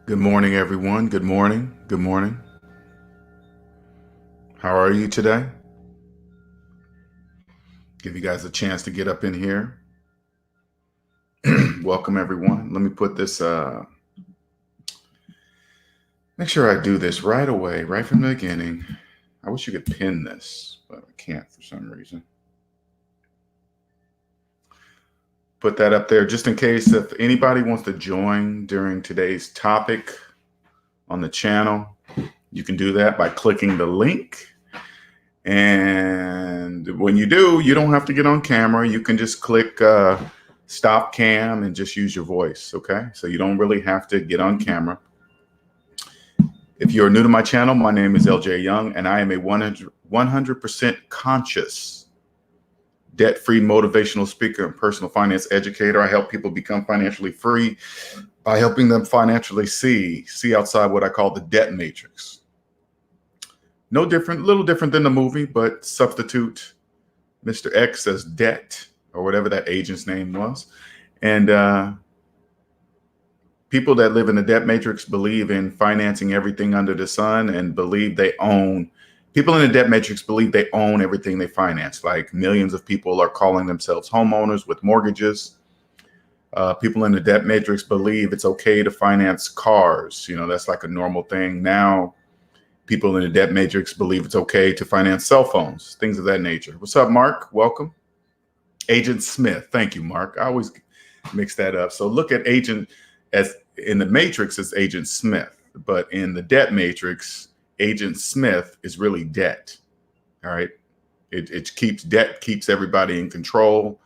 Good morning, everyone. Good morning. Good morning. How are you today? Give you guys a chance to get up in here. Welcome, everyone. Let me put this, make sure I do this right away, right from the beginning. I wish you could pin this, but I can't for some reason. Put that up there just in case if anybody wants to join during today's topic on the channel. You can do that by clicking the link. And when you do, you don't have to get on camera. You can just click stop cam and just use your voice. Okay. So you don't really have to get on camera. If you're new to my channel, my name is LJ Young, and I am a 100% conscious, debt-free motivational speaker and personal finance educator. I help people become financially free by helping them financially see outside what I call the debt matrix. No different, little different than the movie, but substitute Mr. X as debt or whatever that agent's name was. And people that live in the debt matrix believe in financing everything under the sun and believe they own. People in the debt matrix believe they own everything they finance. Like millions of people are calling themselves homeowners with mortgages. People in the debt matrix believe it's okay to finance cars. You know, that's like a normal thing. Now, people in the debt matrix believe it's okay to finance cell phones, things of that nature. What's up, Mark? Welcome. Agent Smith. Thank you, Mark. I always mix that up. So look at agent as in the matrix as Agent Smith, but in the debt matrix, Agent Smith is really debt. All right. It keeps debt, keeps everybody in control.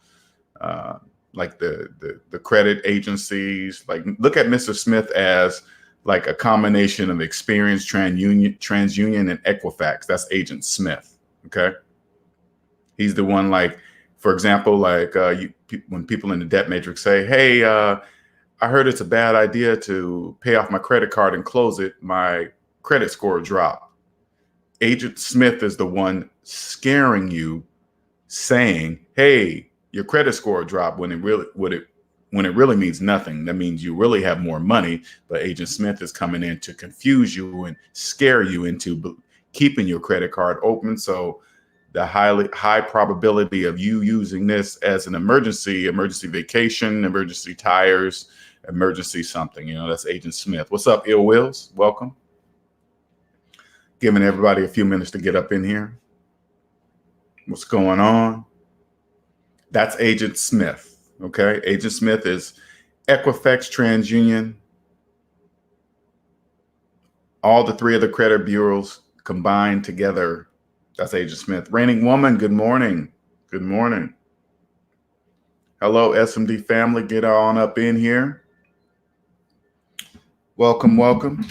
Like the credit agencies, like look at Mr. Smith as like a combination of Experience, TransUnion, and Equifax. That's Agent Smith. Okay. He's the one, like, for example, like when people in the debt matrix say, hey, I heard it's a bad idea to pay off my credit card and close it, my credit score dropped. Agent Smith is the one scaring you, saying, hey, your credit score dropped, when it really means nothing. That means you really have more money, but Agent Smith is coming in to confuse you and scare you into keeping your credit card open. So the high probability of you using this as an emergency vacation, emergency tires, emergency something, you know, that's Agent Smith. What's up, Ill Wills? Welcome. Giving everybody a few minutes to get up in here. What's going on? That's Agent Smith. Okay. Agent Smith is Equifax, TransUnion, all the three other credit bureaus combined together. That's Agent Smith. Reigning Woman, good morning. Good morning. Hello, SMD family. Get on up in here. Welcome, welcome.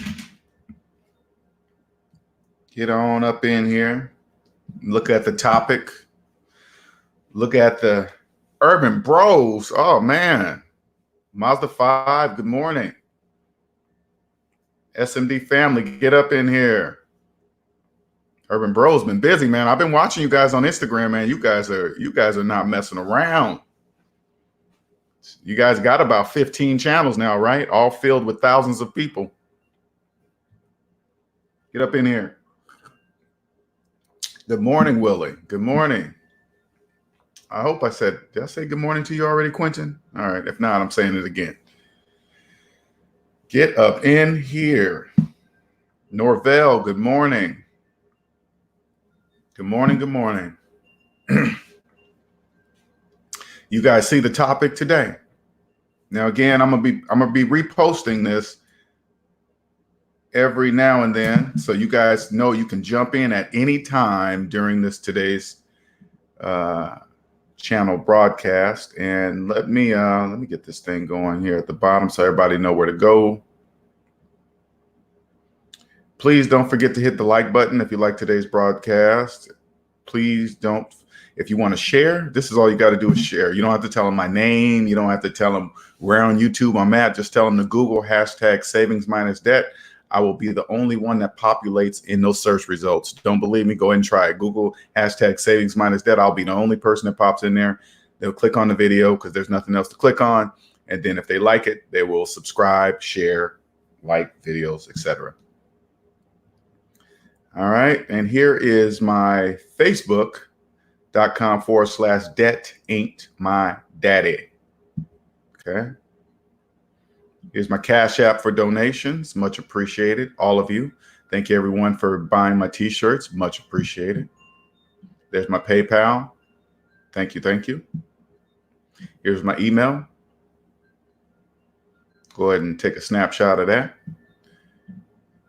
Get on up in here. Look at the topic. Look at the Urban Bros. Oh, man. Mazda 5, good morning. SMD family, get up in here. Urban Bros been busy, man. I've been watching you guys on Instagram, man. You guys are not messing around. You guys got about 15 channels now, right? All filled with thousands of people. Get up in here. Good morning, Willie. Good morning. I hope I said, did I say good morning to you already, Quentin? All right. If not, I'm saying it again. Get up in here. Norvell, good morning. Good morning. Good morning. You guys see the topic today. Now, again, I'm gonna be reposting this every now and then, so you guys know you can jump in at any time during today's channel broadcast. And let me get this thing going here at the bottom so everybody know where to go. Please don't forget to hit the like button if you like today's broadcast. Please don't. If you want to share, this is all you got to do is share. You don't have to tell them my name. You don't have to tell them where on YouTube I'm at. Just tell them to Google #SavingsMinusDebt. I will be the only one that populates in those search results. Don't believe me? Go ahead and try it. Google #SavingsMinusDebt. I'll be the only person that pops in there. They'll click on the video because there's nothing else to click on. And then if they like it, they will subscribe, share, like videos, etc. All right. And here is my Facebook.com/debt ain't my daddy. Okay. Here's my Cash App for donations. Much appreciated. All of you. Thank you, everyone, for buying my t-shirts. Much appreciated. There's my PayPal. Thank you. Thank you. Here's my email. Go ahead and take a snapshot of that.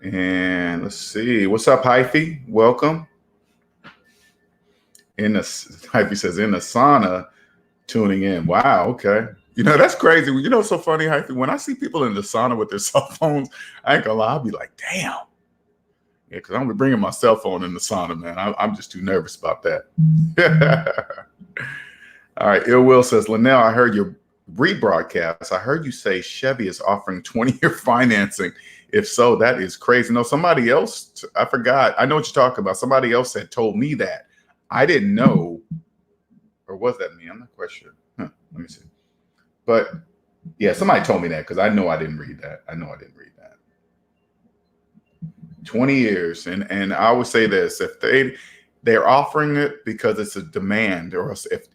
And let's see. What's up, Hyphy? Welcome. Hyphy says, in the sauna, tuning in. Wow. Okay. You know, that's crazy. You know, what's so funny, Hyphy? When I see people in the sauna with their cell phones, I ain't gonna lie, I'll be like, damn. Yeah, because I'm bringing my cell phone in the sauna, man. I'm just too nervous about that. All right. Ill Will says, Linnell, I heard your rebroadcast. I heard you say Chevy is offering 20-year financing. If so, that is crazy. No, somebody else, I forgot. I know what you're talking about. Somebody else had told me that. I didn't know. Or was that me? I'm not quite sure. Let me see. But yeah, somebody told me that because I know I didn't read that. 20 years. And I always say this, if they're offering it because it's a demand, or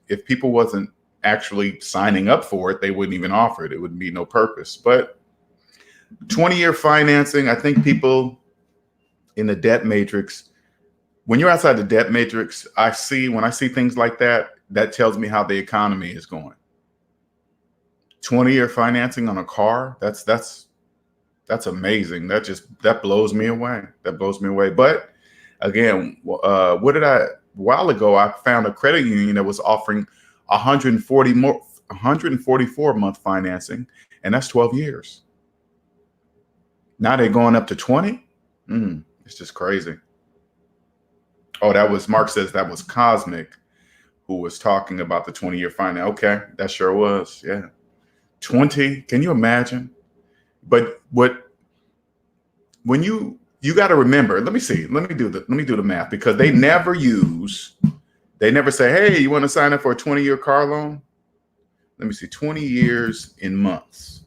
if people wasn't actually signing up for it, they wouldn't even offer it. It would be no purpose. But 20-year financing, I think people in the debt matrix, when you're outside the debt matrix, when I see things like that, that tells me how the economy is going. 20-year financing on a car, that's amazing. That blows me away. But again, a while ago, I found a credit union that was offering 144-month financing, and that's 12 years. Now they're going up to 20. It's just crazy. Oh, Mark says that was Cosmic who was talking about the 20-year finance. Okay, that sure was. Yeah. 20, can you imagine? But when you got to remember, let me do the math, because they never say, hey, you want to sign up for a 20-year car loan? Let me see, 20 years in months.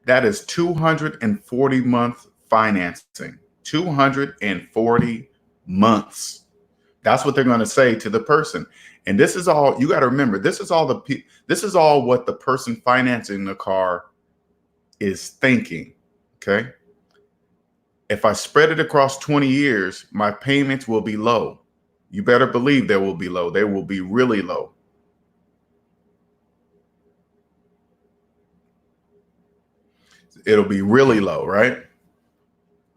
That is 240-month financing. 240 months. That's what they're going to say to the person. And this is all, you got to remember, this is all what the person financing the car is thinking. Okay. If I spread it across 20 years, my payments will be low. You better believe they will be low. They will be really low. It'll be really low, right?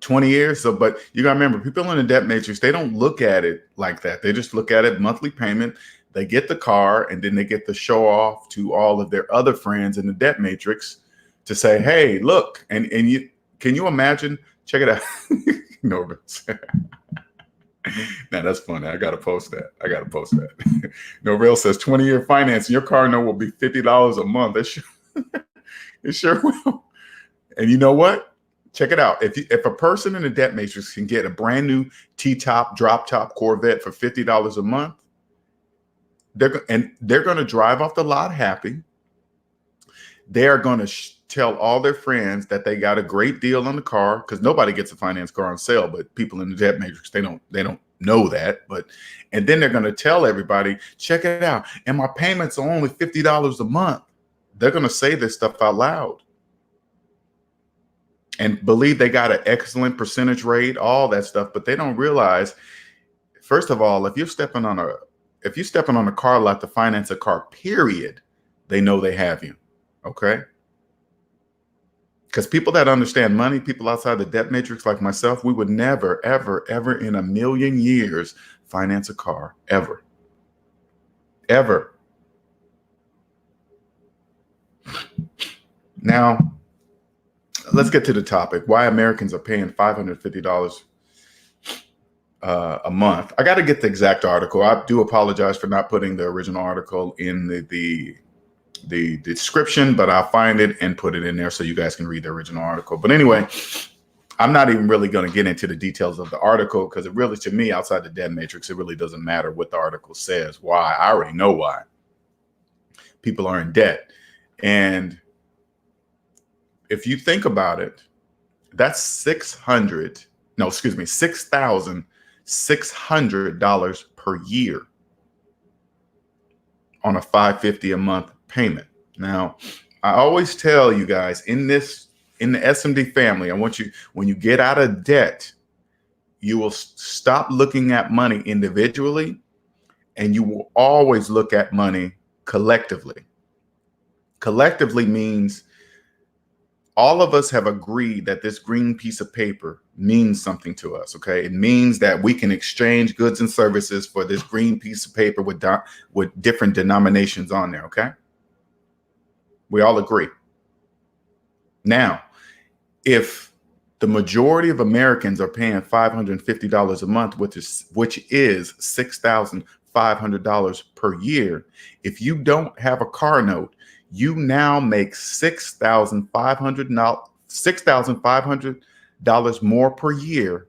20 years. So, but you got to remember, people in the debt matrix, they don't look at it like that. They just look at it monthly payment. They get the car, and then they get to show off to all of their other friends in the debt matrix to say, hey, look, and can you imagine? Check it out. No, now that's funny. I got to post that. No, Real says 20-year financing, your car note will be $50 a month. It sure will. And you know what? Check it out. If a person in the debt matrix can get a brand new T-top, drop-top Corvette for $50 a month, they're going to drive off the lot happy. They're going to tell all their friends that they got a great deal on the car, because nobody gets a finance car on sale, but people in the debt matrix, they don't know that. And then they're going to tell everybody, check it out, and my payments are only $50 a month. They're going to say this stuff out loud and believe they got an excellent percentage rate, all that stuff, but they don't realize, first of all, if you're stepping on a car lot to finance a car, period, they know they have you. Okay. Because people that understand money, people outside the debt matrix like myself, we would never, ever, ever in a million years finance a car, ever. Now, let's get to the topic. Why Americans are paying $550 a month. I got to get the exact article. I do apologize for not putting the original article in the description, but I'll find it and put it in there so you guys can read the original article. But anyway, I'm not even really going to get into the details of the article, because it really, to me, outside the debt matrix, it really doesn't matter what the article says. Why? I already know why. People are in debt. And if you think about it, that's $6,600 per year on a $550 a month payment. Now, I always tell you guys in the SMD family, I want you, when you get out of debt, you will stop looking at money individually, and you will always look at money collectively. Collectively means all of us have agreed that this green piece of paper means something to us, okay? It means that we can exchange goods and services for this green piece of paper with different denominations on there, okay? We all agree. Now, if the majority of Americans are paying $550 a month, which is $6,500 per year, if you don't have a car note, you now make $6,500 more per year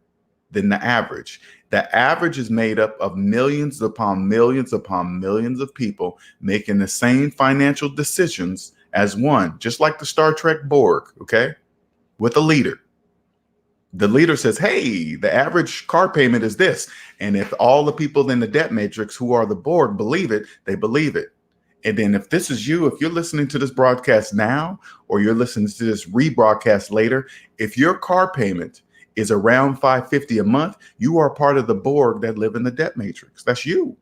than the average. The average is made up of millions upon millions upon millions of people making the same financial decisions as one, just like the Star Trek Borg, okay? With a leader. The leader says, hey, the average car payment is this. And if all the people in the debt matrix who are the Borg believe it, they believe it. And then if this is you, if you're listening to this broadcast now, or you're listening to this rebroadcast later, if your car payment is around $550 a month, you are part of the Borg that live in the debt matrix. That's you.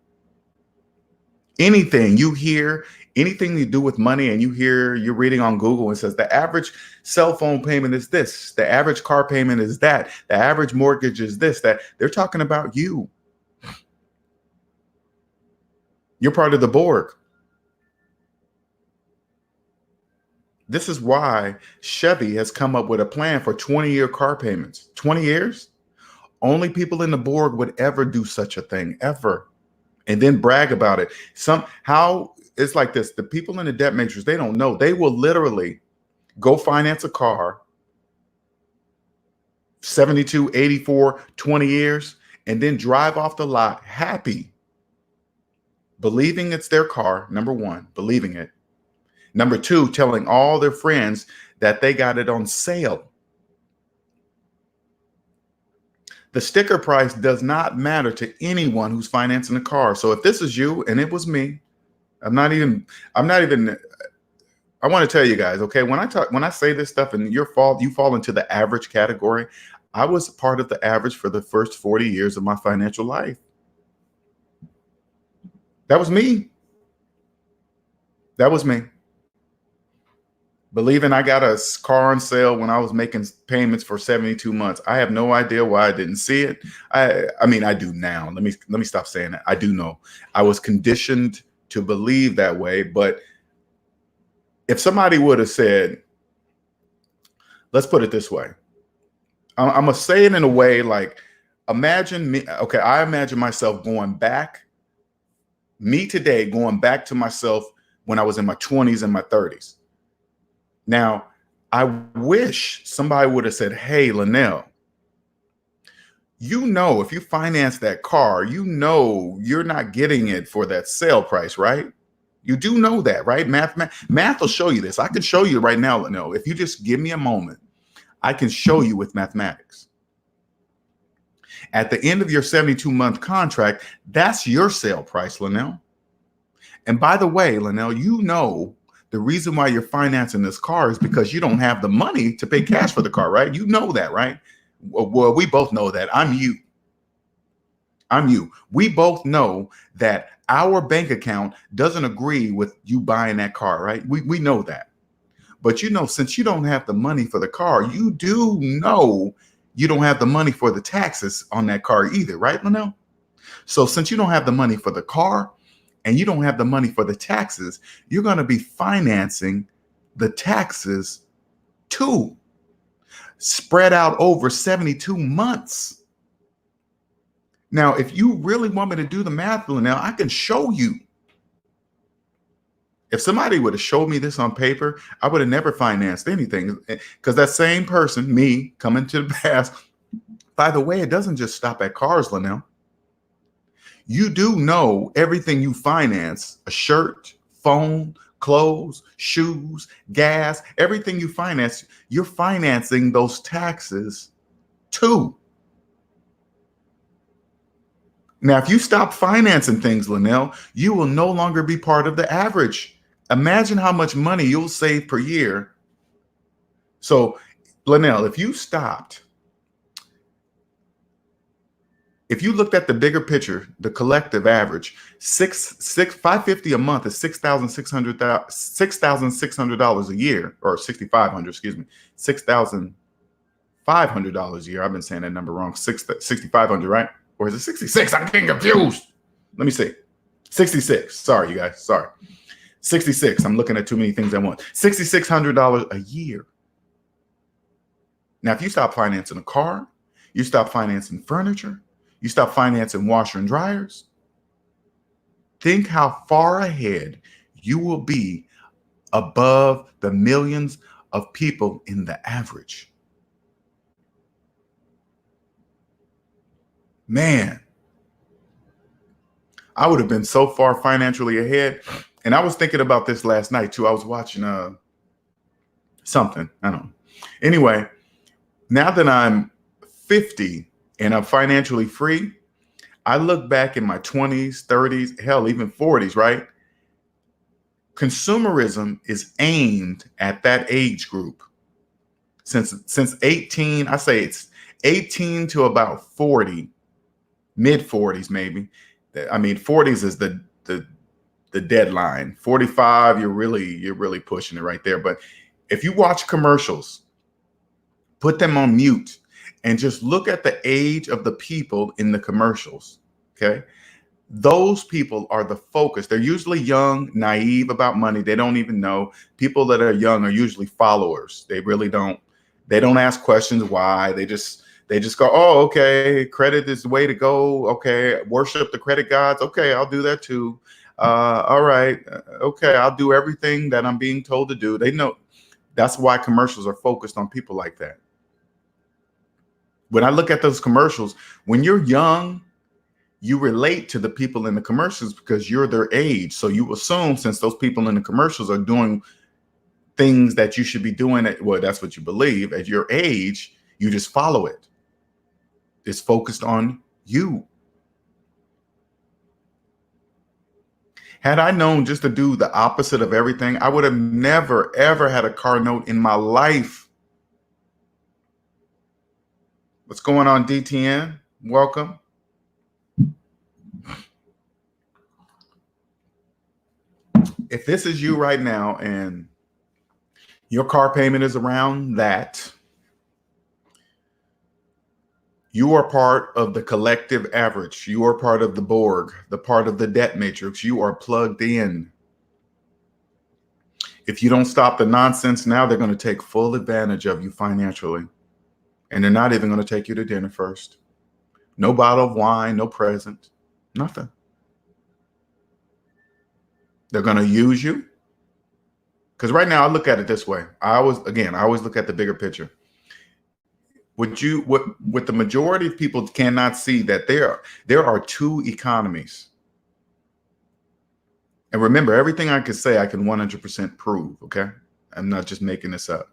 Anything you hear, anything you do with money, and you're reading on Google and says the average cell phone payment is this, the average car payment is that, the average mortgage is this, that, they're talking about you. You're part of the Borg. This is why Chevy has come up with a plan for 20-year car payments. 20 years? Only people in the Borg would ever do such a thing, ever. And then brag about it. Somehow it's like this. The people in the debt matrix, they don't know. They will literally go finance a car, 72, 84, 20 years, and then drive off the lot happy, believing it's their car, number one, believing it. Number two, telling all their friends that they got it on sale. The sticker price does not matter to anyone who's financing a car. So if this is you, and it was me, I want to tell you guys, okay, when I say this stuff and you fall into the average category, I was part of the average for the first 40 years of my financial life. That was me. That was me. Believing I got a car on sale when I was making payments for 72 months. I have no idea why I didn't see it. I mean, I do now. Let me stop saying that. I do know. I was conditioned to believe that way. But if somebody would have said, let's put it this way. I'm going to say it in a way like, imagine me. Okay, I imagine myself going back to myself when I was in my 20s and my 30s. Now, I wish somebody would have said, hey, Linnell, if you finance that car, you're not getting it for that sale price, right? You do know that, right? Math will show you this. I can show you right now, Linnell. If you just give me a moment, I can show you with mathematics. At the end of your 72-month contract, that's your sale price, Linnell. And by the way, Linnell, the reason why you're financing this car is because you don't have the money to pay cash for the car, right? You know that, right? Well, we both know that. I'm you. We both know that our bank account doesn't agree with you buying that car, right? We know that. But since you don't have the money for the car, you do know you don't have the money for the taxes on that car either, right, Linnell? So since you don't have the money for the car, and you don't have the money for the taxes, you're going to be financing the taxes too, spread out over 72 months. Now, if you really want me to do the math, now I can show you. If somebody would have showed me this on paper, I would have never financed anything, because that same person, me, coming to the past, by the way, it doesn't just stop at cars, Linnell. You do know everything you finance, a shirt, phone, clothes, shoes, gas, everything you finance, you're financing those taxes too. Now, if you stop financing things, Linnell, you will no longer be part of the average. Imagine how much money you'll save per year. So, Linnell, if you looked at the bigger picture, the collective average, 550 a month is $6,600 a year, or 6,500, excuse me, $6,500 a year. I've been saying that number wrong. 6,500, right? Or is it 66? I'm getting confused. Let me see. 66. Sorry, you guys. Sorry. 66. I'm looking at too many things at once. $6,600 a year. Now, if you stop financing a car, you stop financing furniture, you stop financing washer and dryers, think how far ahead you will be above the millions of people in the average. Man, I would have been so far financially ahead. And I was thinking about this last night too. I was watching something. I don't know. Anyway, now that I'm 50 and I'm financially free, I look back in my 20s, 30s, hell, even 40s, right? Consumerism is aimed at that age group. Since 18, I say it's 18 to about 40, mid 40s maybe. I mean, 40s is the deadline. 45, you're really pushing it right there. But if you watch commercials, put them on mute and just look at the age of the people in the commercials. Okay. Those people are the focus. They're usually young, naive about money. They don't even know. People that are young are usually followers. They don't ask questions why. They just go, oh, okay, credit is the way to go. Okay, worship the credit gods. Okay, I'll do that too. All right, okay, I'll do everything that I'm being told to do. They know. That's why commercials are focused on people like that. When I look at those commercials, when you're young, you relate to the people in the commercials because you're their age. So you assume since those people in the commercials are doing things that you should be doing, well, that's what you believe at your age, you just follow it. It's focused on you. Had I known just to do the opposite of everything, I would have never, ever had a car note in my life. What's going on, DTN? Welcome. If this is you right now and your car payment is around that, you are part of the collective average. You are part of the Borg, the part of the debt matrix. You are plugged in. If you don't stop the nonsense now, they're going to take full advantage of you financially. And they're not even going to take you to dinner first. No bottle of wine, no present, nothing. They're going to use you. Because right now I look at it this way. I always look at the bigger picture. What the majority of people cannot see that there are two economies. And remember, everything I can say, I can 100% prove, okay? I'm not just making this up.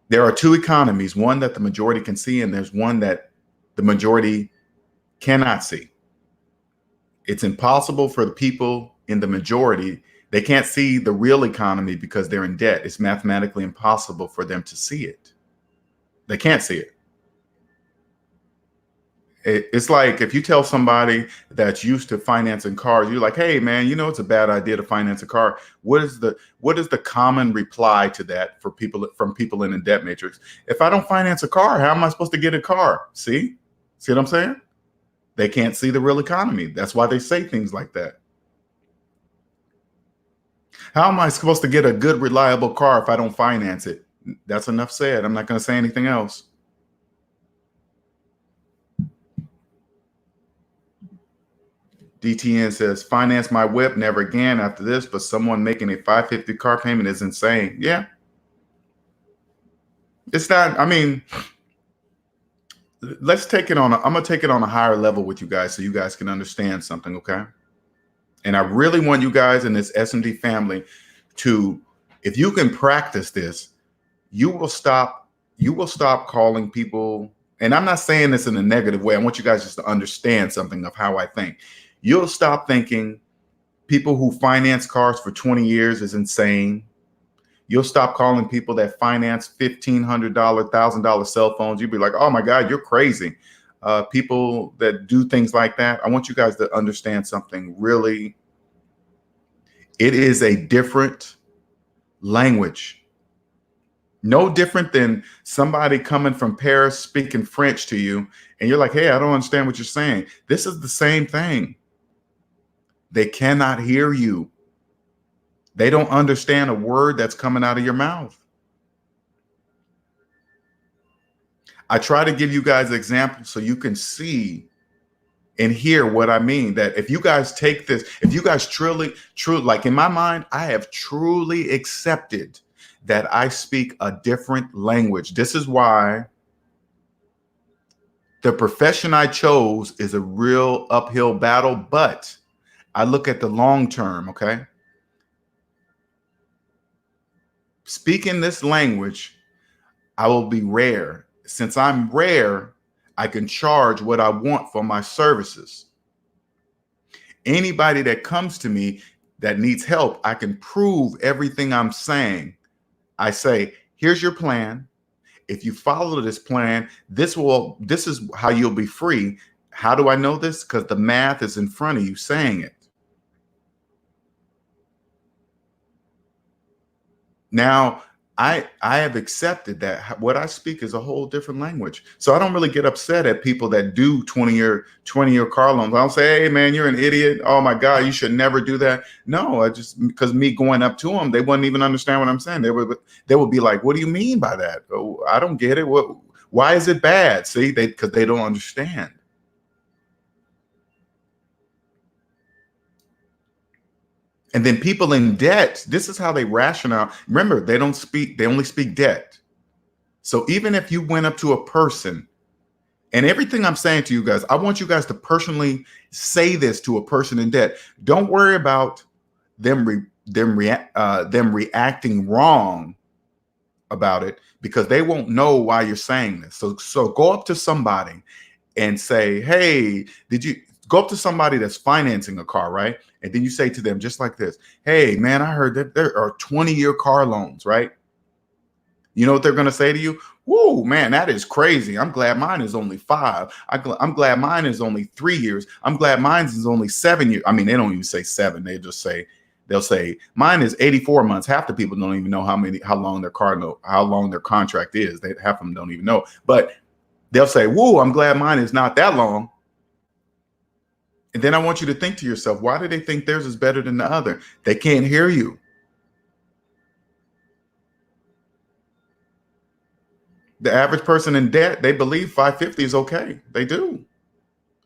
There are two economies, one that the majority can see, and there's one that the majority cannot see. It's impossible for the people in the majority. They can't see the real economy because they're in debt. It's mathematically impossible for them to see it. They can't see it. It's like if you tell somebody that's used to financing cars, you're like, hey, man, you know, it's a bad idea to finance a car. What is the common reply to that from people in the debt matrix? If I don't finance a car, how am I supposed to get a car? See what I'm saying? They can't see the real economy. That's why they say things like that. How am I supposed to get a good, reliable car if I don't finance it? That's enough said. I'm not going to say anything else. DTN says, finance my whip, never again after this, but someone making a $550 car payment is insane. Yeah. It's not, I mean, let's take it on, I'm going to take it on a higher level with you guys so you guys can understand something, okay? And I really want you guys in this SMD family to, if you can practice this, you will stop calling people. And I'm not saying this in a negative way. I want you guys just to understand something of how I think. You'll stop thinking people who finance cars for 20 years is insane. You'll stop calling people that finance $1,500, $1,000 cell phones. You'll be like, oh my God, you're crazy. People that do things like that. I want you guys to understand something really. It is a different language. No different than somebody coming from Paris speaking French to you. And you're like, hey, I don't understand what you're saying. This is the same thing. They cannot hear you. They don't understand a word that's coming out of your mouth. I try to give you guys examples so you can see and hear what I mean. That if you guys take this, if you guys truly, like in my mind, I have truly accepted that I speak a different language. This is why the profession I chose is a real uphill battle, but I look at the long term, okay? Speaking this language, I will be rare. Since I'm rare, I can charge what I want for my services. Anybody that comes to me that needs help, I can prove everything I'm saying. I say, here's your plan. If you follow this plan, this is how you'll be free. How do I know this? Because the math is in front of you saying it. Now, I have accepted that what I speak is a whole different language. So I don't really get upset at people that do 20-year car loans. I don't say, hey man, you're an idiot. Oh my God, you should never do that. No, I just, because me going up to them, they wouldn't even understand what I'm saying. They would be like, what do you mean by that? Oh, I don't get it. Why is it bad? See, because they don't understand. And then people in debt, this is how they rationale. Remember, they only speak debt. So even if you went up to a person, and everything I'm saying to you guys, I want you guys to personally say this to a person in debt. Don't worry about them reacting wrong about it, because they won't know why you're saying this. So go up to somebody and say, hey, go up to somebody that's financing a car, right? And then you say to them just like this, hey, man, I heard that there are 20-year car loans, right? You know what they're going to say to you? Whoa, man, that is crazy. I'm glad mine is only 5. I'm glad mine is only 3 years. I'm glad mine is only 7 years. I mean, they don't even say 7. They'll say mine is 84 months. Half the people don't even know how long their contract is. Half of them don't even know. But they'll say, whoa, I'm glad mine is not that long. And then I want you to think to yourself, why do they think theirs is better than the other? They can't hear you. The average person in debt, they believe 550 is okay. They do,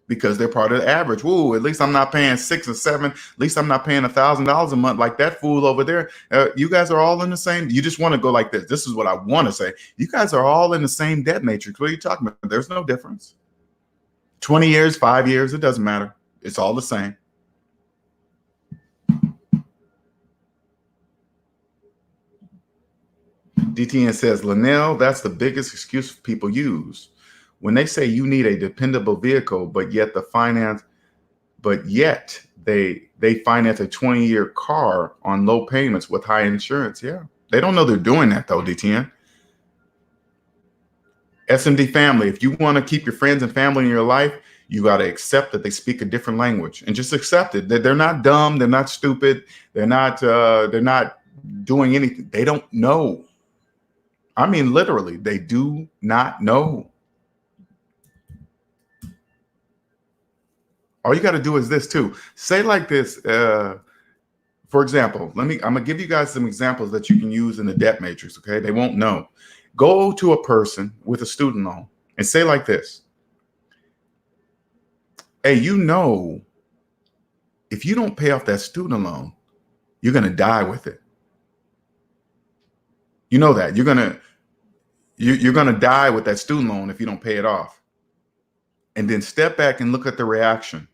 because they're part of the average. Woo, at least I'm not paying 6 or 7. At least I'm not paying $1,000 a month like that fool over there. You guys are all in the same. You just want to go like this. This is what I want to say. You guys are all in the same debt matrix. What are you talking about? There's no difference. 20 years, 5 years, it doesn't matter. It's all the same. DTN says, Linnell, that's the biggest excuse people use. When they say you need a dependable vehicle, but yet they finance a 20-year car on low payments with high insurance. Yeah. They don't know they're doing that though, DTN. SMD family, if you want to keep your friends and family in your life, you got to accept that they speak a different language, and just accept it. That they're not dumb. They're not stupid. They're not doing anything. They don't know. I mean, literally, they do not know. All you got to do is this too. Say like this, for example, I'm going to give you guys some examples that you can use in the debt matrix, okay? They won't know. Go to a person with a student loan and say like this, hey, you know, if you don't pay off that student loan, you're going to die with it. You know that. You're going to die with that student loan if you don't pay it off. And then step back and look at the reaction.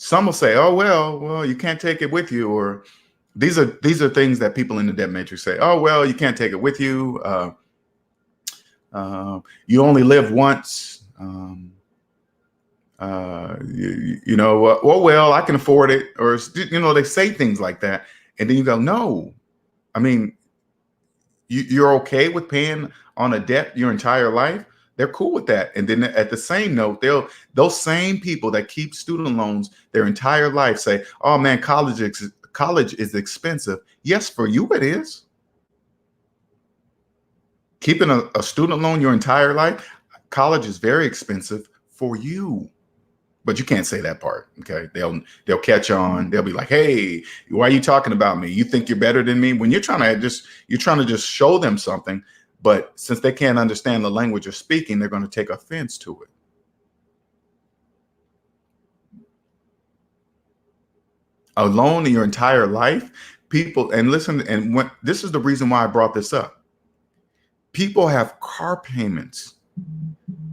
Some will say, "Oh well, you can't take it with you," or these are things that people in the debt matrix say. "Oh well, you can't take it with you. You only live once. Well, I can afford it," or they say things like that, and then you go, "No, I mean, you're okay with paying on a debt your entire life." They're cool with that. And then at the same note, those same people that keep student loans their entire life say, "Oh man, college is expensive." Yes, for you it is. Keeping a student loan your entire life, college is very expensive for you. But you can't say that part. Okay. They'll catch on. They'll be like, "Hey, why are you talking about me? You think you're better than me?" When you're trying to just show them something, but since they can't understand the language you're speaking, they're going to take offense to it. A loan in your entire life, people, and listen, and this is the reason why I brought this up. People have car payments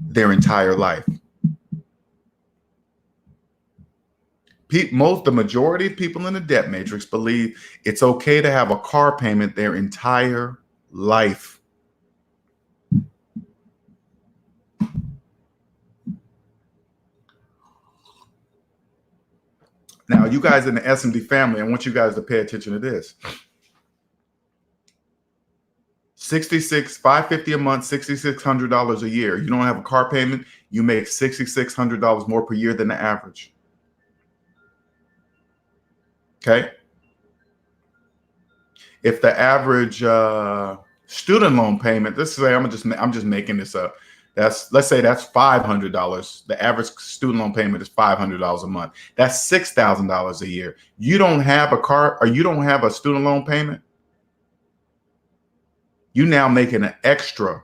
their entire life. The majority of people in the debt matrix believe it's okay to have a car payment their entire life. Now, you guys in the SMD family, I want you guys to pay attention to this. $550 a month, $6,600 a year. You don't have a car payment, you make $6,600 more per year than the average. Okay. If the average student loan payment, I'm just making this up. Let's say that's $500. The average student loan payment is $500 a month. That's $6,000 a year. You don't have a car, or you don't have a student loan payment. You now making an extra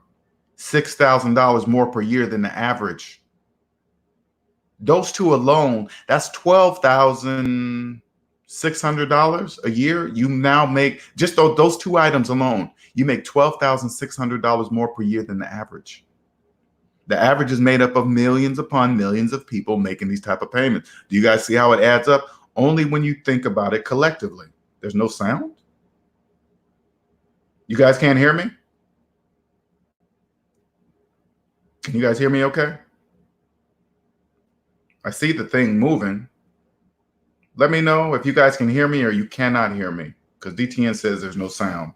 $6,000 more per year than the average. Those two alone, that's $12,600 a year. You now make, just those two items alone, you make $12,600 more per year than the average. The average is made up of millions upon millions of people making these type of payments. Do you guys see how it adds up? Only when you think about it collectively. There's no sound. You guys can't hear me? Can you guys hear me okay? I see the thing moving. Let me know if you guys can hear me or you cannot hear me, because DTN says there's no sound.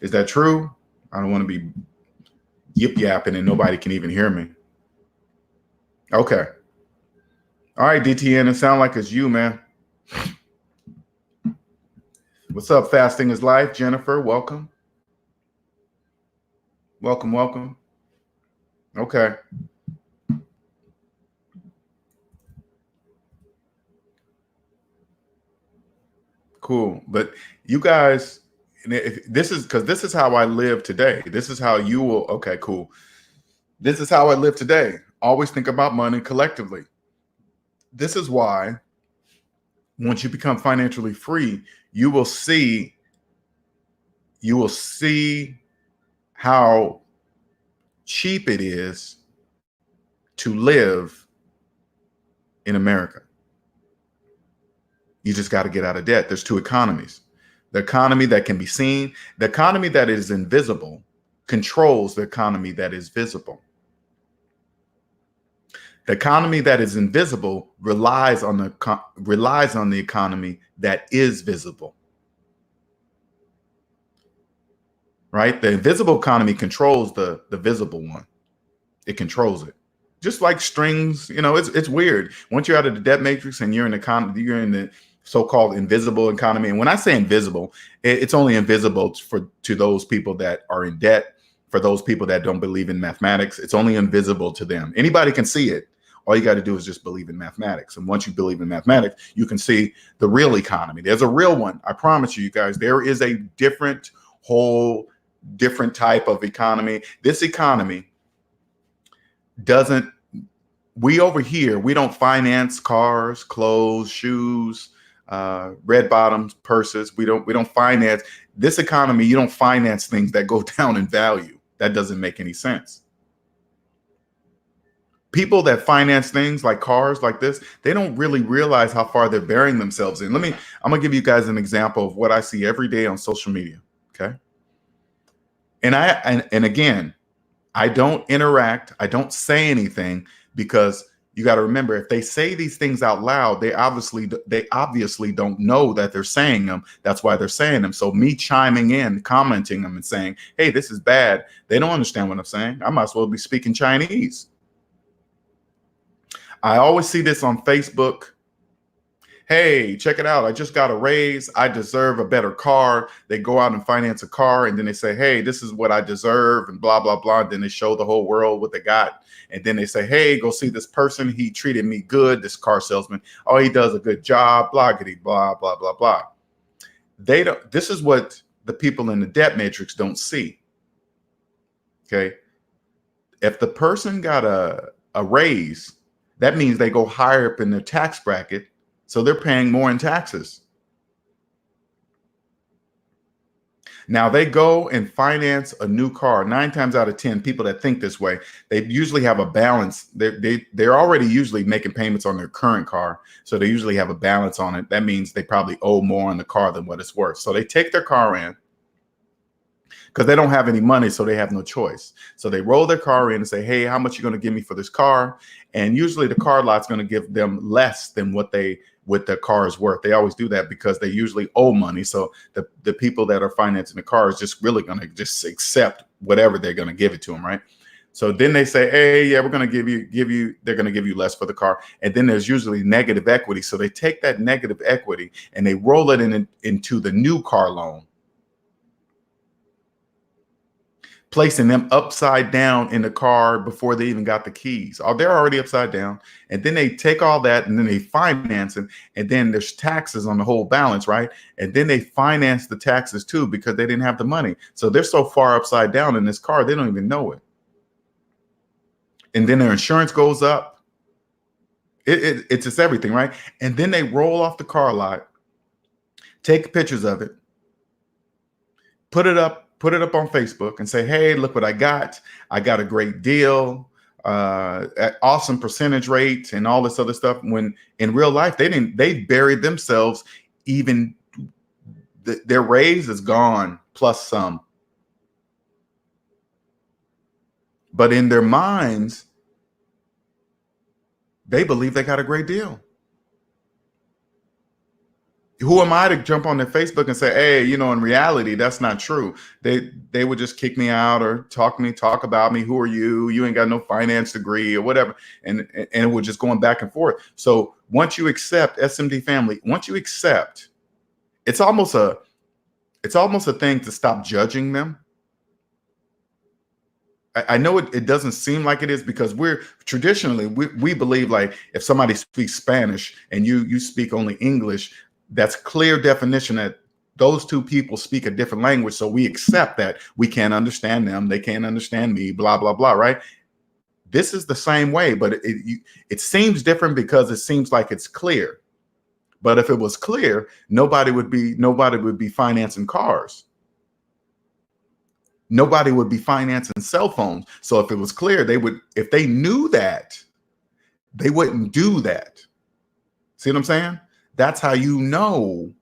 Is that true? I don't want to be yip yapping and nobody can even hear me. Okay. All right, DTN, it sounds like it's you, man. What's up, Fasting is Life? Jennifer, welcome. Welcome. Okay. Cool. But you guys, this is how I live today. This is how you will. Okay, cool. This is how I live today. Always think about money collectively. This is why once you become financially free, you will see how cheap it is to live in America. You just got to get out of debt. There's two economies. The economy that can be seen, the economy that is invisible controls the economy that is visible. The economy that is invisible relies on the economy that is visible. Right? The invisible economy controls the visible one. It controls it. Just like strings, it's weird. Once you're out of the debt matrix and you're in the so-called invisible economy. And when I say invisible, it's only invisible to those people that are in debt. For those people that don't believe in mathematics, it's only invisible to them. Anybody can see it. All you got to do is just believe in mathematics. And once you believe in mathematics, you can see the real economy. There's a real one. I promise you guys, there is a different type of economy. This economy we over here, we don't finance cars, clothes, shoes, red bottoms, purses. We don't finance this economy. You don't finance things that go down in value. That doesn't make any sense. People that finance things like cars like this, they don't really realize how far they're burying themselves in. I'm gonna give you guys an example of what I see every day on social media. Okay. And again, I don't interact, I don't say anything, because you got to remember, if they say these things out loud, they obviously don't know that they're saying them. That's why they're saying them. So me chiming in, commenting them and saying, hey, this is bad, they don't understand what I'm saying. I might as well be speaking Chinese. I always see this on Facebook. Hey, check it out. I just got a raise. I deserve a better car. They go out and finance a car, and then they say, hey, this is what I deserve, and blah, blah, blah. And then they show the whole world what they got. And then they say, hey, go see this person. He treated me good, this car salesman. Oh, he does a good job, blah, blah, blah, blah, blah. This is what the people in the debt matrix don't see. Okay. If the person got a raise, that means they go higher up in their tax bracket. So they're paying more in taxes. Now they go and finance a new car. 9 times out of 10, people that think this way, they usually have a balance. They're already usually making payments on their current car. So they usually have a balance on it. That means they probably owe more on the car than what it's worth. So they take their car in because they don't have any money, so they have no choice. So they roll their car in and say, hey, how much are you going to give me for this car? And usually the car lot's going to give them less than what the car is worth. They always do that because they usually owe money. So the people that are financing the car is just really going to just accept whatever they're going to give it to them, right? So then they say, hey, yeah, we're going to give you, they're going to give you less for the car. And then there's usually negative equity. So they take that negative equity and they roll it into the new car loan, placing them upside down in the car before they even got the keys. Oh, they're already upside down. And then they take all that and then they finance it. And then there's taxes on the whole balance, right? And then they finance the taxes too because they didn't have the money. So they're so far upside down in this car, they don't even know it. And then their insurance goes up. It's just everything, right? And then they roll off the car lot, take pictures of it, put it up on Facebook and say, hey, look what I got. I got a great deal, awesome percentage rate and all this other stuff. When in real life, they buried themselves. Even their raise is gone plus some. But in their minds, they believe they got a great deal. Who am I to jump on their Facebook and say, hey, in reality, that's not true. They would just kick me out or talk about me. Who are you? You ain't got no finance degree or whatever. And we're just going back and forth. So once you accept SMD family, it's almost a thing to stop judging them. I know it doesn't seem like it is because we're traditionally, we believe like if somebody speaks Spanish and you speak only English, that's clear definition that those two people speak a different language. So we accept that we can't understand them. They can't understand me, blah, blah, blah, right? This is the same way, but it seems different because it seems like it's clear. But if it was clear, nobody would be financing cars. Nobody would be financing cell phones. So if it was clear, if they knew that, they wouldn't do that. See what I'm saying? That's how you know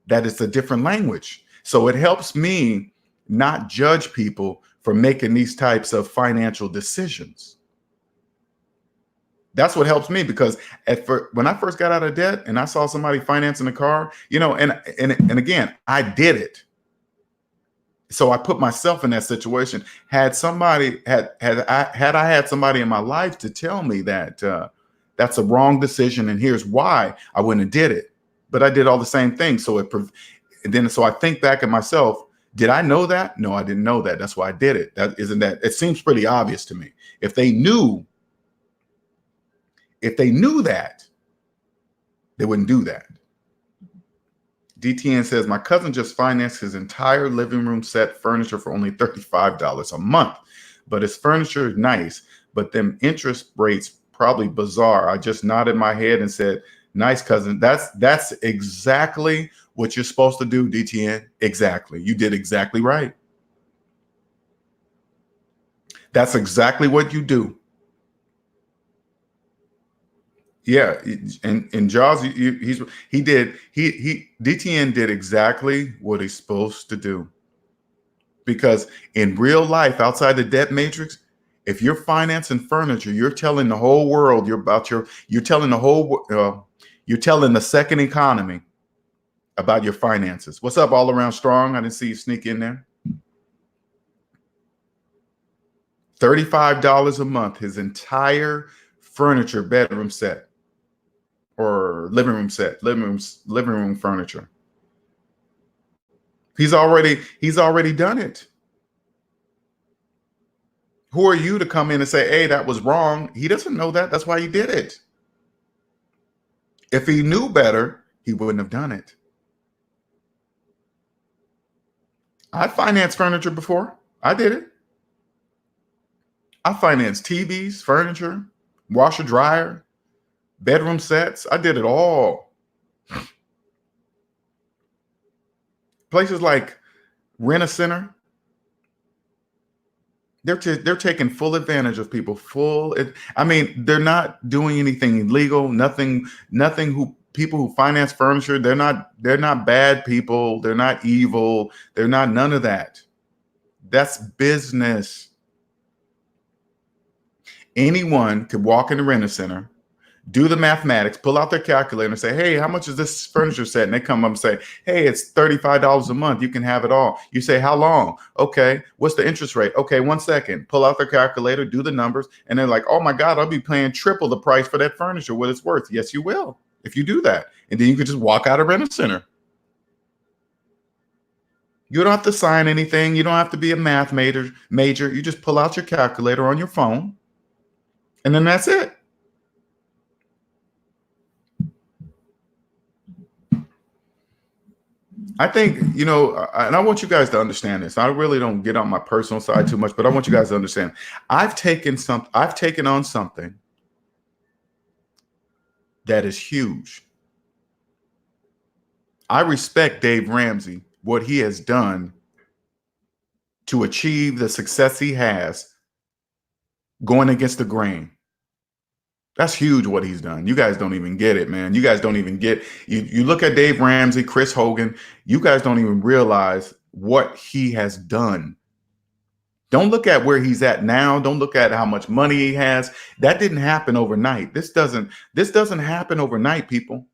that it's a different language. So it helps me not judge people for making these types of financial decisions. That's what helps me, because when I first got out of debt and I saw somebody financing a car, and again, I did it. So I put myself in that situation. Had I had somebody in my life to tell me that that's a wrong decision and here's why, I wouldn't have did it. But I did all the same things. So so I think back at myself. Did I know that? No, I didn't know that. That's why I did it. It seems pretty obvious to me. If they knew that, they wouldn't do that. DTN says, my cousin just financed his entire living room set furniture for only $35 a month, but his furniture is nice, but them interest rates probably bizarre. I just nodded my head and said, nice, cousin. That's exactly what you're supposed to do, DTN. Exactly. You did exactly right. That's exactly what you do. Yeah, and Jaws, he DTN did exactly what he's supposed to do. Because in real life, outside the debt matrix, if you're financing furniture, you're telling the whole world you're telling the whole you're telling the second economy about your finances. What's up, all around strong? I didn't see you sneak in there. $35 a month, his entire furniture bedroom set or living room set, living room furniture. He's already done it. Who are you to come in and say, hey, that was wrong? He doesn't know that. That's why he did it. If he knew better, he wouldn't have done it. I financed furniture before. I did it. I financed TVs, furniture, washer, dryer, bedroom sets. I did it all. Places like Rent-A-Center, they're taking full advantage of people. I mean, they're not doing anything illegal. Nothing. Who people who finance furniture, they're not bad people. They're not evil. They're not none of that. That's business. Anyone could walk in the Rent-A-Center, do the mathematics, pull out their calculator and say, hey, how much is this furniture set? And they come up and say, hey, it's $35 a month. You can have it all. You say, how long? Okay. What's the interest rate? Okay, 1 second. Pull out their calculator, do the numbers. And they're like, oh my God, I'll be paying triple the price for that furniture, what it's worth. Yes, you will, if you do that. And then you can just walk out of Rent-A-Center. You don't have to sign anything. You don't have to be a math major. You just pull out your calculator on your phone. And then that's it. I think, and I want you guys to understand this. I really don't get on my personal side too much, but I want you guys to understand. I've taken on something that is huge. I respect Dave Ramsey, what he has done to achieve the success he has going against the grain. That's huge what he's done. You guys don't even get it, man. You guys don't even get you look at Dave Ramsey, Chris Hogan, you guys don't even realize what he has done. Don't look at where he's at now. Don't look at how much money he has. That didn't happen overnight. This doesn't happen overnight, people.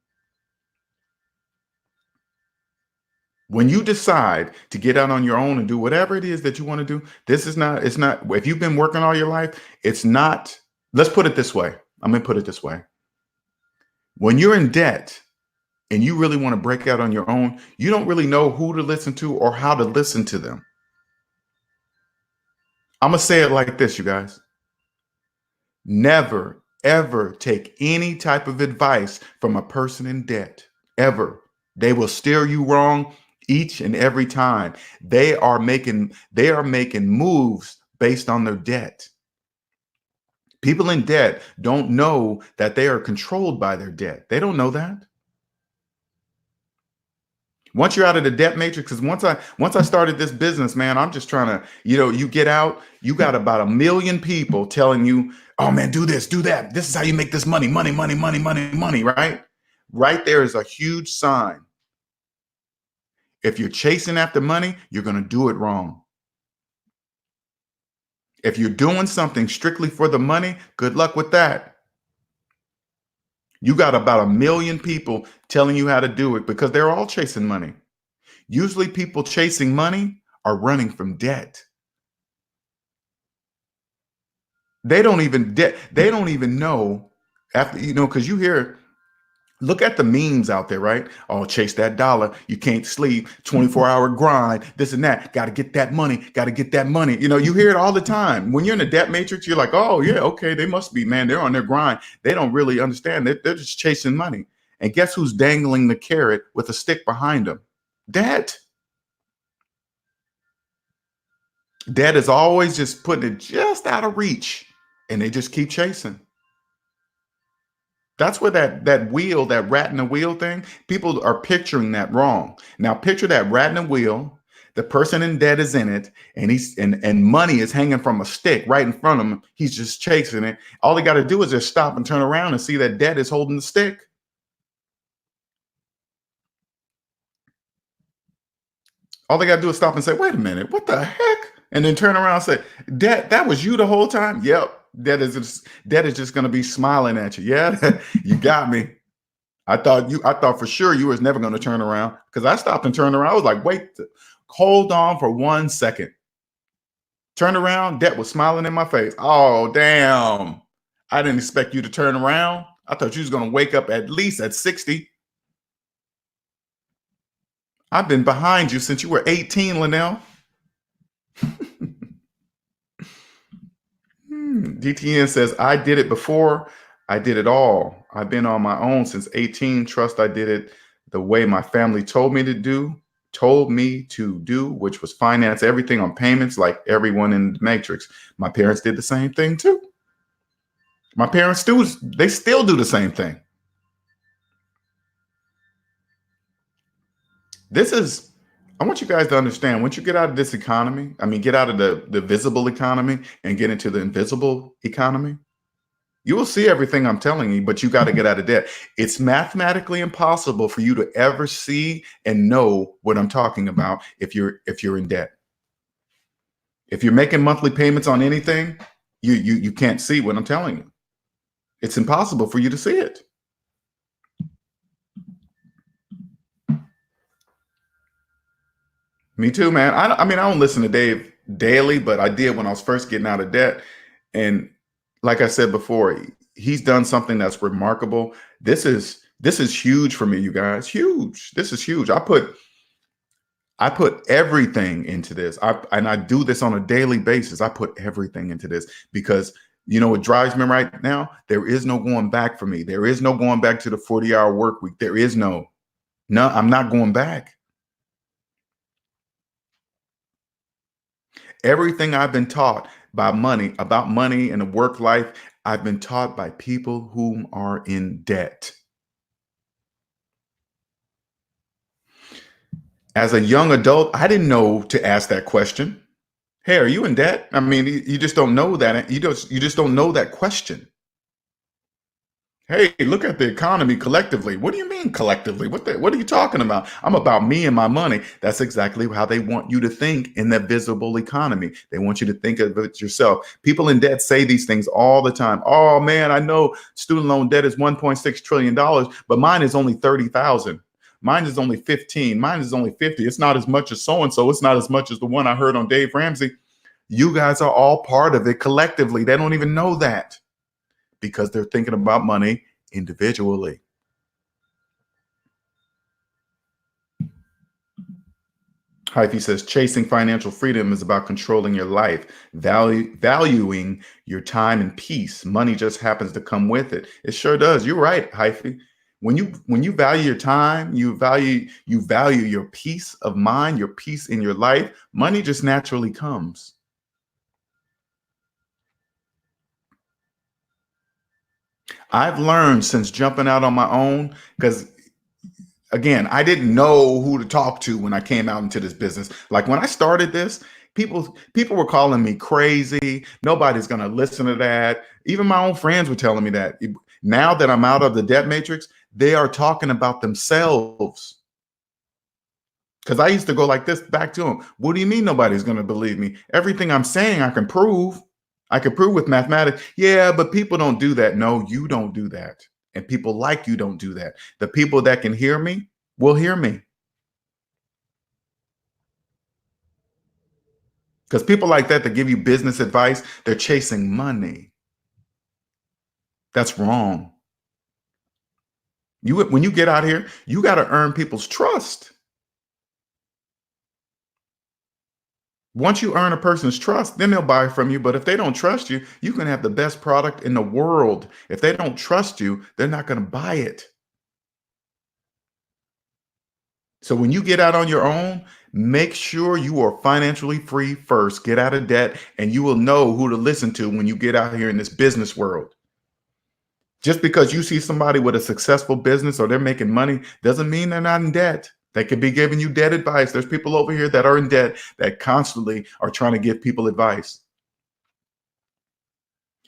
When you decide to get out on your own and do whatever it is that you want to do, it's not, if you've been working all your life, it's not, let's put it this way. I'm going to put it this way. When you're in debt and you really want to break out on your own, you don't really know who to listen to or how to listen to them. I'm going to say it like this, you guys. Never, ever take any type of advice from a person in debt, ever. They will steer you wrong each and every time. They are making moves based on their debt. People in debt don't know that they are controlled by their debt. They don't know that. Once you're out of the debt matrix, because once I started this business, man, I'm just trying to, you get out, you got about 1 million people telling you, oh man, do this, do that. This is how you make this money, right? Right there is a huge sign. If you're chasing after money, you're going to do it wrong. If you're doing something strictly for the money, good luck with that. You got about 1 million people telling you how to do it because they're all chasing money. Usually people chasing money are running from debt. They don't even know after, because you hear, look at the memes out there, right? Oh, chase that dollar. You can't sleep, 24-hour grind, this and that. Got to get that money. Got to get that money. You hear it all the time. When you're in the debt matrix, you're like, oh yeah, okay, they must be, man. They're on their grind. They don't really understand. They're just chasing money. And guess who's dangling the carrot with a stick behind them? Debt. Debt is always just putting it just out of reach. And they just keep chasing. That's where that wheel, that rat in the wheel thing, people are picturing that wrong. Now picture that rat in the wheel The person in debt is in it, and and money is hanging from a stick right in front of him. He's just chasing it. All he got to do is just stop and turn around and see that debt is holding the stick. All they got to do is stop and say, wait a minute, what the heck? And then turn around and say, debt, that was you the whole time? Yep. Debt is just going to be smiling at you. Yeah, you got me. I thought for sure you was never going to turn around, because I stopped and turned around. I was like, wait, hold on for 1 second. Turned around, debt was smiling in my face. Oh, damn. I didn't expect you to turn around. I thought you was going to wake up at least at 60. I've been behind you since you were 18, Linnell. DTN says, I did it before. I did it all. I've been on my own since 18. Trust I did it the way my family told me to do, which was finance everything on payments like everyone in the Matrix. My parents did the same thing too. My parents they still do the same thing. I want you guys to understand, once you get out of this economy, get out of the visible economy and get into the invisible economy, you will see everything I'm telling you, but you got to get out of debt. It's mathematically impossible for you to ever see and know what I'm talking about if you're in debt. If you're making monthly payments on anything, you can't see what I'm telling you. It's impossible for you to see it. Me too, man. I don't listen to Dave daily, but I did when I was first getting out of debt. And like I said before, he's done something that's remarkable. This is huge for me, you guys. Huge. This is huge. I put everything into this. And I do this on a daily basis. I put everything into this because you know what drives me right now? There is no going back for me. There is no going back to the 40-hour work week. There is no, I'm not going back. Everything I've been taught about money and the work life, I've been taught by people who are in debt. As a young adult, I didn't know to ask that question. Hey, are you in debt? You just don't know that. You just don't know that question. Hey, look at the economy collectively. What do you mean collectively? What are you talking about? I'm about me and my money. That's exactly how they want you to think in the visible economy. They want you to think of it yourself. People in debt say these things all the time. Oh man, I know student loan debt is $1.6 trillion, but mine is only 30,000. Mine is only 15. Mine is only 50. It's not as much as so-and-so. It's not as much as the one I heard on Dave Ramsey. You guys are all part of it collectively. They don't even know that, because they're thinking about money individually. Hyphy says, chasing financial freedom is about controlling your life, valuing your time and peace. Money just happens to come with it. It sure does. You're right, Hyphy. When you value your time, you value your peace of mind, your peace in your life, money just naturally comes. I've learned since jumping out on my own, because again, I didn't know who to talk to when I came out into this business. Like when I started this, people were calling me crazy. Nobody's going to listen to that. Even my own friends were telling me that. Now that I'm out of the debt matrix, they are talking about themselves. Because I used to go like this back to them. What do you mean nobody's going to believe me? Everything I'm saying, I can prove. I can prove with mathematics. Yeah, but people don't do that. No, you don't do that. And people like you don't do that. The people that can hear me will hear me. Because people like that give you business advice, they're chasing money. That's wrong. When you get out here, you got to earn people's trust. Once you earn a person's trust, then they'll buy from you. But if they don't trust you, you can have the best product in the world. If they don't trust you, they're not going to buy it. So when you get out on your own, make sure you are financially free first. Get out of debt, and you will know who to listen to when you get out here in this business world. Just because you see somebody with a successful business or they're making money doesn't mean they're not in debt. They could be giving you debt advice. There's people over here that are in debt that constantly are trying to give people advice.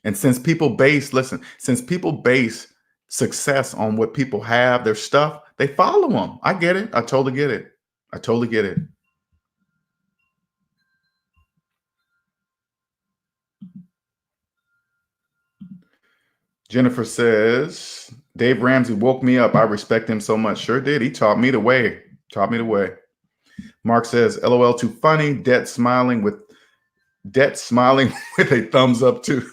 And since people base, listen, since people base success on what people have, their stuff, they follow them. I get it. I totally get it. I totally get it. Jennifer says, Dave Ramsey woke me up. I respect him so much. Sure did. He taught me the way. Taught me the way. Mark says, LOL, too funny. Debt smiling with a thumbs up too.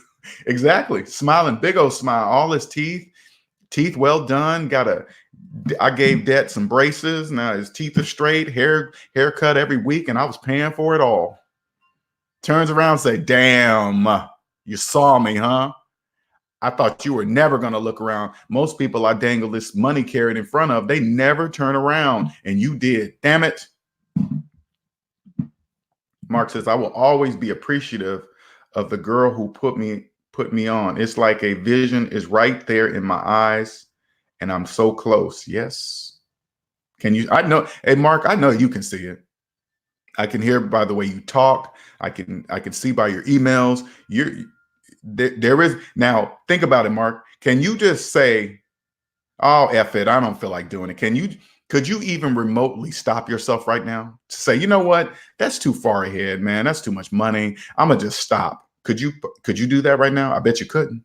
Exactly. Smiling, big old smile. All his teeth well done. I gave Debt some braces. Now his teeth are straight, haircut every week, and I was paying for it all. Turns around and say, damn, you saw me, huh? I thought you were never going to look around. Most people I dangle this money carried in front of, they never turn around, and you did. Damn it. Mark says, I will always be appreciative of the girl who put me on. It's like a vision is right there in my eyes, and I'm so close. Yes. Can you? I know. Hey, Mark, I know you can see it. I can hear by the way you talk. I can see by your emails. There is now. Think about it, Mark. Can you just say, "Oh, F it, I don't feel like doing it"? Could you even remotely stop yourself right now to say, you know what? That's too far ahead, man. That's too much money. I'm gonna just stop. Could you do that right now? I bet you couldn't.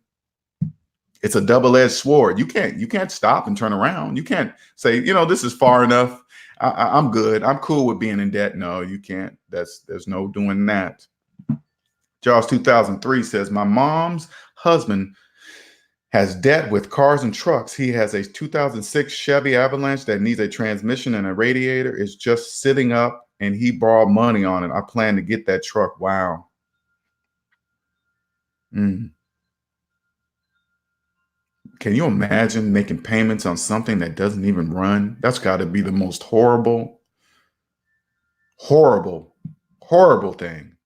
It's a double-edged sword. You can't stop and turn around. You can't say, this is far enough. I'm good. I'm cool with being in debt. No, you can't. There's no doing that. Jaws 2003 says, my mom's husband has debt with cars and trucks. He has a 2006 Chevy Avalanche that needs a transmission and a radiator. It's just sitting up, and he borrowed money on it. I plan to get that truck. Wow. Can you imagine making payments on something that doesn't even run? That's got to be the most horrible thing.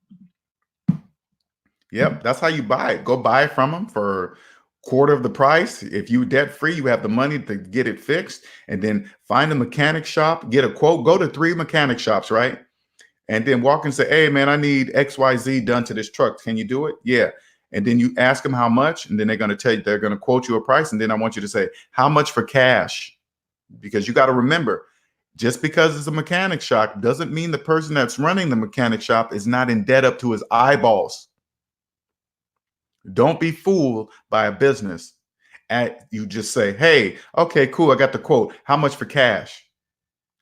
Yep, that's how you buy it. Go buy it from them for quarter of the price. If you debt free, you have the money to get it fixed, and then find a mechanic shop, get a quote, go to 3 mechanic shops, right? And then walk and say, hey man, I need XYZ done to this truck. Can you do it? Yeah. And then you ask them how much, and then they're going to tell you, they're going to quote you a price. And then I want you to say, how much for cash? Because you got to remember, just because it's a mechanic shop doesn't mean the person that's running the mechanic shop is not in debt up to his eyeballs. Don't be fooled by a business. You just say, hey, okay, cool. I got the quote. How much for cash?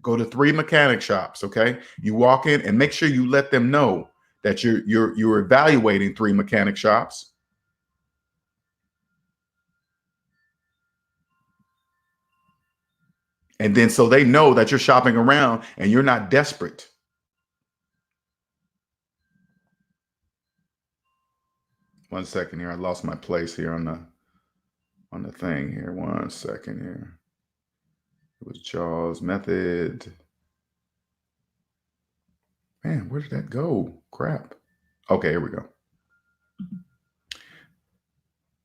Go to 3 mechanic shops. Okay. You walk in and make sure you let them know that you're evaluating 3 mechanic shops. And then so they know that you're shopping around and you're not desperate. One second here. I lost my place here on the thing here. One second here. It was Jaws method. Man, where did that go? Crap. Okay, here we go.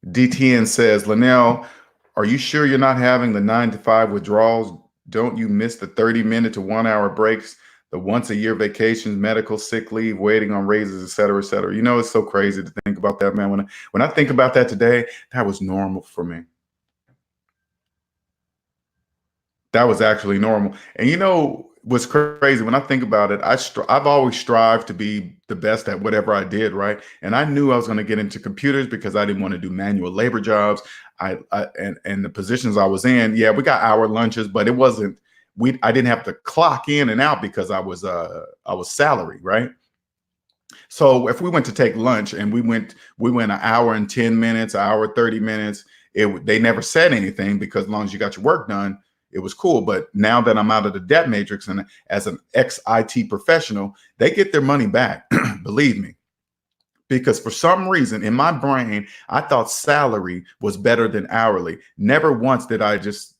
DTN says, Linnell, are you sure you're not having the 9 to 5 withdrawals? Don't you miss the 30-minute to 1-hour breaks, the once-a-year vacations, medical, sick leave, waiting on raises, et cetera, et cetera? It's so crazy to think about that, man. When I think about that today, that was normal for me. That was actually normal. And what's crazy, when I think about it, I've always strived to be the best at whatever I did, right? And I knew I was going to get into computers because I didn't want to do manual labor jobs. And the positions I was in, yeah, we got hour lunches, but it wasn't. I didn't have to clock in and out because I was salary, right? So if we went to take lunch and we went an hour and 10 minutes, an hour 30 minutes, they never said anything because as long as you got your work done, it was cool. But now that I'm out of the debt matrix and as an ex-IT professional, they get their money back, believe me. Because for some reason in my brain, I thought salary was better than hourly. Never once did I just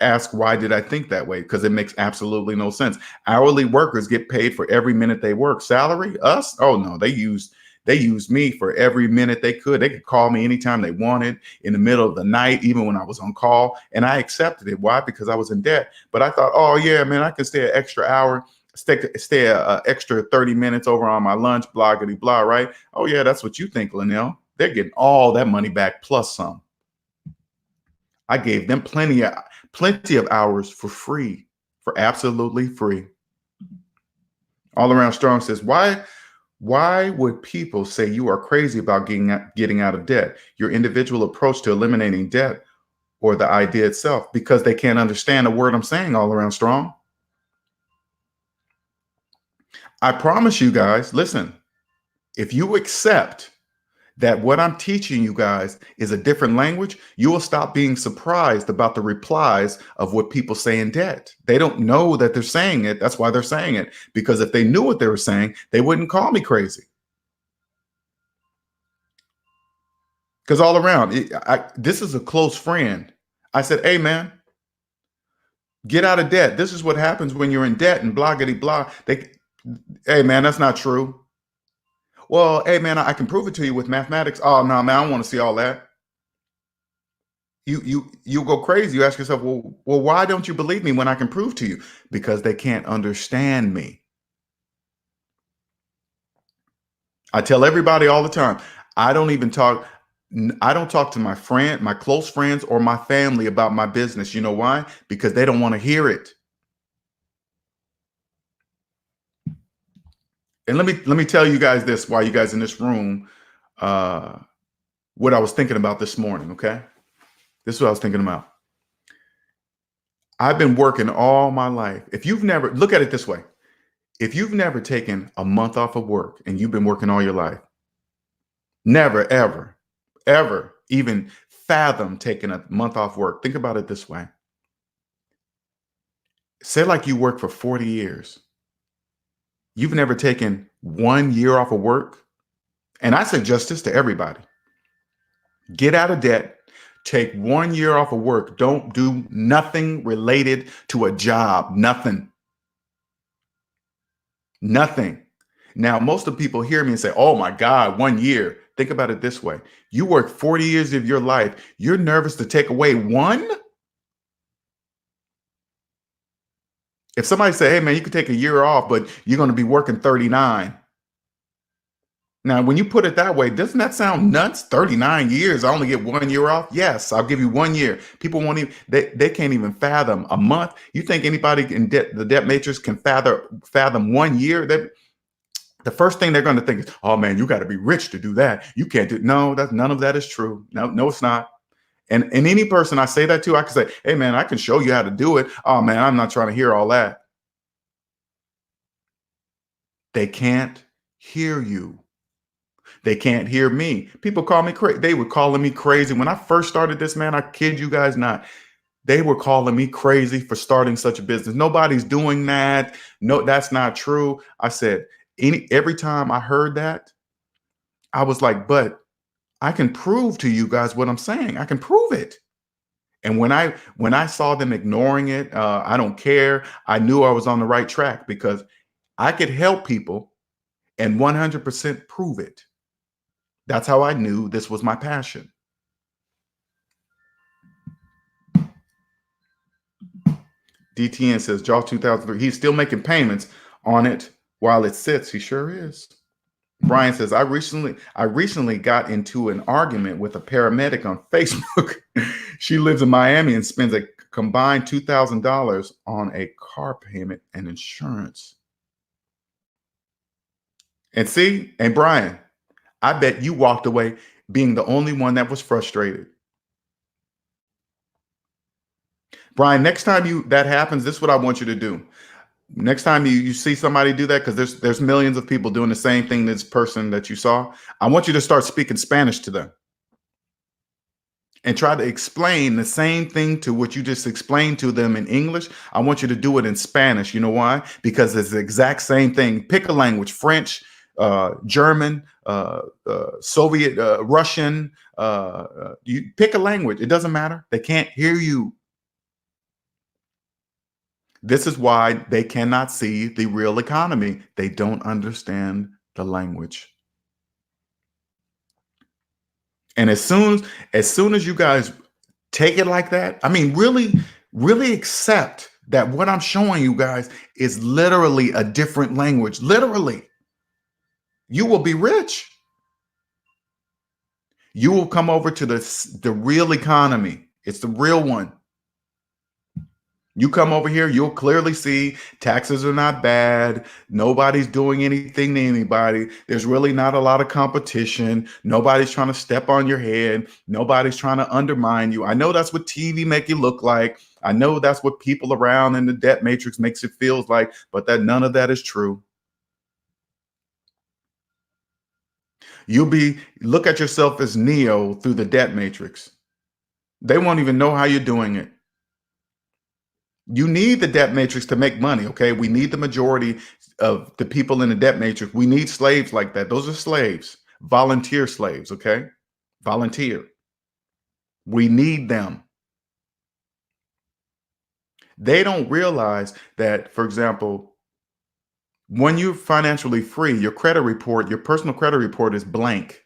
ask, why did I think that way? Because it makes absolutely no sense. Hourly workers get paid for every minute they work. Salary, us? Oh no, they use They used me for every minute they could. They could call me anytime they wanted, in the middle of the night, even when I was on call. And I accepted it. Why? Because I was in debt. But I thought, oh yeah, man, I can stay an extra hour, stay an extra 30 minutes over on my lunch, bloggity blah, right? Oh yeah, that's what you think, Linnell. They're getting all that money back plus some. I gave them plenty of hours for free, for absolutely free. All Around Strong says, why would people say you are crazy about getting out of debt? Your individual approach to eliminating debt or the idea itself? Because they can't understand a word I'm saying, All Around Strong. I promise you guys, listen, if you accept that what I'm teaching you guys is a different language, you will stop being surprised about the replies of what people say in debt. They don't know that they're saying it. That's why they're saying it. Because if they knew what they were saying, they wouldn't call me crazy. Because All Around, this is a close friend. I said, hey, man, get out of debt. This is what happens when you're in debt and bloggity blah. Hey, man, that's not true. Well, hey, man, I can prove it to you with mathematics. Oh, no, man, I don't want to see all that. You go crazy. You ask yourself, well, why don't you believe me when I can prove to you? Because they can't understand me. I tell everybody all the time, I don't talk to my close friends or my family about my business. You know why? Because they don't want to hear it. And let me tell you guys this, while you guys in this room, what I was thinking about this morning, okay? This is what I was thinking about. I've been working all my life. If you've never, look at it this way. If you've never taken a month off of work and you've been working all your life, never, ever, ever even fathom taking a month off work. Think about it this way. Say like you work for 40 years. You've never taken 1 year off of work. And I suggest this to everybody. Get out of debt. Take 1 year off of work. Don't do nothing related to a job. Nothing. Nothing. Now, most of the people hear me and say, oh my God, 1 year. Think about it this way. You work 40 years of your life. You're nervous to take away one? If somebody say, hey man, you could take a year off, but you're going to be working 39. Now, when you put it that way, doesn't that sound nuts? 39 years, I only get 1 year off? Yes, I'll give you 1 year. People won't even, they can't even fathom a month. You think anybody in debt, the debt matrix can fathom 1 year? The first thing they're going to think is, oh man, you got to be rich to do that. You can't do, no, none of that is true. No, it's not. And any person I say that to, I can say, hey man, I can show you how to do it. Oh man, I'm not trying to hear all that. They can't hear you. They can't hear me. People call me crazy. They were calling me crazy. When I first started this, man, I kid you guys not. They were calling me crazy for starting such a business. Nobody's doing that. No, that's not true. I said, every time I heard that, I was like, but I can prove to you guys what I'm saying. I can prove it. And when I saw them ignoring it, I don't care. I knew I was on the right track because I could help people and 100% prove it. That's how I knew this was my passion. DTN says, Jaws 2003, he's still making payments on it while it sits. He sure is. Brian says, I recently got into an argument with a paramedic on Facebook. She lives in Miami and spends a combined $2,000 on a car payment and insurance. And see, and Brian, I bet you walked away being the only one that was frustrated. Brian, next time that happens, this is what I want you to do. Next time you see somebody do that, because there's millions of people doing the same thing this person that you saw, I want you to start speaking Spanish to them and try to explain the same thing to what you just explained to them in English. I want you to do it in Spanish. You know why? Because it's the exact same thing. Pick a language: French, German, Soviet, Russian. You pick a language. It doesn't matter. They can't hear you. This is why they cannot see the real economy. They don't understand the language. And as soon as you guys take it like that, I mean, really accept that what I'm showing you guys is literally a different language. Literally, you will be rich. You will come over to the real economy. It's the real one. You come over here, you'll clearly see taxes are not bad. Nobody's doing anything to anybody. There's really not a lot of competition. Nobody's trying to step on your head. Nobody's trying to undermine you. I know that's what TV make you look like. I know that's what people around in the debt matrix makes it feel like, but that none of that is true. Look at yourself as Neo through the debt matrix. They won't even know how you're doing it. You need the debt matrix to make money, okay? We need the majority of the people in the debt matrix. We need slaves like that. Those are slaves, volunteer slaves, okay? Volunteer. We need them. They don't realize that, for example, when you're financially free, your credit report, your personal credit report is blank.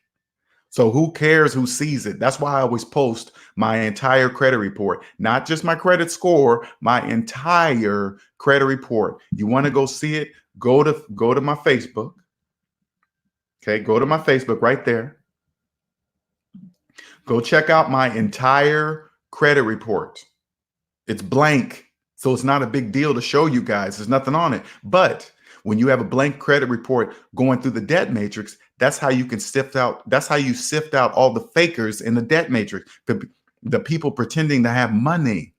So who cares who sees it? That's why I always post my entire credit report, not just my credit score, my entire credit report. You want to go see it? Go to my Facebook. Okay, go to my Facebook right there. Go check out my entire credit report. It's blank. So it's not a big deal to show you guys. There's nothing on it. But when you have a blank credit report going through the debt matrix, that's how you can sift out. That's how you sift out all the fakers in the debt matrix, the people pretending to have money.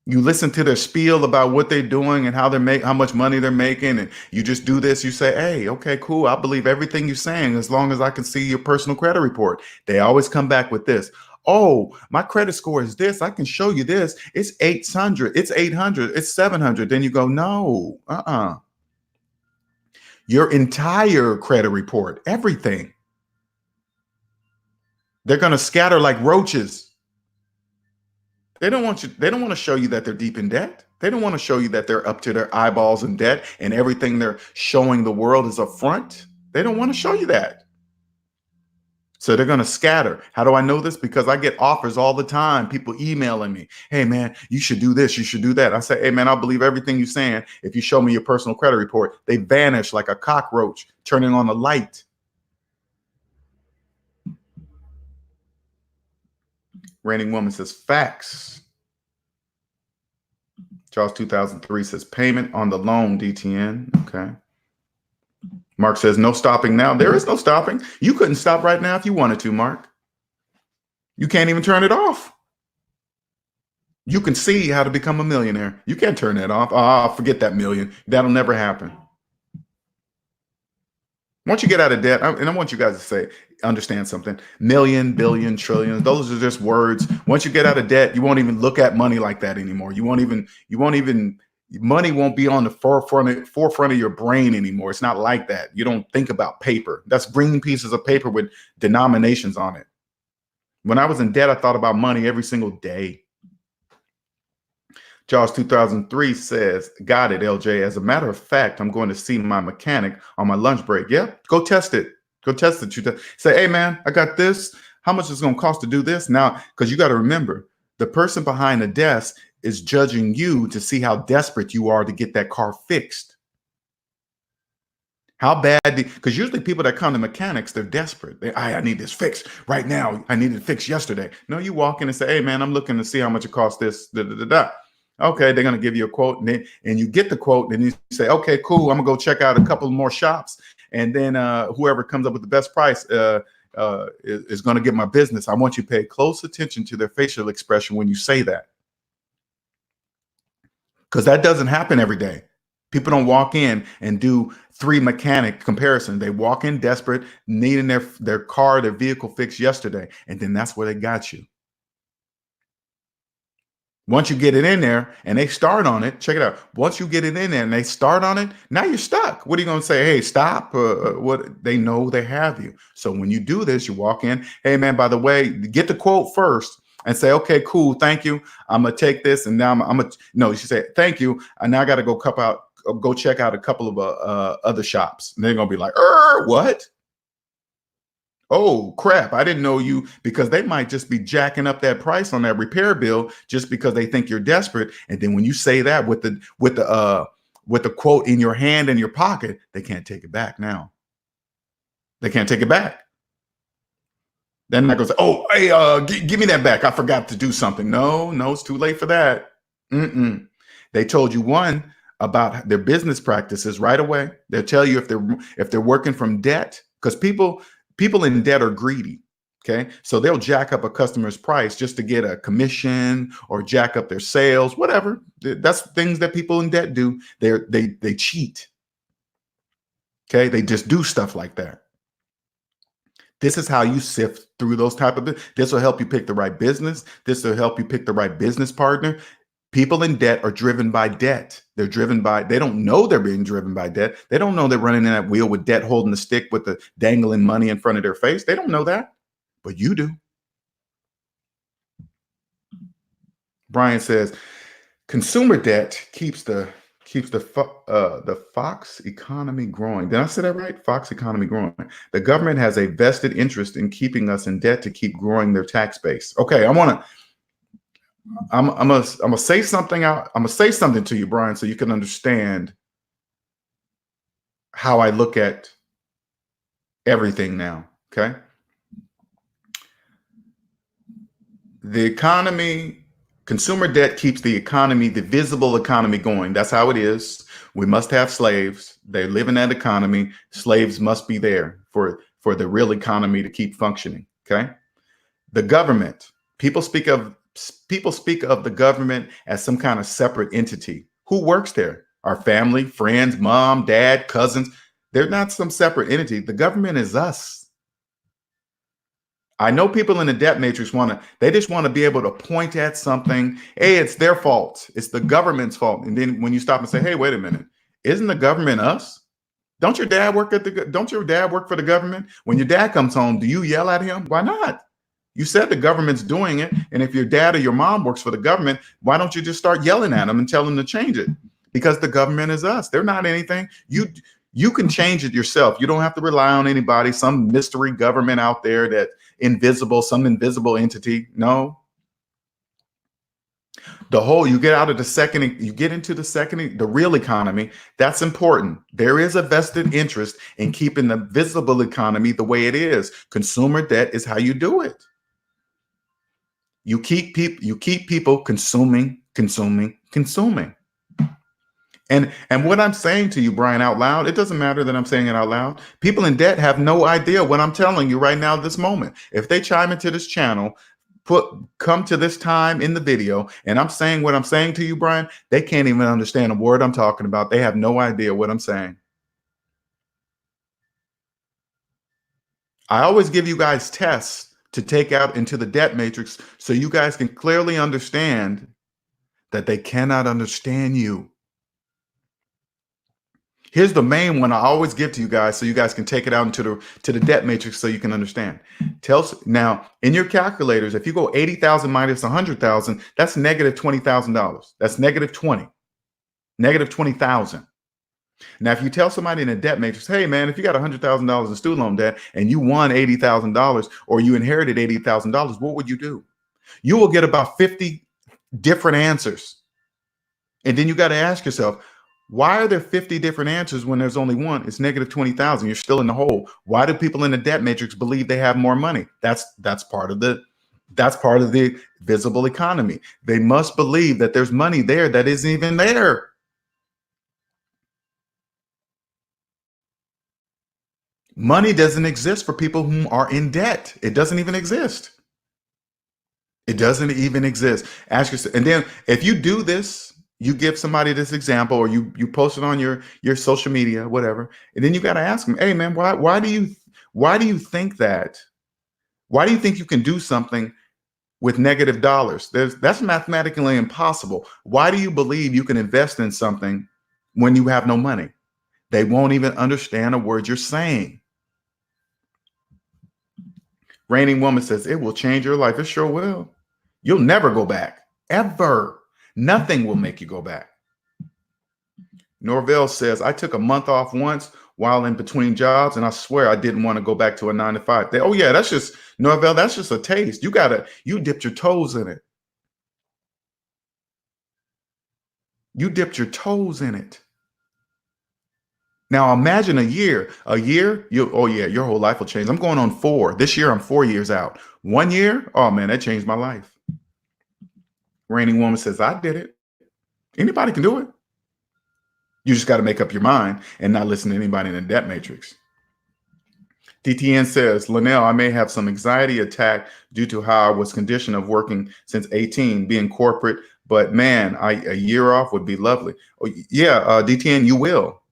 You listen to their spiel about what they're doing and how much money they're making, and you just do this. You say, "Hey, okay, cool. I believe everything you're saying as long as I can see your personal credit report." They always come back with this. "Oh, my credit score is this. I can show you this. It's 800. It's 800. It's 700." Then you go, "No, Your entire credit report, everything. They're going to scatter like roaches. They don't want to show you that they're deep in debt. They don't want to show you that they're up to their eyeballs in debt and everything they're showing the world is a front. They don't want to show you that. So they're going to scatter. How do I know this? Because I get offers all the time. People emailing me, "Hey man, you should do this. You should do that." I say, "Hey man, I'll believe everything you're saying if you show me your personal credit report." They vanish like a cockroach turning on a light. Reigning Woman says, "Facts." Charles 2003 says, "Payment on the loan, DTN." Okay. Mark says, "No stopping now." There is no stopping. You couldn't stop right now if you wanted to, Mark. You can't even turn it off. You can see how to become a millionaire. You can't turn that off. Oh, forget that million. That'll never happen. Once you get out of debt, and I want you guys to understand something. Million, billion, trillion, those are just words. Once you get out of debt, you won't even look at money like that anymore. Money won't be on the forefront of your brain anymore. It's not like that. You don't think about paper. That's green pieces of paper with denominations on it. When I was in debt, I thought about money every single day. Charles 2003 says, "Got it, LJ. As a matter of fact, I'm going to see my mechanic on my lunch break." Yeah, go test it. Go test it. Say, "Hey, man, I got this. How much is it going to cost to do this?" Now, because you got to remember, the person behind the desk is judging you to see how desperate you are to get that car fixed. How bad? Because usually people that come to mechanics, they're desperate. I need this fixed right now. I needed it fixed yesterday. No, you walk in and say, "Hey, man, I'm looking to see how much it costs this." Okay, they're going to give you a quote, and you get the quote, and you say, "Okay, cool. I'm going to go check out a couple more shops, and then whoever comes up with the best price is going to get my business." I want you to pay close attention to their facial expression when you say that, because that doesn't happen every day. People don't walk in and do 3 mechanic comparisons. They walk in desperate, needing their car, their vehicle fixed yesterday, and then that's where they got you. Once you get it in there and they start on it, check it out. Once you get it in there and they start on it, now you're stuck. What are you going to say? "Hey, stop." What? They know they have you. So when you do this, you walk in, "Hey, man, by the way," get the quote first and say, "Okay, cool. Thank you. I'm going to take this." And now no, you should say, "Thank you. And now I got to go check out a couple of other shops." And they're going to be like, "What?" Oh crap, I didn't know you, because they might just be jacking up that price on that repair bill just because they think you're desperate. And then when you say that with the quote in your hand and your pocket, they can't take it back now. They can't take it back. Then I go say, "Oh, hey, give me that back. I forgot to do something." No, no, it's too late for that. Mm-mm. They told you one about their business practices right away. They'll tell you if they're working from debt, because people in debt are greedy. Okay, so they'll jack up a customer's price just to get a commission or jack up their sales, whatever. That's things that people in debt do. They cheat. Okay, they just do stuff like that. This is how you sift through those type of, this will help you pick the right business. This will help you pick the right business partner. People in debt are driven by debt. They don't know they're being driven by debt. They don't know they're running in that wheel with debt holding the stick with the dangling money in front of their face. They don't know that, but you do. Brian says, consumer debt keeps the Fox economy growing. Did I say that right? Fox economy growing. The government has a vested interest in keeping us in debt to keep growing their tax base. Okay, I'm gonna say something out. I'm gonna say something to you, Brian, so you can understand how I look at everything now. Okay. The economy, consumer debt keeps the economy, the visible economy going. That's how it is. We must have slaves. They live in that economy. Slaves must be there for the real economy to keep functioning. Okay. The government, people speak of the government as some kind of separate entity. Who works there? Our family, friends, mom, dad, cousins. They're not some separate entity. The government is us. I know people in the debt matrix they just want to be able to point at something. Hey, it's their fault. It's the government's fault. And then when you stop and say, hey, wait a minute, isn't the government us? Don't your dad work for the government? When your dad comes home, do you yell at him? Why not? You said the government's doing it. And if your dad or your mom works for the government, why don't you just start yelling at them and tell them to change it? Because the government is us. They're not anything. You can change it yourself. You don't have to rely on anybody, some mystery government out there that some invisible entity. No. You get out of the second, you get into the real economy. That's important. There is a vested interest in keeping the visible economy the way it is. Consumer debt is how you do it. You keep people consuming. And what I'm saying to you, Brian, out loud, it doesn't matter that I'm saying it out loud. People in debt have no idea what I'm telling you right now, this moment. If they chime into this channel, come to this time in the video, and I'm saying what I'm saying to you, Brian, they can't even understand a word I'm talking about. They have no idea what I'm saying. I always give you guys tests to take out into the debt matrix so you guys can clearly understand that they cannot understand you. Here's the main one I always give to you guys so you guys can take it out into the debt matrix so you can understand. Now, in your calculators, if you go 80,000 minus 100,000, that's negative $20,000. That's negative 20,000. Now, if you tell somebody in a debt matrix, hey, man, if you got $100,000 in student loan debt and you won $80,000 or you inherited $80,000, what would you do? You will get about 50 different answers. And then you got to ask yourself, why are there 50 different answers when there's only one? It's negative 20,000. You're still in the hole. Why do people in the debt matrix believe they have more money? That's part of the visible economy. They must believe that there's money there that isn't even there. Money doesn't exist for people who are in debt. It doesn't even exist. It doesn't even exist. Ask yourself, and then if you do this, you give somebody this example, or you post it on your social media, whatever, and then you got to ask them, hey man, why do you think that? Why do you think you can do something with negative dollars? That's mathematically impossible. Why do you believe you can invest in something when you have no money? They won't even understand a word you're saying. Raining Woman says, it will change your life. It sure will. You'll never go back, ever. Nothing will make you go back. Norvell says, I took a month off once. while in between jobs, and I swear I didn't want to go back to a 9 to 5. Oh yeah, that's just Norvell. That's just a taste. You dipped your toes in it. You dipped your toes in it. Now imagine a year. Oh yeah, your whole life will change. I'm going on 4. This year I'm 4 years out. 1 year, oh man, that changed my life. Reigning woman says, I did it. Anybody can do it. You just got to make up your mind and not listen to anybody in the debt matrix. DTN says, Linnell, I may have some anxiety attack due to how I was conditioned of working since 18, being corporate, but man, a year off would be lovely. Oh, yeah, DTN, you will.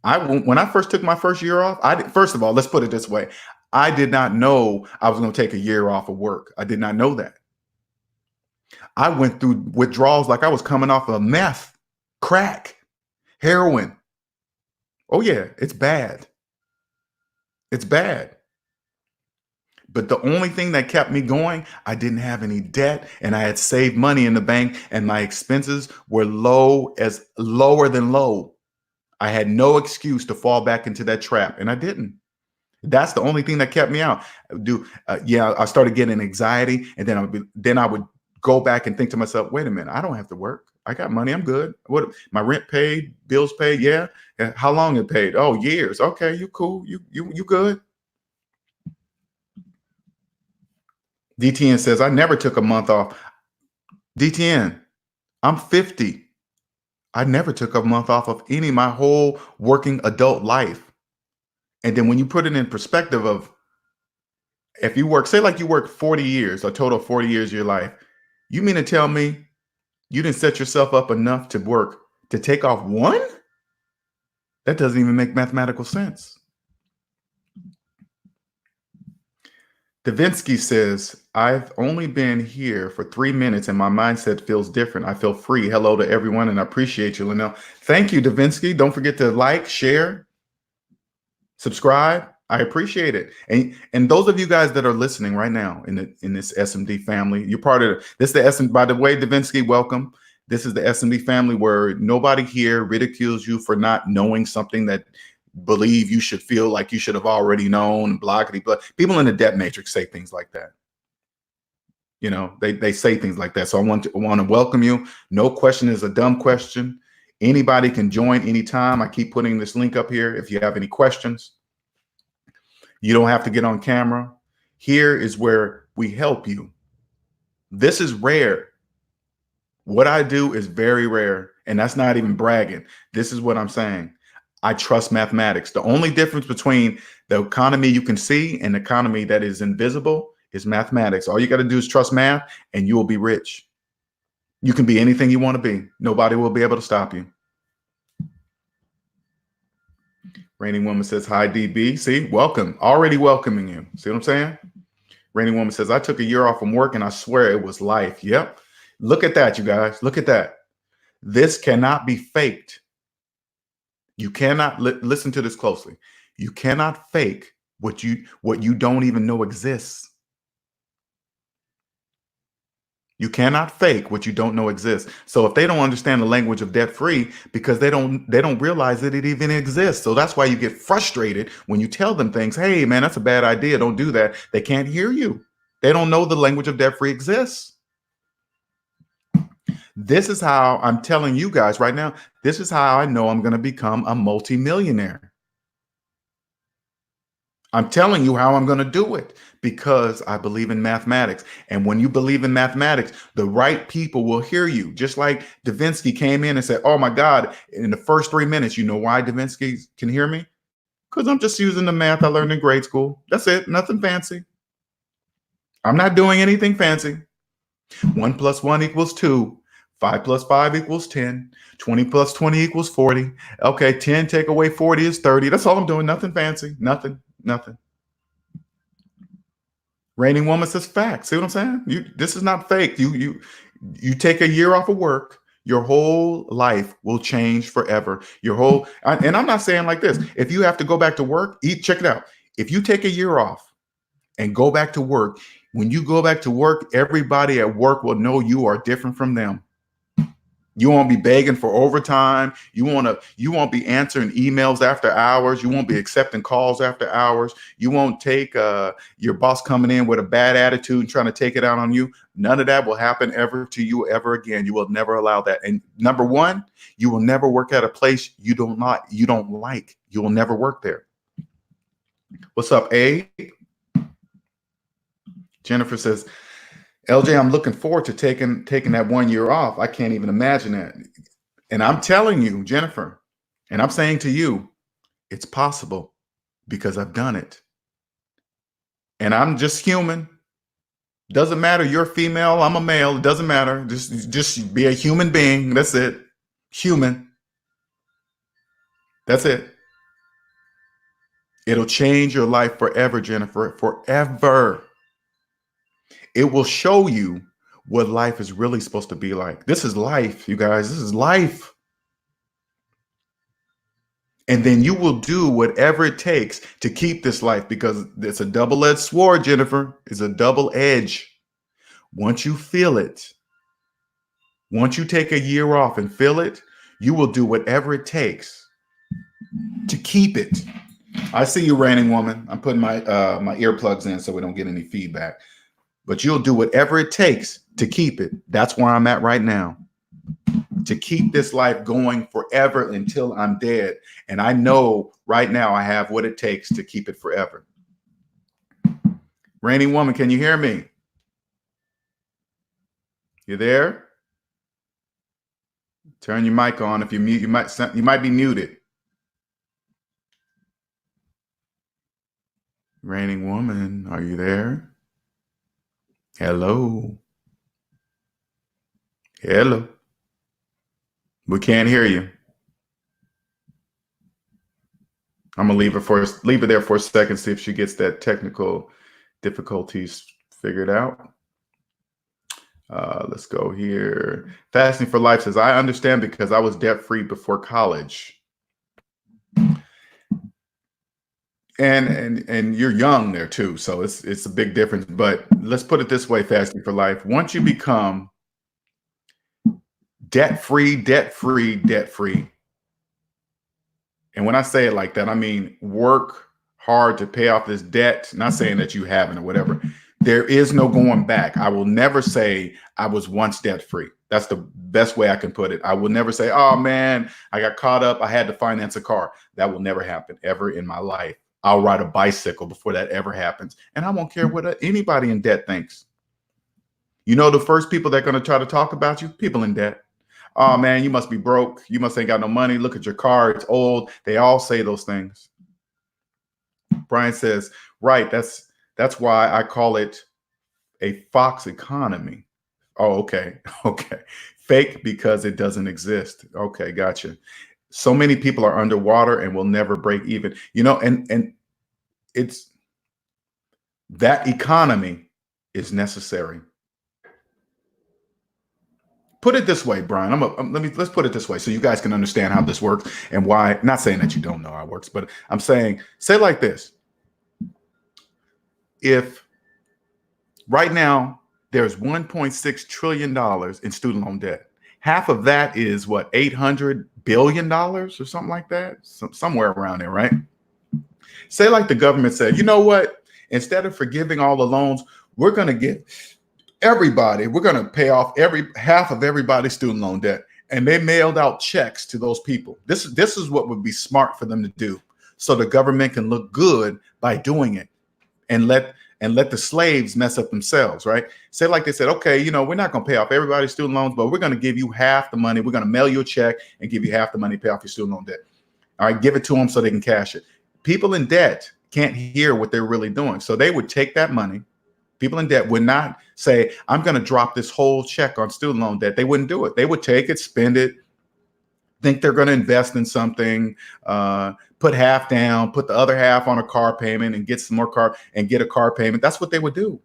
When I first took my first year off, first of all, let's put it this way. I did not know I was going to take a year off of work. I did not know that. I went through withdrawals like I was coming off of meth, crack, heroin. Oh yeah, it's bad. It's bad. But the only thing that kept me going, I didn't have any debt and I had saved money in the bank and my expenses were lower than low. I had no excuse to fall back into that trap and I didn't. That's the only thing that kept me out. I started getting anxiety and then I would go back and think to myself, wait a minute, I don't have to work. I got money. I'm good. What, my rent paid, bills paid? Yeah. How long it paid? Oh, years. Okay, you cool. You good. DTN says, I never took a month off. DTN, I'm 50. I never took a month off of my whole working adult life. And then when you put it in perspective of, if you work, say like you work 40 years, a total of 40 years of your life, you mean to tell me you didn't set yourself up enough to work to take off one? That doesn't even make mathematical sense. Davinsky says, I've only been here for 3 minutes and my mindset feels different. I feel free. Hello to everyone and I appreciate you, Linnell. Thank you, Davinsky. Don't forget to like, share, subscribe. I appreciate it. And those of you guys that are listening right now in this SMD family, you're part of this. By the way, Davinsky, welcome. This is the SMD family where nobody here ridicules you for not knowing something that believe you should feel like you should have already known. Blah. People in the debt matrix say things like that. You know, they say things like that. So I want to welcome you. No question is a dumb question. Anybody can join anytime. I keep putting this link up here if you have any questions. You don't have to get on camera. Here is where we help you. This is rare. What I do is very rare, and that's not even bragging. This is what I'm saying. I trust mathematics. The only difference between the economy you can see and the economy that is invisible is mathematics. All you got to do is trust math, and you will be rich. You can be anything you want to be. Nobody will be able to stop you. Reigning woman says, hi, DB. See, welcome. Already welcoming you. See what I'm saying? Reigning woman says, I took a year off from work and I swear it was life. Yep. Look at that, you guys. Look at that. This cannot be faked. You cannot listen to this closely. You cannot fake what you don't even know exists. You cannot fake what you don't know exists. So if they don't understand the language of debt free, because they don't realize that it even exists. So that's why you get frustrated when you tell them things. Hey, man, that's a bad idea. Don't do that. They can't hear you. They don't know the language of debt free exists. This is how I'm telling you guys right now. This is how I know I'm going to become a multimillionaire. I'm telling you how I'm going to do it because I believe in mathematics. And when you believe in mathematics, the right people will hear you. Just like Davinsky came in and said, oh my God, in the first 3 minutes, you know why Davinsky can hear me? Because I'm just using the math I learned in grade school. That's it. Nothing fancy. I'm not doing anything fancy. 1 + 1 = 2. 5 + 5 = 10. 20 + 20 = 40. Okay, 10 take away 40 is 30. That's all I'm doing. Nothing fancy. Nothing. Reigning woman says facts. See what I'm saying? This is not fake. You take a year off of work, your whole life will change forever. And I'm not saying like this. If you have to go back to work, check it out. If you take a year off and go back to work, when you go back to work, everybody at work will know you are different from them. You won't be begging for overtime. You won't be answering emails after hours. You won't be accepting calls after hours. You won't take your boss coming in with a bad attitude and trying to take it out on you. None of that will happen ever to you ever again. You will never allow that. And number one, you will never work at a place you don't like. You will never work there. What's up, A? Jennifer says, LJ, I'm looking forward to taking that 1 year off. I can't even imagine that. And I'm telling you, Jennifer, and I'm saying to you, it's possible because I've done it. And I'm just human. Doesn't matter. You're female. I'm a male. It doesn't matter. Just be a human being. That's it. Human. That's it. It'll change your life forever, Jennifer. Forever. It will show you what life is really supposed to be like. This is life, you guys. This is life. And then you will do whatever it takes to keep this life, because it's a double-edged sword, Jennifer. It's a double edge. Once you feel it, once you take a year off and feel it, you will do whatever it takes to keep it. I see you, reigning woman. I'm putting my my earplugs in so we don't get any feedback. But you'll do whatever it takes to keep it. That's where I'm at right now. To keep this life going forever until I'm dead. And I know right now I have what it takes to keep it forever. Reigning woman, can you hear me? You there? Turn your mic on. If you mute, you might be muted. Reigning woman, are you there? Hello. Hello. We can't hear you. I'm gonna leave it there for a second, see if she gets that technical difficulties figured out. Let's go here. Fasting for Life says, I understand because I was debt-free before college. And you're young there too, so it's a big difference. But let's put it this way, Fasting for Life. Once you become debt-free. And when I say it like that, I mean work hard to pay off this debt. Not saying that you haven't or whatever. There is no going back. I will never say I was once debt-free. That's the best way I can put it. I will never say, oh man, I got caught up. I had to finance a car. That will never happen ever in my life. I'll ride a bicycle before that ever happens. And I won't care what anybody in debt thinks. You know, the first people that are going to try to talk about you, people in debt. Oh man, you must be broke. You must ain't got no money. Look at your car. It's old. They all say those things. Brian says, right. That's why I call it a Fox economy. Oh, okay. Okay. Fake because it doesn't exist. Okay. Gotcha. So many people are underwater and will never break even, you know, and it's that economy is necessary. Put it this way, Brian. Let's put it this way so you guys can understand how this works and why. Not saying that you don't know how it works, but I'm saying, say it like this. If right now there's $1.6 trillion in student loan debt, half of that is what, $800 billion or something like that, somewhere around there, right? Say like the government said, you know what? Instead of forgiving all the loans, we're going to give everybody, we're going to pay off half of everybody's student loan debt. And they mailed out checks to those people. This is what would be smart for them to do, so the government can look good by doing it and let the slaves mess up themselves, right? Say like they said, okay, you know, we're not going to pay off everybody's student loans, but we're going to give you half the money. We're going to mail you a check and give you half the money to pay off your student loan debt. All right, give it to them so they can cash it. People in debt can't hear what they're really doing. So they would take that money. People in debt would not say, I'm going to drop this whole check on student loan debt. They wouldn't do it. They would take it, spend it, think they're going to invest in something, put half down, put the other half on a car payment and get some more get a car payment. That's what they would do.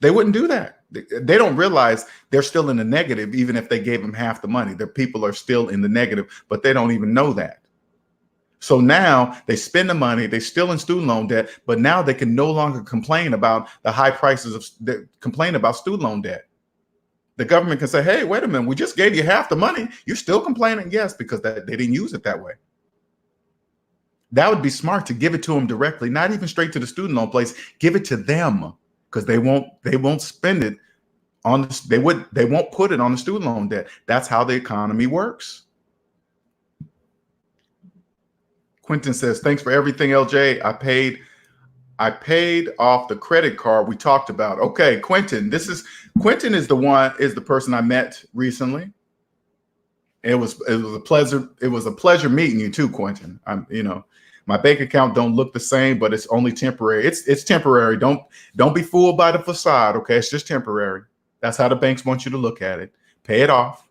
They wouldn't do that. They don't realize they're still in the negative, even if they gave them half the money. Their people are still in the negative, but they don't even know that. So now they spend the money, they're still in student loan debt, but now they can no longer complain about the high prices complain about student loan debt. The government can say, hey, wait a minute, we just gave you half the money. You're still complaining? Yes, because they didn't use it that way. That would be smart to give it to them directly, not even straight to the student loan place. Give it to them, because they won't spend it on this. They won't put it on the student loan debt. That's how the economy works. Quentin says, thanks for everything, LJ. I paid off the credit card we talked about. Okay, Quentin, Quentin is the person I met recently. It was a pleasure meeting you too, Quentin. My bank account don't look the same, but it's only temporary. It's temporary. Don't be fooled by the facade. Okay, it's just temporary. That's how the banks want you to look at it. Pay it off.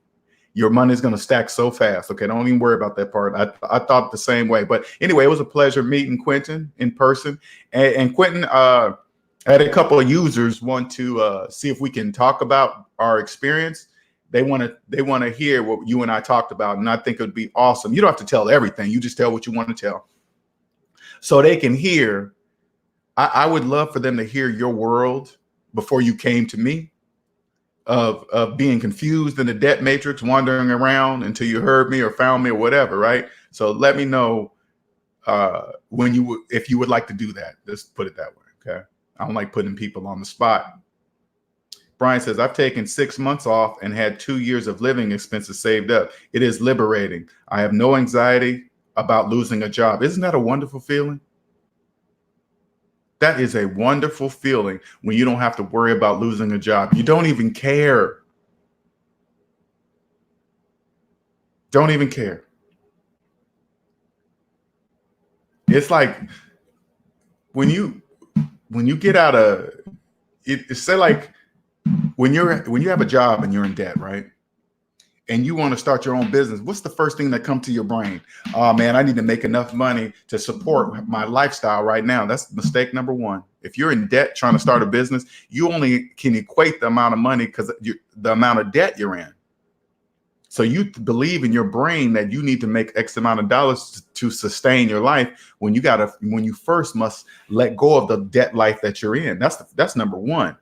Your money's going to stack so fast. Okay, don't even worry about that part. I thought the same way. But anyway, it was a pleasure meeting Quentin in person. And Quentin, I had a couple of users want to see if we can talk about our experience. They want to hear what you and I talked about, and I think it would be awesome. You don't have to tell everything. You just tell what you want to tell, so they can hear. I would love for them to hear your world before you came to me, of being confused in the debt matrix, wandering around until you heard me or found me or whatever, right? So let me know if you would like to do that. Just put it that way, okay? I don't like putting people on the spot. Brian says, I've taken 6 months off and had 2 years of living expenses saved up. It is liberating. I have no anxiety about losing a job. Isn't that a wonderful feeling? That is a wonderful feeling when you don't have to worry about losing a job. You don't even care. Don't even care. It's like when you get out of it, say like when you have a job and you're in debt, right? And you want to start your own business, what's the first thing that comes to your brain? Oh man, I need to make enough money to support my lifestyle right now. That's mistake number one. If you're in debt trying to start a business, you only can equate the amount of money because the amount of debt you're in. So you believe in your brain that you need to make X amount of dollars to sustain your life when you first must let go of the debt life that you're in. That's number one.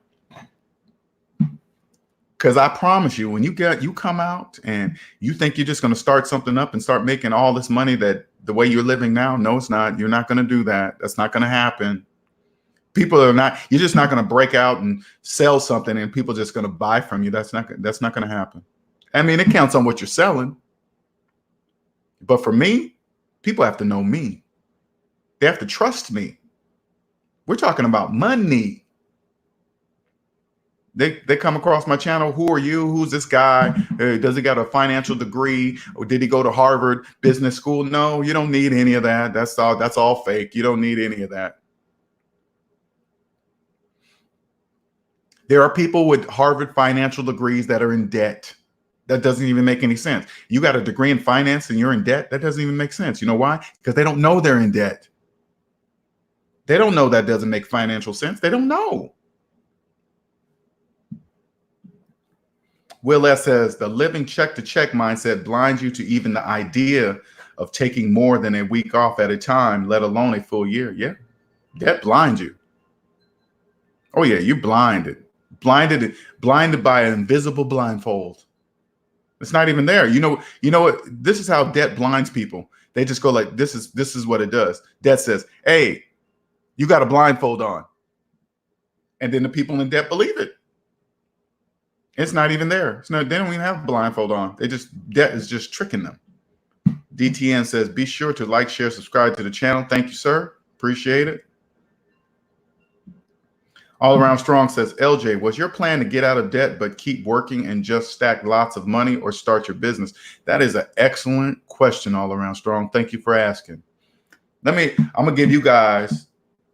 Because I promise you, when you come out and you think you're just going to start something up and start making all this money that the way you're living now, no, it's not. You're not going to do that. That's not going to happen. You're just not going to break out and sell something and people just going to buy from you. That's not going to happen. I mean, it counts on what you're selling. But for me, people have to know me. They have to trust me. We're talking about money. They come across my channel. Who are you? Who's this guy? Does he got a financial degree? Or did he go to Harvard Business School? No, you don't need any of that. That's all fake. You don't need any of that. There are people with Harvard financial degrees that are in debt. That doesn't even make any sense. You got a degree in finance and you're in debt? That doesn't even make sense. You know why? Because they don't know they're in debt. They don't know that doesn't make financial sense. They don't know. Will S says, the living check to check mindset blinds you to even the idea of taking more than a week off at a time, let alone a full year. Yeah, that blinds you. Oh yeah, you're blinded by an invisible blindfold. It's not even there. You know what? This is how debt blinds people. They just go like, this is what it does. Debt says, hey, you got a blindfold on. And then the people in debt believe it. It's not even there. They don't even have a blindfold on. Debt is just tricking them. DTN says, be sure to like, share, subscribe to the channel. Thank you, sir. Appreciate it. All Around Strong says, LJ, was your plan to get out of debt but keep working and just stack lots of money, or start your business? That is an excellent question, All Around Strong. Thank you for asking. I'm going to give you guys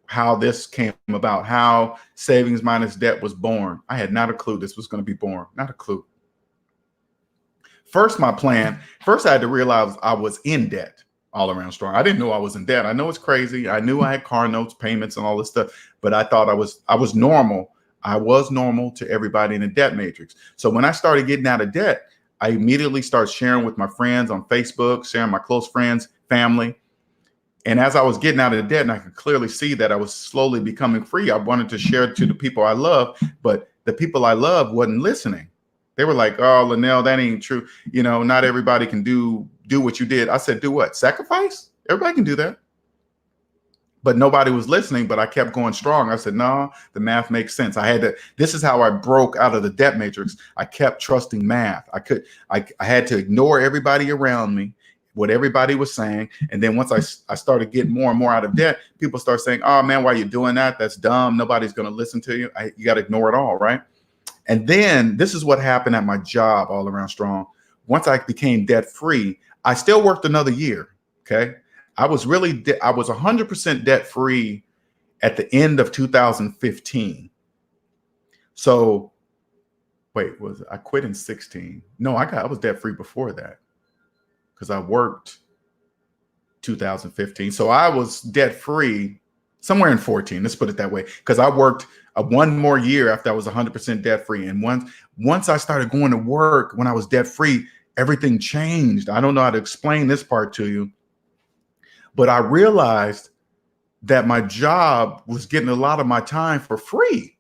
how this came about, how Savings Minus Debt was born. I had not a clue this was going to be born. Not a clue. First, I had to realize I was in debt. All Around Strong. I didn't know I was in debt. I know it's crazy. I knew I had car notes, payments, and all this stuff, but I thought I was normal. I was normal to everybody in the debt matrix. So when I started getting out of debt, I immediately started sharing with my friends on Facebook, sharing my close friends, family. And as I was getting out of debt and I could clearly see that I was slowly becoming free, I wanted to share it to the people I love, but the people I love wasn't listening. They were like, oh, Linnell, that ain't true. You know, not everybody can do what you did. I said, do what? Sacrifice? Everybody can do that. But nobody was listening, but I kept going strong. I said, no, the math makes sense. I had to, this is how I broke out of the debt matrix. I kept trusting math. I had to ignore everybody around me, what everybody was saying. And then once I started getting more and more out of debt, people start saying, oh man, why are you doing that? That's dumb. Nobody's going to listen to you. You got to ignore it all, right? And then this is what happened at my job, All Around Strong. Once I became debt free, I still worked another year. Okay. I was 100% debt free at the end of 2015. So wait, I quit in 16? No, I was debt free before that because I worked 2015. So I was debt free somewhere in 14. Let's put it that way, because I worked one more year after I was 100% debt free. And once I started going to work when I was debt free, everything changed. I don't know how to explain this part to you. But I realized that my job was getting a lot of my time for free.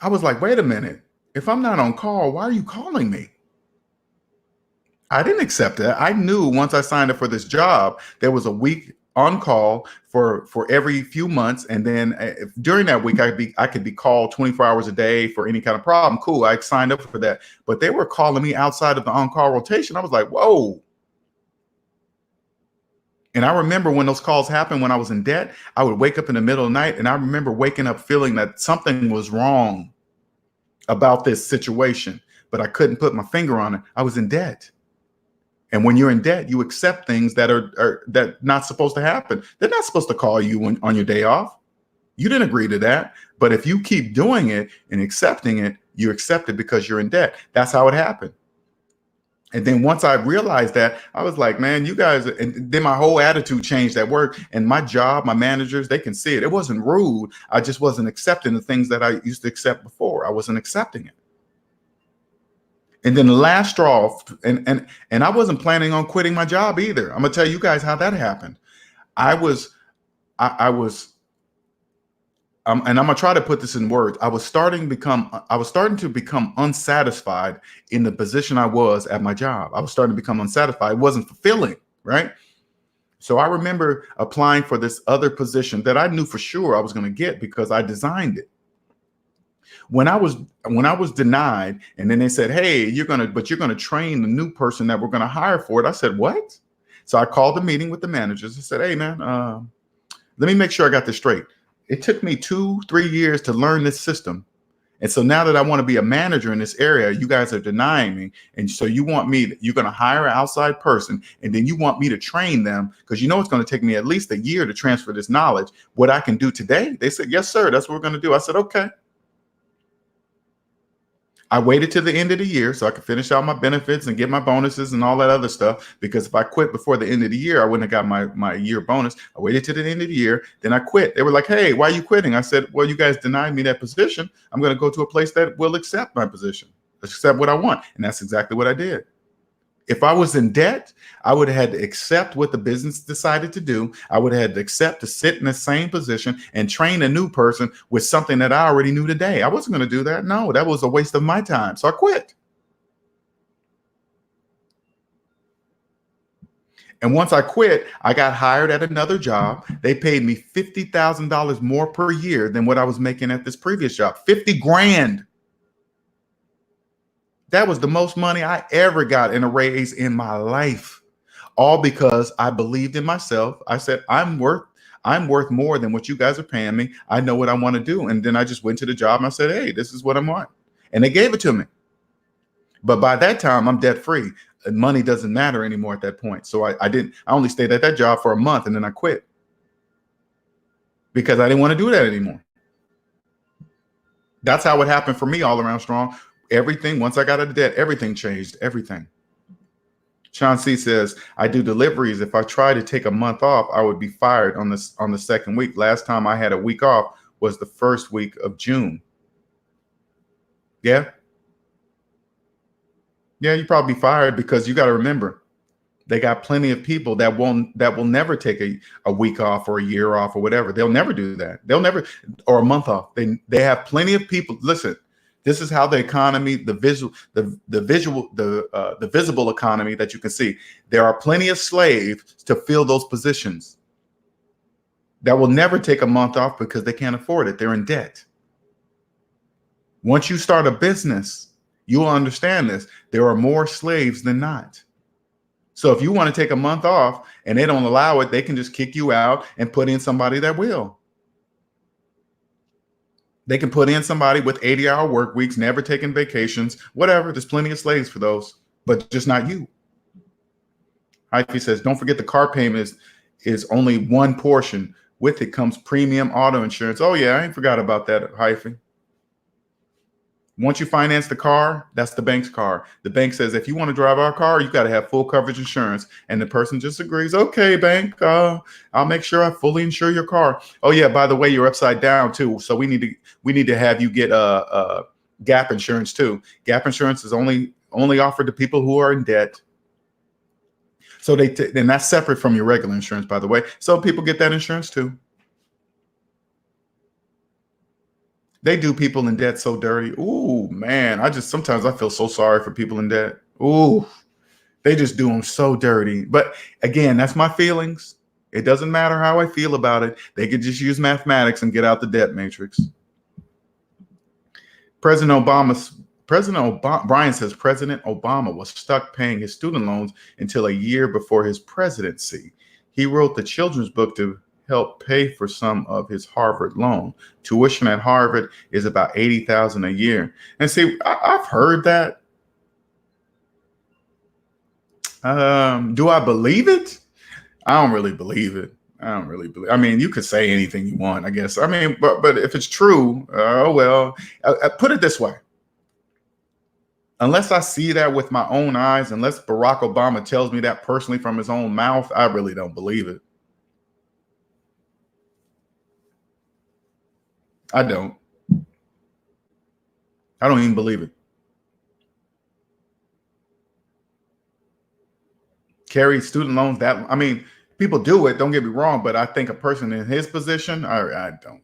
I was like, wait a minute. If I'm not on call, why are you calling me? I didn't accept that. I knew once I signed up for this job, there was a week on call for every few months. And then during that week, I could be called 24 hours a day for any kind of problem. Cool. I signed up for that. But they were calling me outside of the on-call rotation. I was like, whoa. And I remember when those calls happened when I was in debt, I would wake up in the middle of the night, and I remember waking up feeling that something was wrong about this situation, but I couldn't put my finger on it. I was in debt. And when you're in debt, you accept things that are not supposed to happen. They're not supposed to call you on your day off. You didn't agree to that. But if you keep doing it and accepting it, you accept it because you're in debt. That's how it happened. And then once I realized that, I was like, man, you guys, and then my whole attitude changed at work. And my job, my managers, they can see it. It wasn't rude. I just wasn't accepting the things that I used to accept before. I wasn't accepting it. And then the last straw, and I wasn't planning on quitting my job either. I'm gonna tell you guys how that happened. And I'm gonna try to put this in words. I was starting to become unsatisfied in the position I was at my job. I was starting to become unsatisfied. It wasn't fulfilling, right? So I remember applying for this other position that I knew for sure I was going to get because I designed it. When I was denied, and then they said, "Hey, you're gonna train the new person that we're gonna hire for it." I said, "What?" So I called a meeting with the managers. I said, "Hey, man, let me make sure I got this straight. It took me 2-3 years to learn this system. And so now that I want to be a manager in this area, you guys are denying me. And so you're going to hire an outside person, and then you want me to train them because you know it's going to take me at least a year to transfer this knowledge. What I can do today?" They said, "Yes, sir. That's what we're going to do." I said, "Okay." I waited to the end of the year so I could finish out my benefits and get my bonuses and all that other stuff. Because if I quit before the end of the year, I wouldn't have got my year bonus. I waited to the end of the year. Then I quit. They were like, "Hey, why are you quitting?" I said, "Well, you guys denied me that position. I'm going to go to a place that will accept my position, accept what I want." And that's exactly what I did. If I was in debt, I would have had to accept what the business decided to do. I would have had to accept to sit in the same position and train a new person with something that I already knew today. I wasn't going to do that. No, that was a waste of my time. So I quit. And once I quit, I got hired at another job. They paid me $50,000 more per year than what I was making at this previous job. 50 grand. That was the most money I ever got in a raise in my life, all because I believed in myself. I said, I'm worth more than what you guys are paying me. I know what I want to do. And then I just went to the job and I said, "Hey, this is what I want." And they gave it to me. But by that time, I'm debt free. Money doesn't matter anymore at that point. So I only stayed at that job for a month, and then I quit because I didn't want to do that anymore. That's how it happened for me, All Around Strong. Everything, once I got out of debt, everything changed, everything. Sean C says, "I do deliveries. If I try to take a month off, I would be fired on the second week. Last time I had a week off was the first week of June." Yeah. Yeah, you probably be fired because you got to remember, they got plenty of people that will never take a week off or a year off or whatever. They'll never do that. They'll never, or a month off. They have plenty of people. Listen, This is how the economy, the visible economy that you can see. There are plenty of slaves to fill those positions that will never take a month off because they can't afford it. They're in debt. Once you start a business, you will understand this. There are more slaves than not. So if you want to take a month off and they don't allow it, they can just kick you out and put in somebody that will. They can put in somebody with 80-hour work weeks, never taking vacations, whatever. There's plenty of slaves for those, but just not you. Hyphy says, don't forget the car payment is only one portion. With it comes premium auto insurance. Oh yeah, I ain't forgot about that, Hyphy. Once you finance the car, that's the bank's car. The bank says, if you want to drive our car, you got to have full coverage insurance. And the person just agrees, okay, bank, I'll make sure I fully insure your car. Oh yeah, by the way, you're upside down too. So we need to have you get gap insurance too. Gap insurance is only offered to people who are in debt. So and that's separate from your regular insurance, by the way. So people get that insurance too. They do people in debt so dirty. Ooh, man, sometimes I feel so sorry for people in debt. Ooh, they just do them so dirty. But again, that's my feelings. It doesn't matter how I feel about it. They could just use mathematics and get out the debt matrix. Brian says President Obama was stuck paying his student loans until a year before his presidency. He wrote the children's book to help pay for some of his Harvard loan. Tuition at Harvard is about $80,000 a year. And see, I've heard that. Do I believe it? I don't really believe it. I mean, you could say anything you want, I guess. I mean, but if it's true, oh well. Put it this way. Unless I see that with my own eyes, unless Barack Obama tells me that personally from his own mouth, I really don't believe it. I don't even believe it. Carry student loans, I mean, people do it, don't get me wrong, but I think a person in his position, I don't.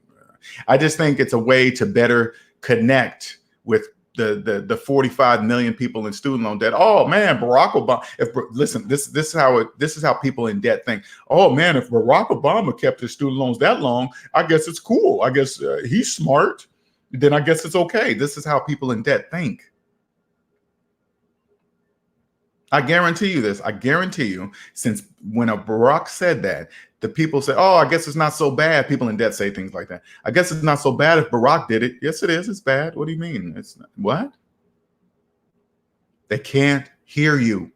I just think it's a way to better connect with the 45 million people in student loan debt. Oh man, Barack Obama. Listen, this is how people in debt think. Oh man, if Barack Obama kept his student loans that long, I guess it's cool. I guess he's smart. Then I guess it's okay. This is how people in debt think. I guarantee you this. I guarantee you, since when a Barack said that, the people say, oh, I guess it's not so bad. People in debt say things like that. I guess it's not so bad if Barack did it. Yes, it is. It's bad. What do you mean? It's not. What? They can't hear you.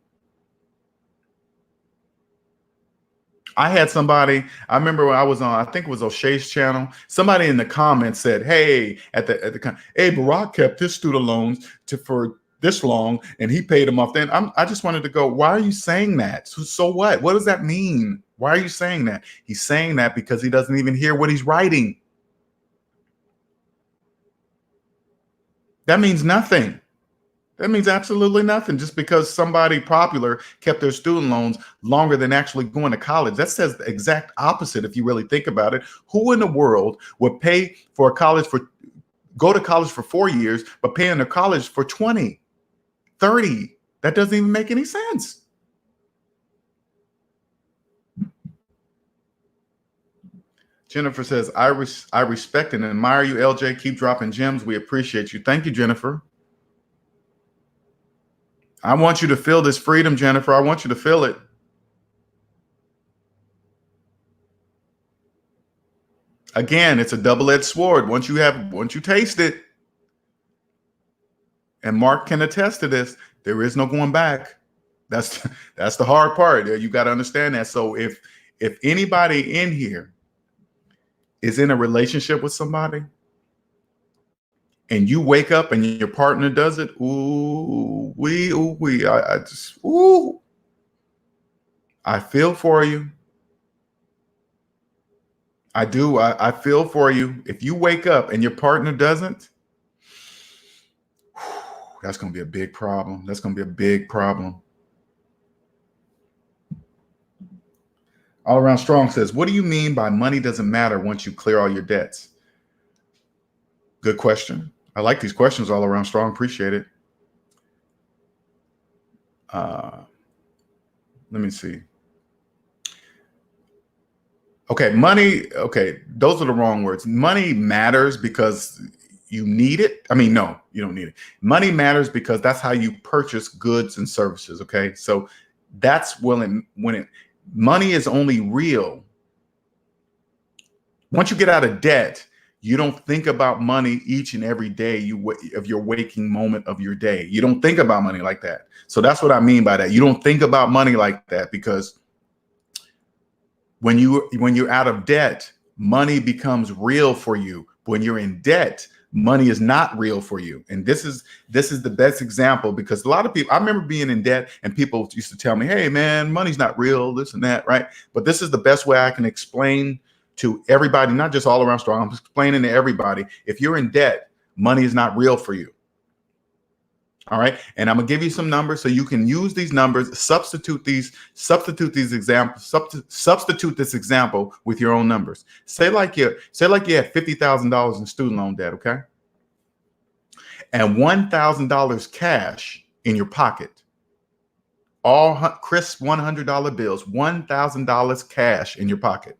I had somebody, I remember when I was on, I think it was O'Shea's channel. Somebody in the comments said, hey, hey, Barack kept his student loans for this long and he paid them off then. I just wanted to go, why are you saying that? So what? What does that mean? Why are you saying that? He's saying that because he doesn't even hear what he's writing. That means nothing. That means absolutely nothing. Just because somebody popular kept their student loans longer than actually going to college. That says the exact opposite if you really think about it. Who in the world would pay for go to college for 4 years, but pay in their college for 20, 30? That doesn't even make any sense. Jennifer says, I respect and admire you, LJ. Keep dropping gems. We appreciate you. Thank you, Jennifer. I want you to feel this freedom, Jennifer. I want you to feel it. Again, it's a double-edged sword. Once you taste it, and Mark can attest to this, there is no going back. That's the hard part. You got to understand that. So if anybody in here is in a relationship with somebody and you wake up and your partner does it, I feel for you. I do. I feel for you. If you wake up and your partner doesn't, that's going to be a big problem. That's going to be a big problem. All Around Strong says, what do you mean by money doesn't matter once you clear all your debts? Good question. I like these questions all around strong. Appreciate it. Let me see. Okay, money. Okay, those are the wrong words. Money matters because you need it. I mean, no, you don't need it. Money matters because that's how you purchase goods and services. Okay, so that's when money is only real. Once you get out of debt, you don't think about money each and every day of your waking moment of your day. You don't think about money like that. So that's what I mean by that. You don't think about money like that because when you're out of debt, money becomes real for you. When you're in debt, money is not real for you. And this is the best example, because a lot of people, I remember being in debt and people used to tell me, hey man, money's not real, this and that, right? But this is the best way I can explain to everybody, not just all around strong. I'm explaining to everybody, if you're in debt, money is not real for you. All right. And I'm gonna give you some numbers so you can use these numbers, substitute these examples, substitute this example with your own numbers. Say like you had $50,000 in student loan debt, okay? And $1,000 cash in your pocket. All crisp $100 bills, $1,000 cash in your pocket.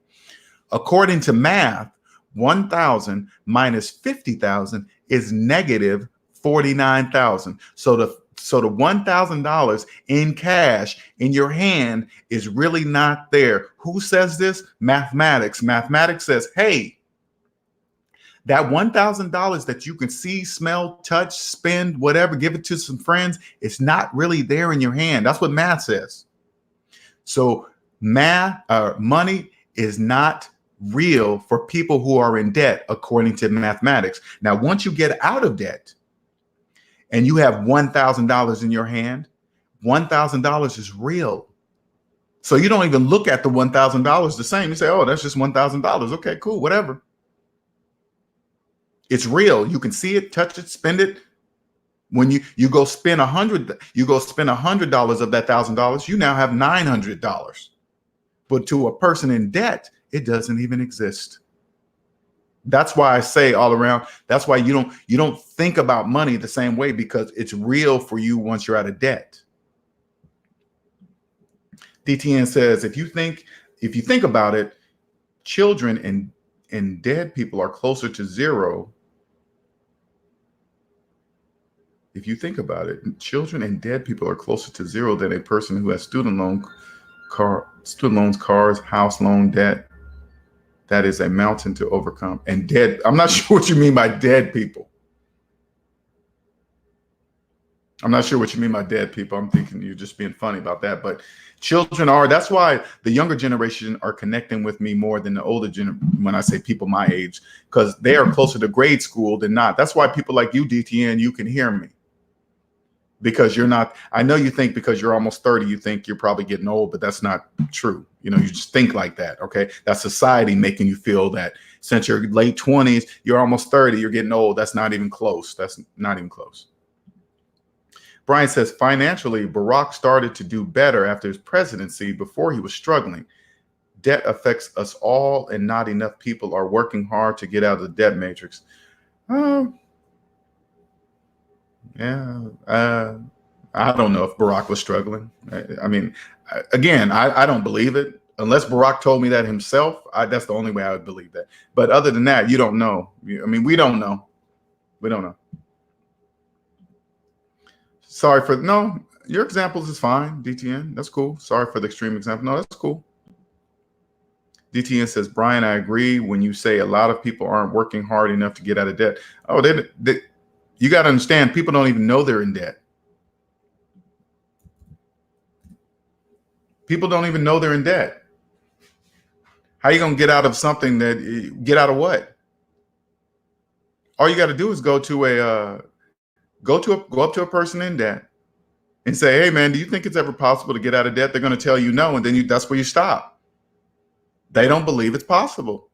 According to math, 1,000 minus 50,000 is negative 49,000. So the $1,000 in cash in your hand is really not there. Who says this? Mathematics. Mathematics says, hey, that $1,000 that you can see, smell, touch, spend, whatever, give it to some friends, it's not really there in your hand. That's what math says. So money is not real for people who are in debt, according to mathematics. Now, once you get out of debt and you have $1,000 in your hand, $1,000 is real. So you don't even look at the $1,000 the same. You say, oh, that's just $1,000. Okay, cool, whatever. It's real. You can see it, touch it, spend it. When you go spend $100 of that $1,000, you now have $900. But to a person in debt, it doesn't even exist. That's why I say all around, that's why you don't think about money the same way, because it's real for you once you're out of debt. DTN says, if you think about it, children and dead people are closer to zero. If you think about it, children and dead people are closer to zero than a person who has student loans, cars, house loan debt. That is a mountain to overcome. And dead, I'm not sure what you mean by dead people. I'm not sure what you mean by dead people. I'm thinking you're just being funny about that. But children are, that's why the younger generation are connecting with me more than the older generation, when I say people my age, because they are closer to grade school than not. That's why people like you, DTN, you can hear me. Because you're not, I know you think because you're almost 30, you think you're probably getting old, but that's not true. You know, you just think like that, okay? That's society making you feel that since you're late 20s, you're almost 30, you're getting old. That's not even close. That's not even close. Brian says, financially, Barack started to do better after his presidency. Before, he was struggling. Debt affects us all, and not enough people are working hard to get out of the debt matrix. Yeah, I don't know if Barack was struggling. I mean, again, I don't believe it. Unless Barack told me that himself, that's the only way I would believe that. But other than that, you don't know. I mean, we don't know. We don't know. Sorry for, no, your examples is fine, DTN. That's cool. Sorry for the extreme example. No, that's cool. DTN says, Brian, I agree when you say a lot of people aren't working hard enough to get out of debt. Oh, you got to understand, people don't even know they're in debt. People don't even know they're in debt. How are you going to get out of something get out of what? All you got to do is go up to a person in debt and say, hey man, do you think it's ever possible to get out of debt? They're going to tell you no. And then that's where you stop. They don't believe it's possible.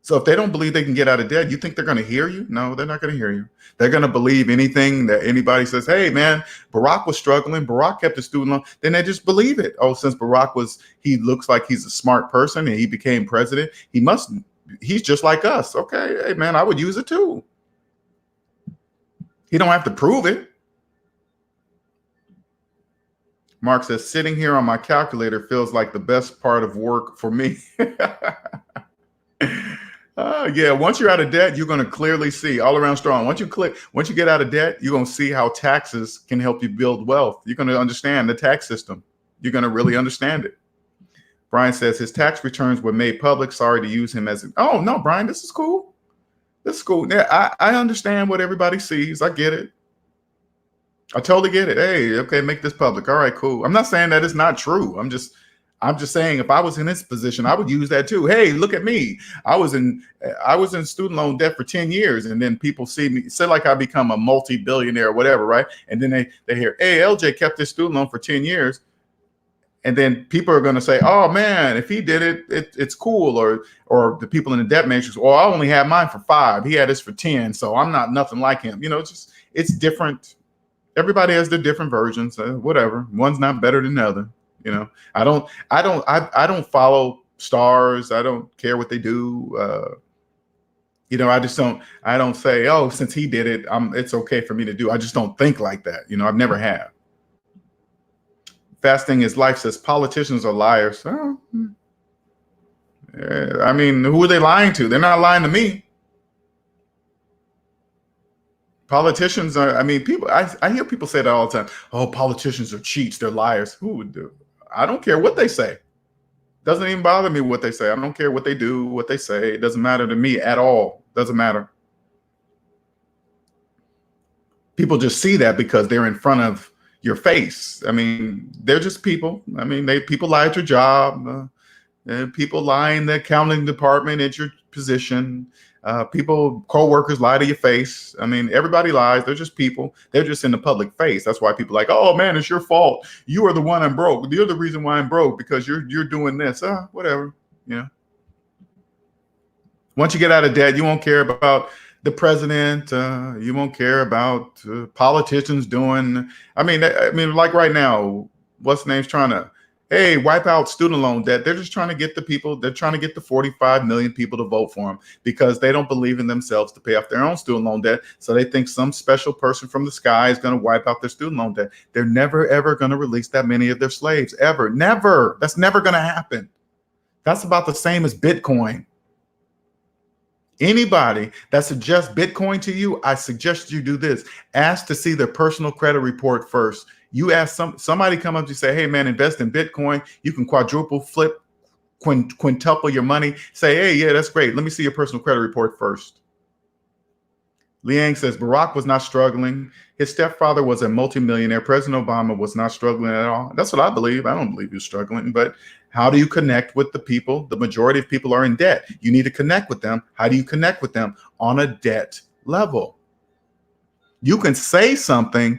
So if they don't believe they can get out of debt, you think they're going to hear you? No, they're not going to hear you. They're going to believe anything that anybody says, hey, man, Barack was struggling. Barack kept the student loan. Then they just believe it. Oh, since he looks like he's a smart person and he became president, he's just like us. Okay, hey, man, I would use it too. He don't have to prove it. Mark says, sitting here on my calculator feels like the best part of work for me. Yeah, once you're out of debt, you're going to clearly see all around strong. Once you get out of debt, you're going to see how taxes can help you build wealth. You're going to understand the tax system. You're going to really understand it. Brian says his tax returns were made public. Sorry to use him as oh no, Brian, this is cool. This is cool. Yeah, I understand what everybody sees. I get it. I totally get it. Hey, okay, make this public. All right, cool. I'm not saying that it's not true. I'm just saying if I was in this position, I would use that too. Hey, look at me. I was in student loan debt for 10 years, and then people see me, say like I become a multi-billionaire or whatever, right? And then they hear, hey, LJ kept this student loan for 10 years. And then people are going to say, oh man, if he did it, it's cool. Or the people in the debt matrix, well, I only had mine for 5. He had his for 10. So I'm not nothing like him. It's different. Everybody has their different versions, whatever. One's not better than the other. I don't follow stars. I don't care what they do. I don't say, oh, since he did it, it's okay for me to do. I just don't think like that. I've never have. Fasting is life says politicians are liars. Oh, I mean, who are they lying to? They're not lying to me. Politicians are, people, I hear people say that all the time. Oh, politicians are cheats. They're liars. Who would do? I don't care what they say. Doesn't even bother me what they say. I don't care what they do, what they say. It doesn't matter to me at all. Doesn't matter. People just see that because they're in front of your face. They're just people. People lie at your job. People lie in the accounting department at your position. People, co-workers lie to your face. Everybody lies. They're just people. They're just in the public face. That's why people are like, oh man, it's your fault. You are the one I'm broke. You're the reason why I'm broke because you're doing this. Whatever. Once you get out of debt, you won't care about the president. You won't care about politicians doing. Like right now, what's the name's trying to, hey, wipe out student loan debt. They're just trying to get the people. They're trying to get the 45 million people to vote for them because they don't believe in themselves to pay off their own student loan debt. So they think some special person from the sky is going to wipe out their student loan debt. They're never, ever going to release that many of their slaves, ever. Never. That's never going to happen. That's about the same as Bitcoin. Anybody that suggests Bitcoin to you, I suggest you do this. Ask to see their personal credit report first. You ask somebody come up to you, say, hey man, invest in Bitcoin. You can quadruple, flip, quintuple your money. Say, hey, yeah, that's great. Let me see your personal credit report first. Liang says Barack was not struggling. His stepfather was a multimillionaire. President Obama was not struggling at all. That's what I believe. I don't believe he was struggling. But how do you connect with the people? The majority of people are in debt. You need to connect with them. How do you connect with them? On a debt level. You can say something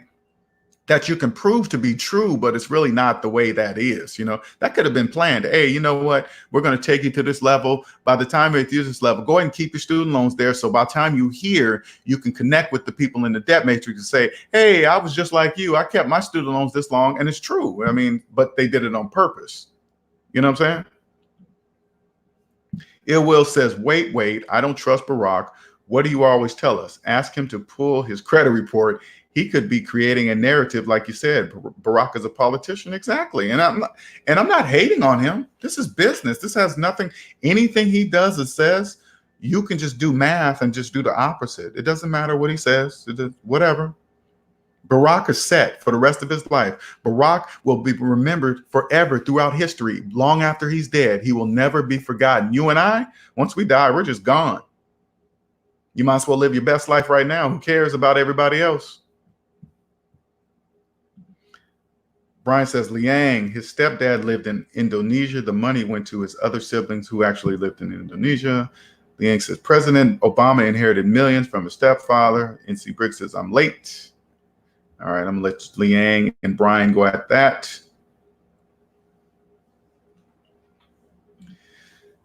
that you can prove to be true, but it's really not the way that is. That could have been planned. Hey, you know what? We're going to take you to this level. By the time you're at this level, go ahead and keep your student loans there. So by the time you hear, you can connect with the people in the debt matrix and say, hey, I was just like you. I kept my student loans this long. And it's true. But they did it on purpose. You know what I'm saying? Ill Will says, wait, I don't trust Barack. What do you always tell us? Ask him to pull his credit report. He could be creating a narrative, like you said. Barack is a politician, exactly. And I'm not hating on him. This is business. This has nothing. Anything he does or says, you can just do math and just do the opposite. It doesn't matter what he says. Whatever. Barack is set for the rest of his life. Barack will be remembered forever throughout history. Long after he's dead, he will never be forgotten. You and I, once we die, we're just gone. You might as well live your best life right now. Who cares about everybody else? Brian says, Liang, his stepdad lived in Indonesia. The money went to his other siblings who actually lived in Indonesia. Liang says, President Obama inherited millions from his stepfather. NC Briggs says, I'm late. All right, I'm going to let Liang and Brian go at that.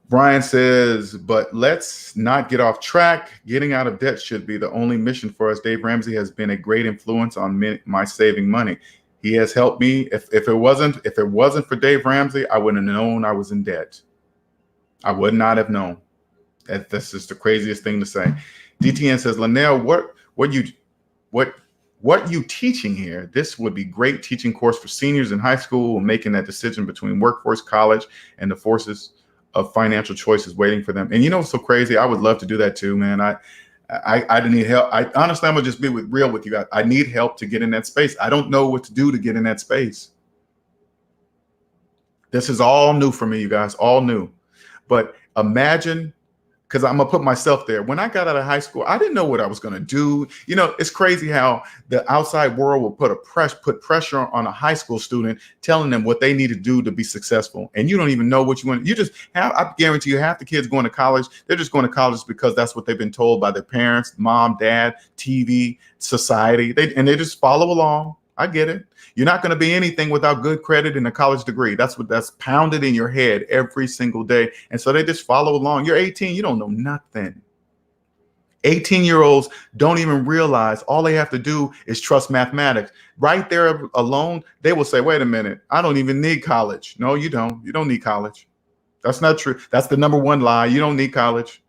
Brian says, but let's not get off track. Getting out of debt should be the only mission for us. Dave Ramsey has been a great influence on my saving money. He has helped me. If it wasn't for Dave Ramsey, I wouldn't have known I was in debt. I would not have known. That's just the craziest thing to say. DTN says, Linnell, what what you teaching here, this would be great teaching course for seniors in high school making that decision between workforce, college, and the forces of financial choices waiting for them. And you know what's so crazy? I would love to do that too, man. I need help. Honestly, I'm gonna just be real with you. I need help to get in that space. I don't know what to do to get in that space. This is all new for me, you guys, all new. But imagine, because I'm gonna put myself there. When I got out of high school, I didn't know what I was gonna do. You know, it's crazy how the outside world will put pressure on a high school student, telling them what they need to do to be successful. And you don't even know what you want. You just have, I guarantee you, half the kids going to college, they're just going to college because that's what they've been told by their parents, mom, dad, TV, society. And they just follow along. I get it. You're not going to be anything without good credit and a college degree. That's pounded in your head every single day. And so they just follow along. You're 18. You don't know nothing. 18-year-olds don't even realize all they have to do is trust mathematics. Right there alone, they will say, wait a minute, I don't even need college. No, you don't. You don't need college. That's not true. That's the number one lie. You don't need college.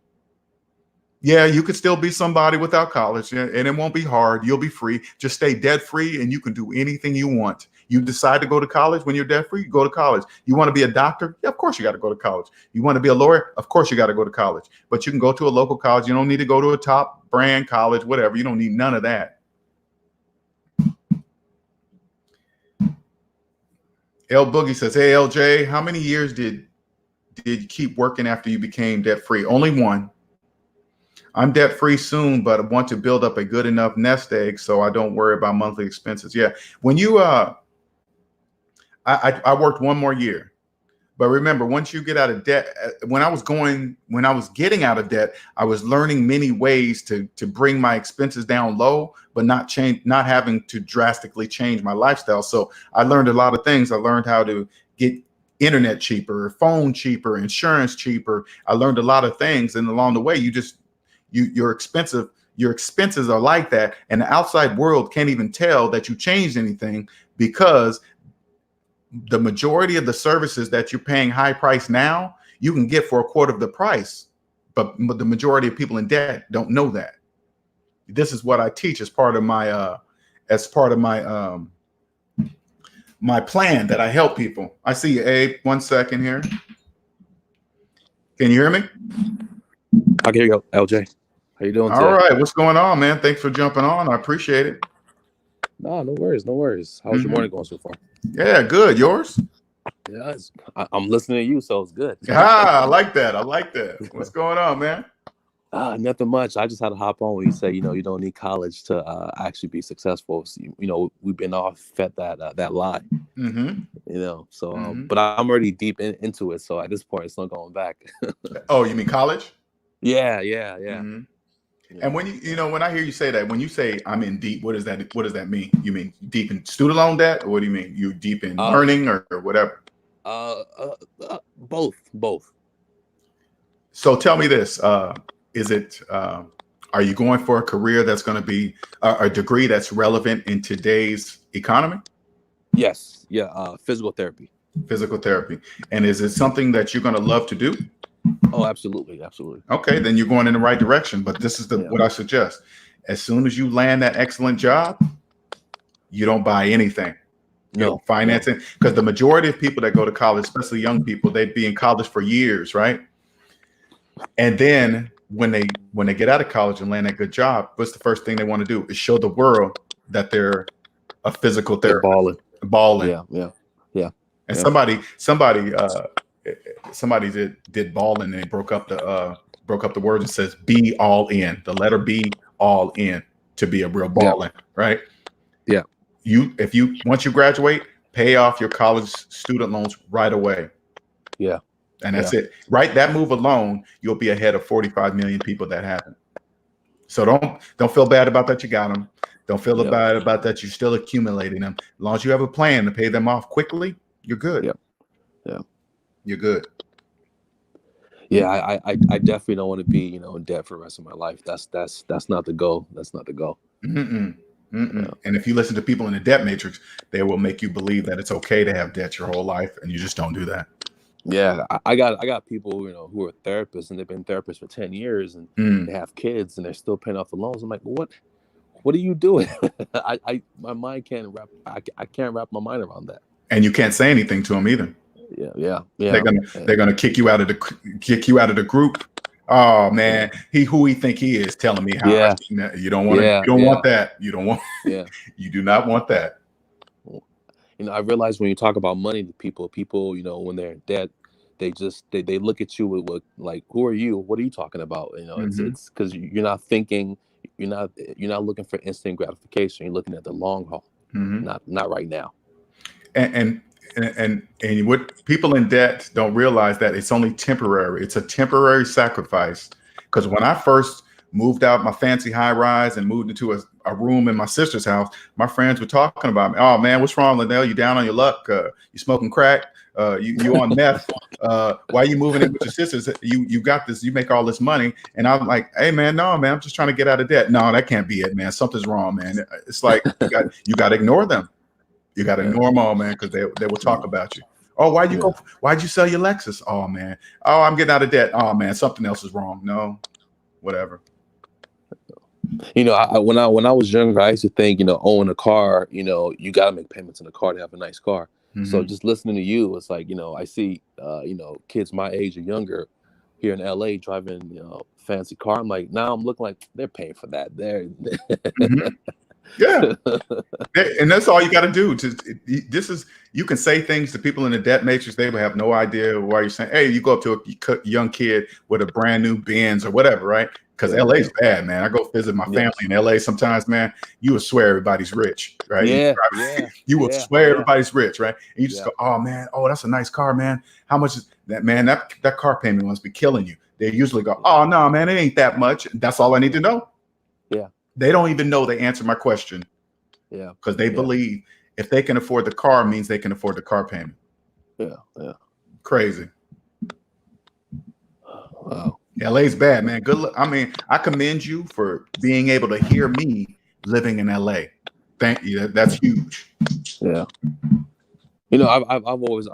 Yeah, you could still be somebody without college, and it won't be hard. You'll be free. Just stay debt free, and you can do anything you want. You decide to go to college when you're debt free, you go to college. You want to be a doctor? Yeah, of course you got to go to college. You want to be a lawyer? Of course you got to go to college. But you can go to a local college. You don't need to go to a top brand college, whatever. You don't need none of that. L Boogie says, hey, LJ, how many years did you keep working after you became debt free? Only one. I'm debt free soon, but I want to build up a good enough nest egg so I don't worry about monthly expenses. Yeah. When you, I worked one more year, but remember, once you get out of debt, when I was getting out of debt, I was learning many ways to bring my expenses down low, but not having to drastically change my lifestyle. So I learned a lot of things. I learned how to get internet cheaper, phone cheaper, insurance cheaper. I learned a lot of things. And along the way, your expenses are like that, and the outside world can't even tell that you changed anything, because the majority of the services that you're paying high price now, you can get for a quarter of the price, but the majority of people in debt don't know that. This is what I teach as part of my my plan that I help people. I see you, Abe. 1 second here. Can you hear me? I can hear you, LJ. How you doing today? All right. What's going on, man? Thanks for jumping on. I appreciate it. No worries. No worries. How's your morning going so far? Yeah, good. Yours? Yeah, I'm listening to you, so it's good. I like that. I like that. What's going on, man? Nothing much. I just had to hop on when you say, you don't need college to actually be successful. So, we've been off fed that lie. But I'm already deep into it. So at this point, it's not going back. Oh, you mean college? Yeah. Mm-hmm. And when when I hear you say that, when you say I'm in deep, what does that mean? You mean deep in student loan debt, or what do you mean? You deep in learning or whatever? Both. So tell me this: is it? Are you going for a career that's going to be a degree that's relevant in today's economy? Yes. Yeah. Physical therapy. And is it something that you're going to love to do? Oh, absolutely. Okay, then you're going in the right direction. But this is what I suggest. As soon as you land that excellent job, you don't buy anything. Financing, because the majority of people that go to college, especially young people, they'd be in college for years, right? And then when they get out of college and land a good job, what's the first thing they want to do? Is show the world that they're a physical therapist. Balling. Yeah. And somebody did balling, and they broke up the words and says be all in, the letter B, all in, to be a real balling, right? Yeah. Once you graduate, pay off your college student loans right away. Yeah. And that's it. Right. That move alone, you'll be ahead of 45 million people that haven't. So don't feel bad about that you got them. Don't feel bad about that you're still accumulating them. As long as you have a plan to pay them off quickly, you're good. Yeah. You're good. Yeah, I definitely don't want to be, in debt for the rest of my life. That's not the goal. That's not the goal. Yeah. And if you listen to people in the debt matrix, they will make you believe that it's okay to have debt your whole life, and you just don't do that. Yeah, I got people who are therapists, and they've been therapists for 10 years, and they have kids, and they're still paying off the loans. I'm like, what are you doing? My mind can't wrap. I can't wrap my mind around that. And you can't say anything to them either. Yeah. They're gonna kick you out of the group. Oh man, who he think he is telling me how I should, you don't want to, you don't want that. You don't want, you do not want that. You know, I realize when you talk about money to people, you know, when they're in debt, they look at you with like, who are you? What are you talking about? You know, it's because you're not thinking, you're not looking for instant gratification. You're looking at the long haul, not right now. And what people in debt don't realize that it's only temporary. It's a temporary sacrifice. Because when I first moved out my fancy high rise and moved into a room in my sister's house, my friends were talking about me. Oh man, what's wrong, Linnell? You down on your luck? You smoking crack? You on meth? Why are you moving in with your sisters? You got this. You make all this money. And I'm like, hey man, no man, I'm just trying to get out of debt. No, that can't be it, man. Something's wrong, man. It's like you got to ignore them. You got to ignore them all, man, because they will talk about you. Oh, why'd you sell your Lexus? Oh man. Oh, I'm getting out of debt. Oh man, something else is wrong. No, whatever. You know, when I was younger, I used to think, you know, owning a car, you know, you got to make payments in a car to have a nice car. So just listening to you, it's like, you know, I see, you know, kids my age or younger here in LA driving, you know, fancy car. I'm like, now I'm looking like they're paying for that. Yeah, and that's all you got to do. You can say things to people in the debt matrix. They will have no idea why you're saying. Hey, you go up to a young kid with a brand new Benz or whatever, right? Because LA's bad, man. I go visit my family in LA sometimes, man. You would swear everybody's rich, right? You will swear everybody's rich, right? And you just go, oh man, oh that's a nice car, man. How much is that, man? That car payment must be killing you. They usually go, oh no, man, it ain't that much. That's all I need to know. Yeah. They don't even know they answered my question. Yeah. Because they believe if they can afford the car means they can afford the car payment. Yeah. Crazy. Wow. LA's bad, man. Good luck. I mean, I commend you for being able to hear me living in LA. Thank you. That's huge. Yeah. You know, I've always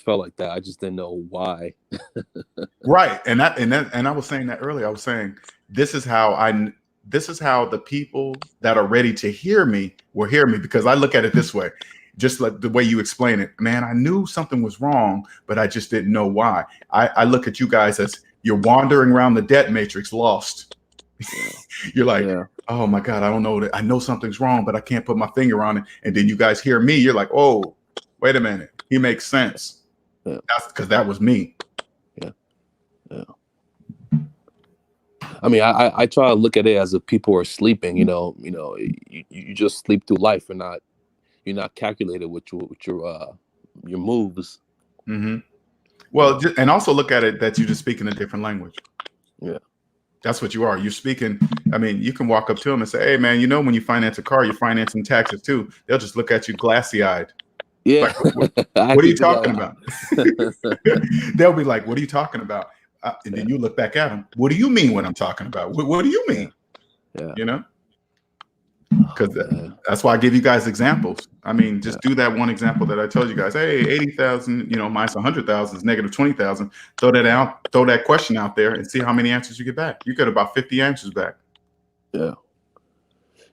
felt like that. I just didn't know why. Right. And I was saying that earlier. I was saying this is how the people that are ready to hear me will hear me, because I look at it this way, just like the way you explain it, man, I knew something was wrong, but I just didn't know why. I look at you guys as you're wandering around the debt matrix lost. You're like, oh my God, I don't know that. I know something's wrong, but I can't put my finger on it. And then you guys hear me. You're like, oh, wait a minute. He makes sense. Yeah. That's because that was me. Yeah. I mean, I try to look at it as if people are sleeping. You just sleep through life, and you're not calculated with your moves. Well, and also look at it that you just speak in a different language. Yeah, that's what you are. You're speaking. I mean, you can walk up to them and say, "Hey, man, you know, when you finance a car, you're financing taxes too." They'll just look at you glassy-eyed. Yeah. Like, what are you talking about? They'll be like, "What are you talking about?" And then you look back at them. What do you mean what I'm talking about? What do you mean? Yeah. You know? Because that's why I give you guys examples. I mean, just do that one example that I told you guys. Hey, 80,000, minus 100,000 is negative 20,000. Throw that out. Throw that question out there and see how many answers you get back. You get about 50 answers back. Yeah.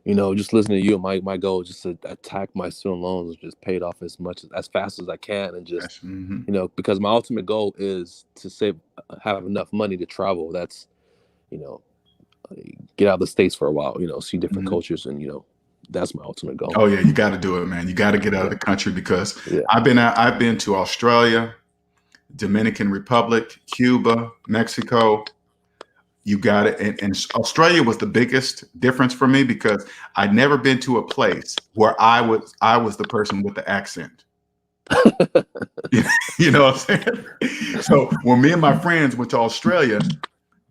Just listening to you, my goal is just to attack my student loans and just pay it off as fast as I can, and just because my ultimate goal is to have enough money to travel. That's get out of the States for a while, see different cultures, and that's my ultimate goal. Oh yeah, you got to do it, man. You got to get out of the country, because I've been to Australia, Dominican Republic, Cuba, Mexico. You got it. And Australia was the biggest difference for me, because I'd never been to a place where I was the person with the accent. You know what I'm saying? So when me and my friends went to Australia,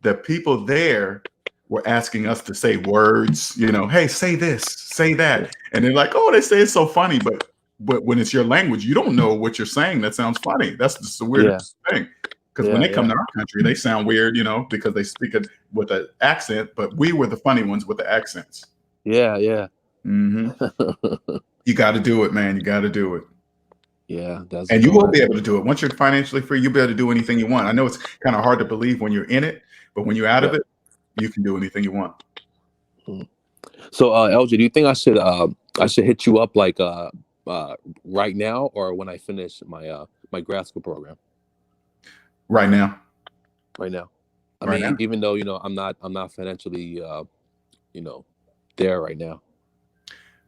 the people there were asking us to say words, hey, say this, say that. And they're like, oh, they say it's so funny. But when it's your language, you don't know what you're saying that sounds funny. That's just the weirdest thing. Because when they come to our country, they sound weird, because they speak it with an accent, but we were the funny ones with the accents. Yeah. You got to do it, man. You got to do it. Yeah. And you will be able to do it. Once you're financially free, you'll be able to do anything you want. I know it's kind of hard to believe when you're in it, but when you're out of it, you can do anything you want. So, LJ, do you think I should hit you up like right now, or when I finish my my grad school program? Right now. Right now. I Right mean, now. even though I'm not financially you know there right now.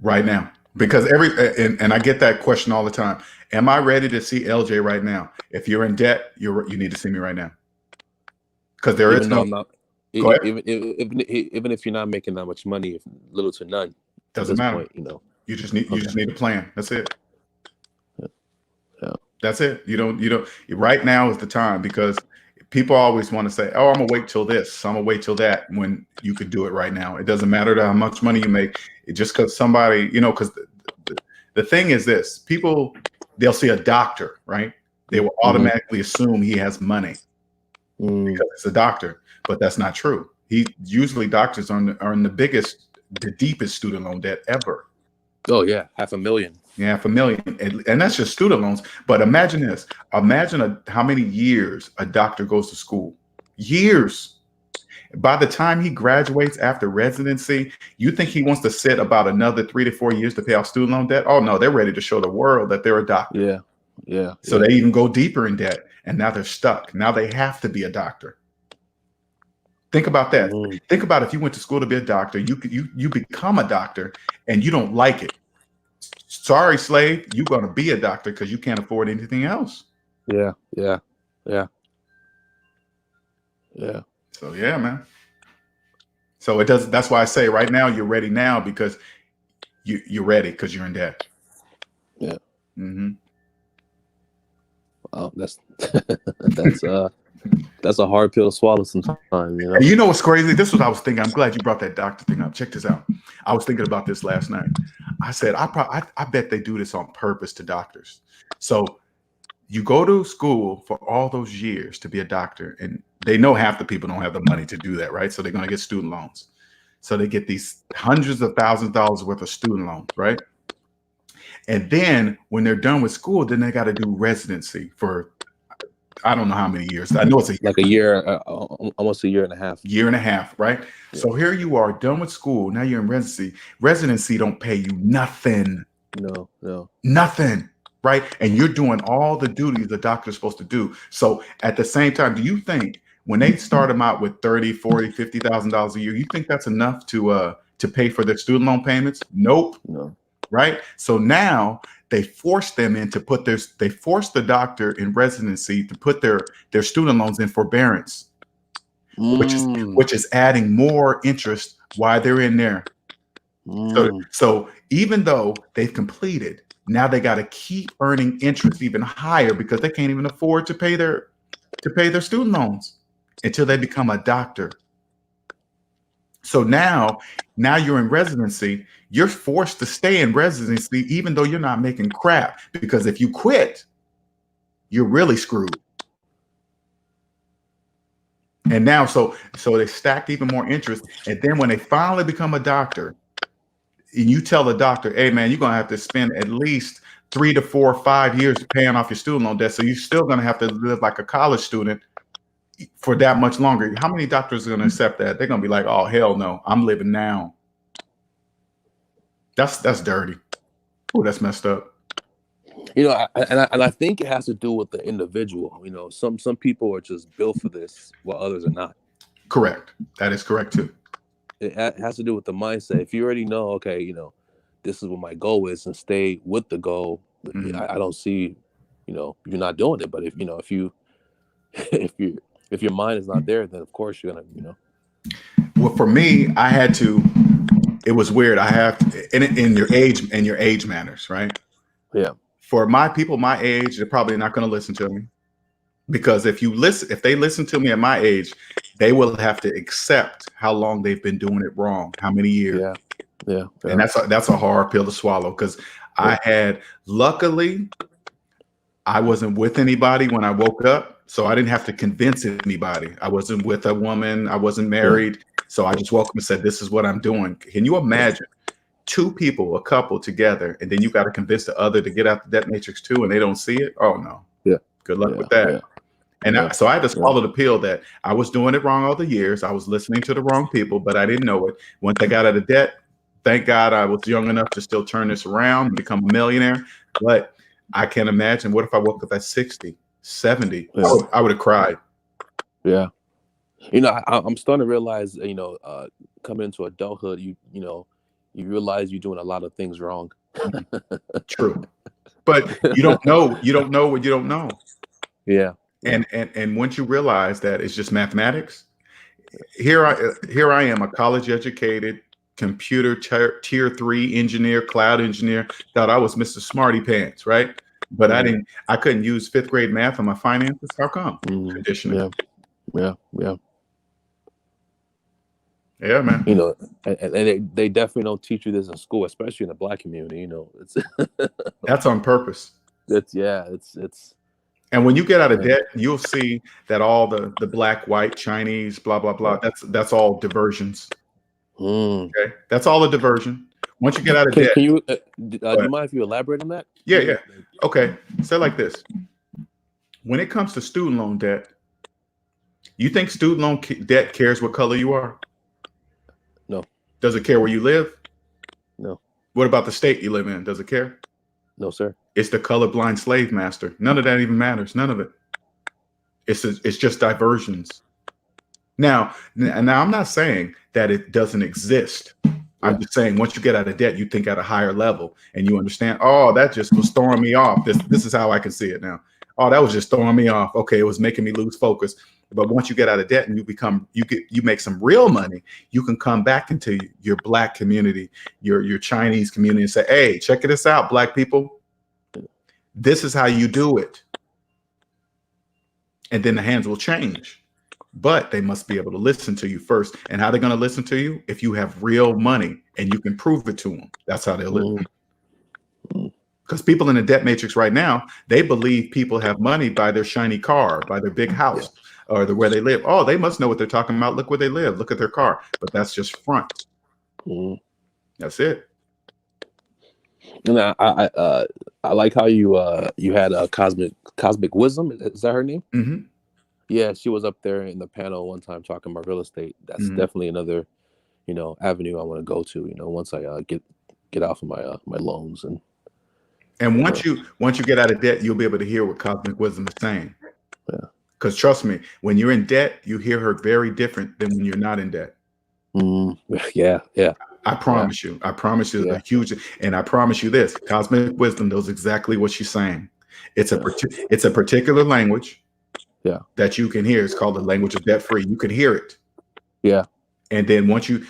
Right now. Because and I get that question all the time. Am I ready to see LJ right now? If you're in debt, you need to see me right now. Because there is Even though no. I'm not, Go ahead. even if you're not making that much money, if little to none at Doesn't this matter. point, you know. You Okay. just need a plan. That's it. Yeah. That's it. You don't. Right now is the time, because people always want to say, "Oh, I'm gonna wait till this. I'm gonna wait till that." When you could do it right now. It doesn't matter how much money you make. Just because somebody, because the thing is this: people, they'll see a doctor, right? They will automatically assume he has money because it's a doctor, but that's not true. Usually doctors are in the deepest student loan debt ever. Oh yeah, $500,000. Yeah, for million, and that's just student loans. But imagine this: imagine how many years a doctor goes to school. Years. By the time he graduates after residency, you think he wants to sit about another 3 to 4 years to pay off student loan debt? Oh no, they're ready to show the world that they're a doctor. Yeah, yeah. So they even go deeper in debt, and now they're stuck. Now they have to be a doctor. Think about that. Think about if you went to school to be a doctor, you become a doctor and you don't like it. Sorry, slave, you're going to be a doctor because you can't afford anything else. Yeah. So yeah, man. So it does. That's why I say right now you're ready now, because you're ready because you're in debt. Yeah. Mm-hmm. Wow, that's a hard pill to swallow sometimes. And you know what's crazy? This is what I was thinking. I'm glad you brought that doctor thing up. Check this out. I was thinking about this last night. I said, I bet they do this on purpose to doctors. So you go to school for all those years to be a doctor, and they know half the people don't have the money to do that, right? So they're going to get student loans. So they get these hundreds of thousands of dollars worth of student loans, right? And then when they're done with school, then they got to do residency for, I don't know how many years. I know it's like a year, almost a year and a half. Year and a half, right? Yeah. So here you are, done with school. Now you're in residency. Residency don't pay you nothing. No. Nothing, right? And you're doing all the duties the doctor's supposed to do. So at the same time, do you think when they start them out with $30,000, $40,000, $50,000 a year, you think that's enough to pay for their student loan payments? Nope. No. Right? So now they force them in to they force the doctor in residency to put their student loans in forbearance, which is adding more interest while they're in there. So even though they've completed, now they got to keep earning interest even higher because they can't even afford to pay their student loans until they become a doctor. So now you're in residency. You're forced to stay in residency even though you're not making crap, because if you quit, you're really screwed. And now, so they stacked even more interest. And then when they finally become a doctor, and you tell the doctor, hey man, you're gonna have to spend at least 3 to 4 or 5 years paying off your student loan debt. So you're still gonna have to live like a college student for that much longer. How many doctors are gonna accept that? They're gonna be like, oh hell no, I'm living now. That's dirty. Oh, that's messed up. I think it has to do with the individual. Some people are just built for this, while others are not. Correct. That is correct too. It has to do with the mindset. If you already know, okay, this is what my goal is, and stay with the goal. I don't see, you're not doing it. But if if your mind is not there, then of course you're gonna, Well, for me, I had to. It was weird. I have to, in your age matters, right? Yeah. For my people my age, they're probably not going to listen to me, because if they listen to me at my age, they will have to accept how long they've been doing it wrong, how many years. Yeah. And that's a hard pill to swallow, because luckily, I wasn't with anybody when I woke up, so I didn't have to convince anybody. I wasn't with a woman. I wasn't married. So I just woke up and said, this is what I'm doing. Can you imagine two people, a couple together, and then you got to convince the other to get out the debt matrix too, and they don't see it? Oh no. Yeah. Good luck with that. And so I had to swallow the pill that I was doing it wrong all the years. I was listening to the wrong people, but I didn't know it. Once I got out of debt, Thank God I was young enough to still turn this around and become a millionaire. But I can't imagine, what if I woke up at 60, 70? Yeah. I would have cried. Yeah. I'm starting to realize, coming into adulthood, you realize you're doing a lot of things wrong. True. But you don't know what you don't know. Yeah. And once you realize that it's just mathematics, here I am, a college educated computer tier 3 engineer, cloud engineer, thought I was Mr. Smarty Pants, right? But I couldn't use 5th grade math on my finances. How come? Conditioning. Yeah, man. And they definitely don't teach you this in school, especially in the Black community. It's that's on purpose. It's and when you get out of debt, you'll see that all the Black, white, Chinese, blah blah blah, that's all diversions. Okay, that's all a diversion. Once you get out of debt, can you do you mind if you elaborate on that? Yeah. Okay, say like this: when it comes to student loan debt, you think student loan debt cares what color you are? No. Does it care where you live? No. What about the state you live in? Does it care? No, sir. It's the colorblind slave master. None of that even matters. None of it. It's just diversions. Now I'm not saying that it doesn't exist. I'm just saying once you get out of debt, you think at a higher level and you understand, oh, that just was throwing me off. This is how I can see it now. Oh, that was just throwing me off. Okay, it was making me lose focus. But once you get out of debt and you make some real money, you can come back into your Black community, your Chinese community, and say, hey, check this out, Black people. This is how you do it. And then the hands will change. But they must be able to listen to you first. And how they're going to listen to you? If you have real money and you can prove it to them. That's how they'll listen. Because people in the debt matrix right now, they believe people have money by their shiny car, by their big house, or where they live. Oh, they must know what they're talking about. Look where they live. Look at their car. But that's just front. That's it. And I like how you had a cosmic wisdom. Is that her name? Mm-hmm. Yeah, she was up there in the panel one time talking about real estate. That's definitely another, avenue I want to go to. Once I get off of my loans and once you get out of debt, you'll be able to hear what cosmic wisdom is saying. Yeah. Because trust me, when you're in debt, you hear her very different than when you're not in debt. Yeah. I promise you. I promise you a huge, and I promise you this: cosmic wisdom knows exactly what she's saying. It's a particular language. Yeah. That you can hear. It's called the language of debt free. You can hear it. Yeah. And then once you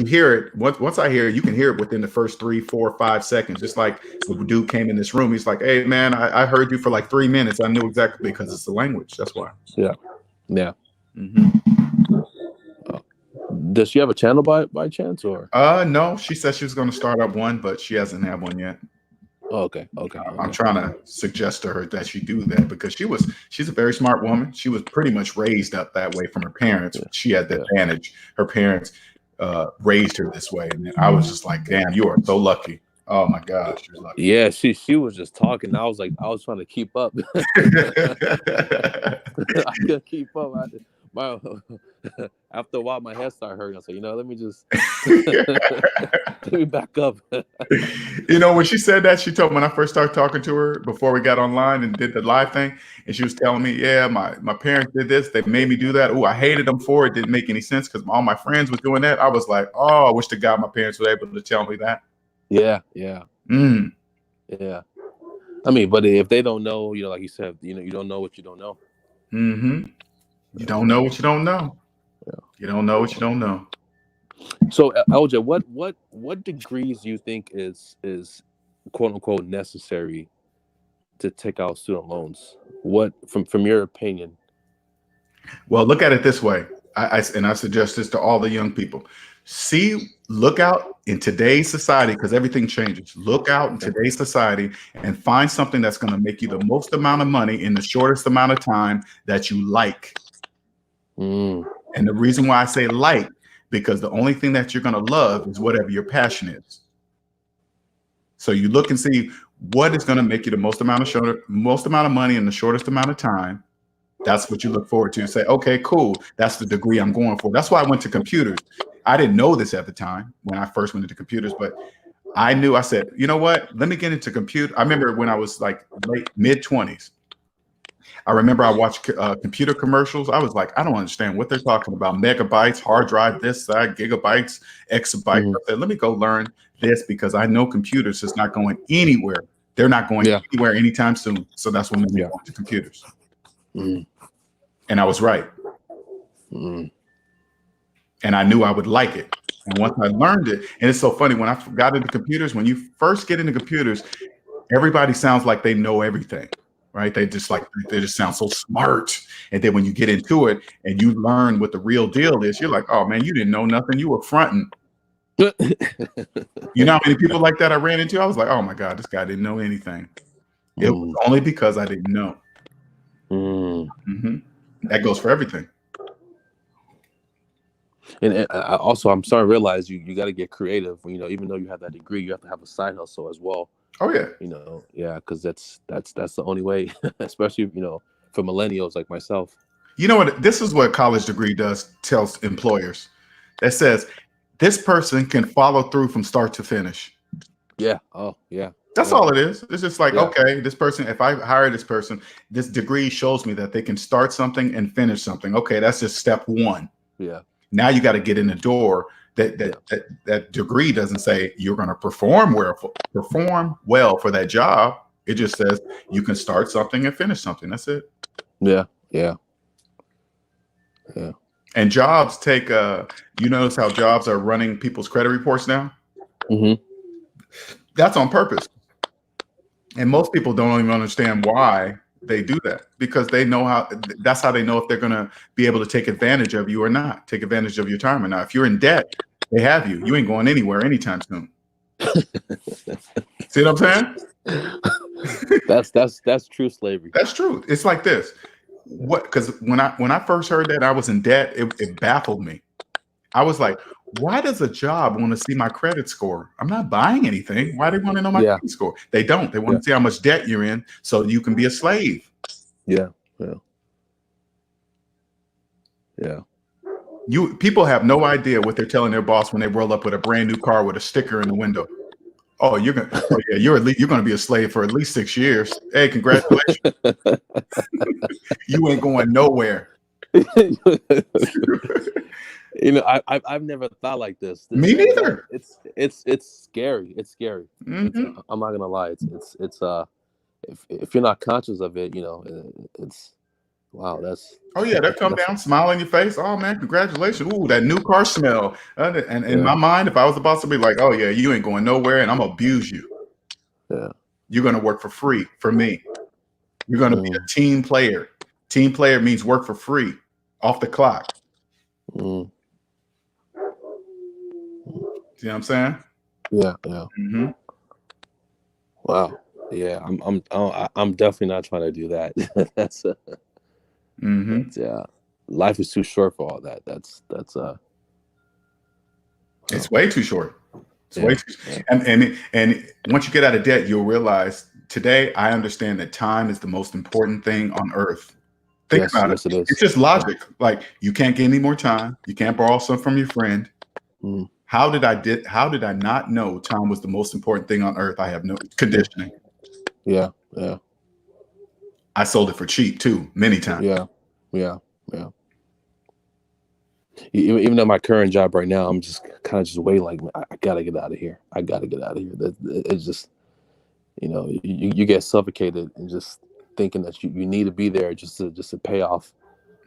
hear it, once I hear it, you can hear it within the first 3, 4, 5 seconds. Just like the dude came in this room, he's like, "Hey man, I heard you for like 3 minutes. I knew exactly because it's the language. That's why." Yeah. Mm-hmm. Does she have a channel by chance or? No. She said she was going to start up one, but she hasn't had one yet. Oh, okay. I'm trying to suggest to her that she do that because she's a very smart woman. She was pretty much raised up that way from her parents. Yeah. She had the advantage. Her parents raised her this way. And I was just like, damn, you are so lucky. Oh my gosh, you're lucky. Yeah, she was just talking. I was trying to keep up. I couldn't keep up. After a while, my head started hurting. I said, let me just let me back up. When she said that, she told me when I first started talking to her before we got online and did the live thing, and she was telling me, yeah, my parents did this. They made me do that. Oh, I hated them for it. Didn't make any sense because all my friends was doing that. I was like, oh, I wish to God my parents were able to tell me that. Yeah. Yeah. I mean, but if they don't know, like you said, you don't know what you don't know. Mm-hmm. You don't know what you don't know. Yeah. You don't know what you don't know. So, LJ, what degrees do you think is quote unquote necessary to take out student loans? What from your opinion? Well, look at it this way. I suggest this to all the young people. Look out in today's society because everything changes. Look out in today's society and find something that's going to make you the most amount of money in the shortest amount of time that you like. And the reason why I say like, because the only thing that you're going to love is whatever your passion is. So you look and see what is going to make you the most amount of money in the shortest amount of time. That's what you look forward to. Say, okay, cool. That's the degree I'm going for. That's why I went to computers. I didn't know this at the time when I first went into computers, but I knew, I said, you know what, let me get into computer. I remember when I was like mid-20s, I remember I watched computer commercials. I was like, I don't understand what they're talking about. Megabytes, hard drive, this, that, gigabytes, exabytes. I said, let me go learn this because I know computers is not going anywhere. They're not going anywhere anytime soon. So that's what made me go into computers. And I was right. And I knew I would like it. And once I learned it, and it's so funny, when I got into computers, when you first get into computers, everybody sounds like they know everything, right? They just sound so smart. And then when you get into it and you learn what the real deal is, you're like, oh man, you didn't know nothing. You were fronting. You know how many people like that I ran into? I was like, oh my God, this guy didn't know anything. It was only because I didn't know. That goes for everything. And I'm starting to realize you got to get creative. You know, even though you have that degree, you have to have a side hustle as well. Oh yeah. You know, because that's the only way, especially, you know, for millennials like myself. You know what? This is what a college degree tells employers. That says this person can follow through from start to finish. Yeah. Oh, yeah. That's all it is. It's just like, okay, this person, if I hire this person, this degree shows me that they can start something and finish something. Okay, that's just step one. Yeah. Now you got to get in the door. That degree doesn't say you're going to perform well for that job. It just says you can start something and finish something. That's it. Yeah. Yeah. Yeah. And jobs take, you notice how jobs are running people's credit reports now? That's on purpose. And most people don't even understand why they do that, because they know that's how they know if they're going to be able to take advantage of you or not, take advantage of your time or not. If you're in debt, they have you. You ain't going anywhere anytime soon. See what I'm saying? That's true slavery. That's true. It's like this. Because when I first heard that I was in debt, it baffled me. I was like, why does a job want to see my credit score? I'm not buying anything. Why do they want to know my credit score? They don't. They want to see how much debt you're in so you can be a slave. Yeah. People have no idea what they're telling their boss when they roll up with a brand new car with a sticker in the window. Oh, you're gonna be a slave for at least 6 years. Hey, congratulations. You ain't going nowhere. You know, I've never thought like this. Me neither. It's scary. It's scary. I'm not gonna lie. It's if you're not conscious of it, you know, it's wow. That's they'll come down, smile in your face. Oh man, congratulations! Ooh, that new car smell. And in my mind, if I was the boss, I'd be like, oh yeah, you ain't going nowhere, and I'm gonna abuse you. Yeah, you're gonna work for free for me. You're gonna be a team player. Team player means work for free, off the clock. See what I'm saying? Yeah. Wow. Yeah, I'm definitely not trying to do that. That's life is too short for all that. That's it's way too short. It's way too short. And once you get out of debt, you'll realize today I understand that time is the most important thing on earth. Think about it. It's just logic. Like you can't get any more time. You can't borrow some from your friend. How did I not know time was the most important thing on earth? I have no conditioning. Yeah. I sold it for cheap too, many times. Yeah. Even though my current job right now, I'm just kind of just waiting. Like, I gotta get out of here. It's just, you know, you get suffocated and just thinking that you need to be there just to pay off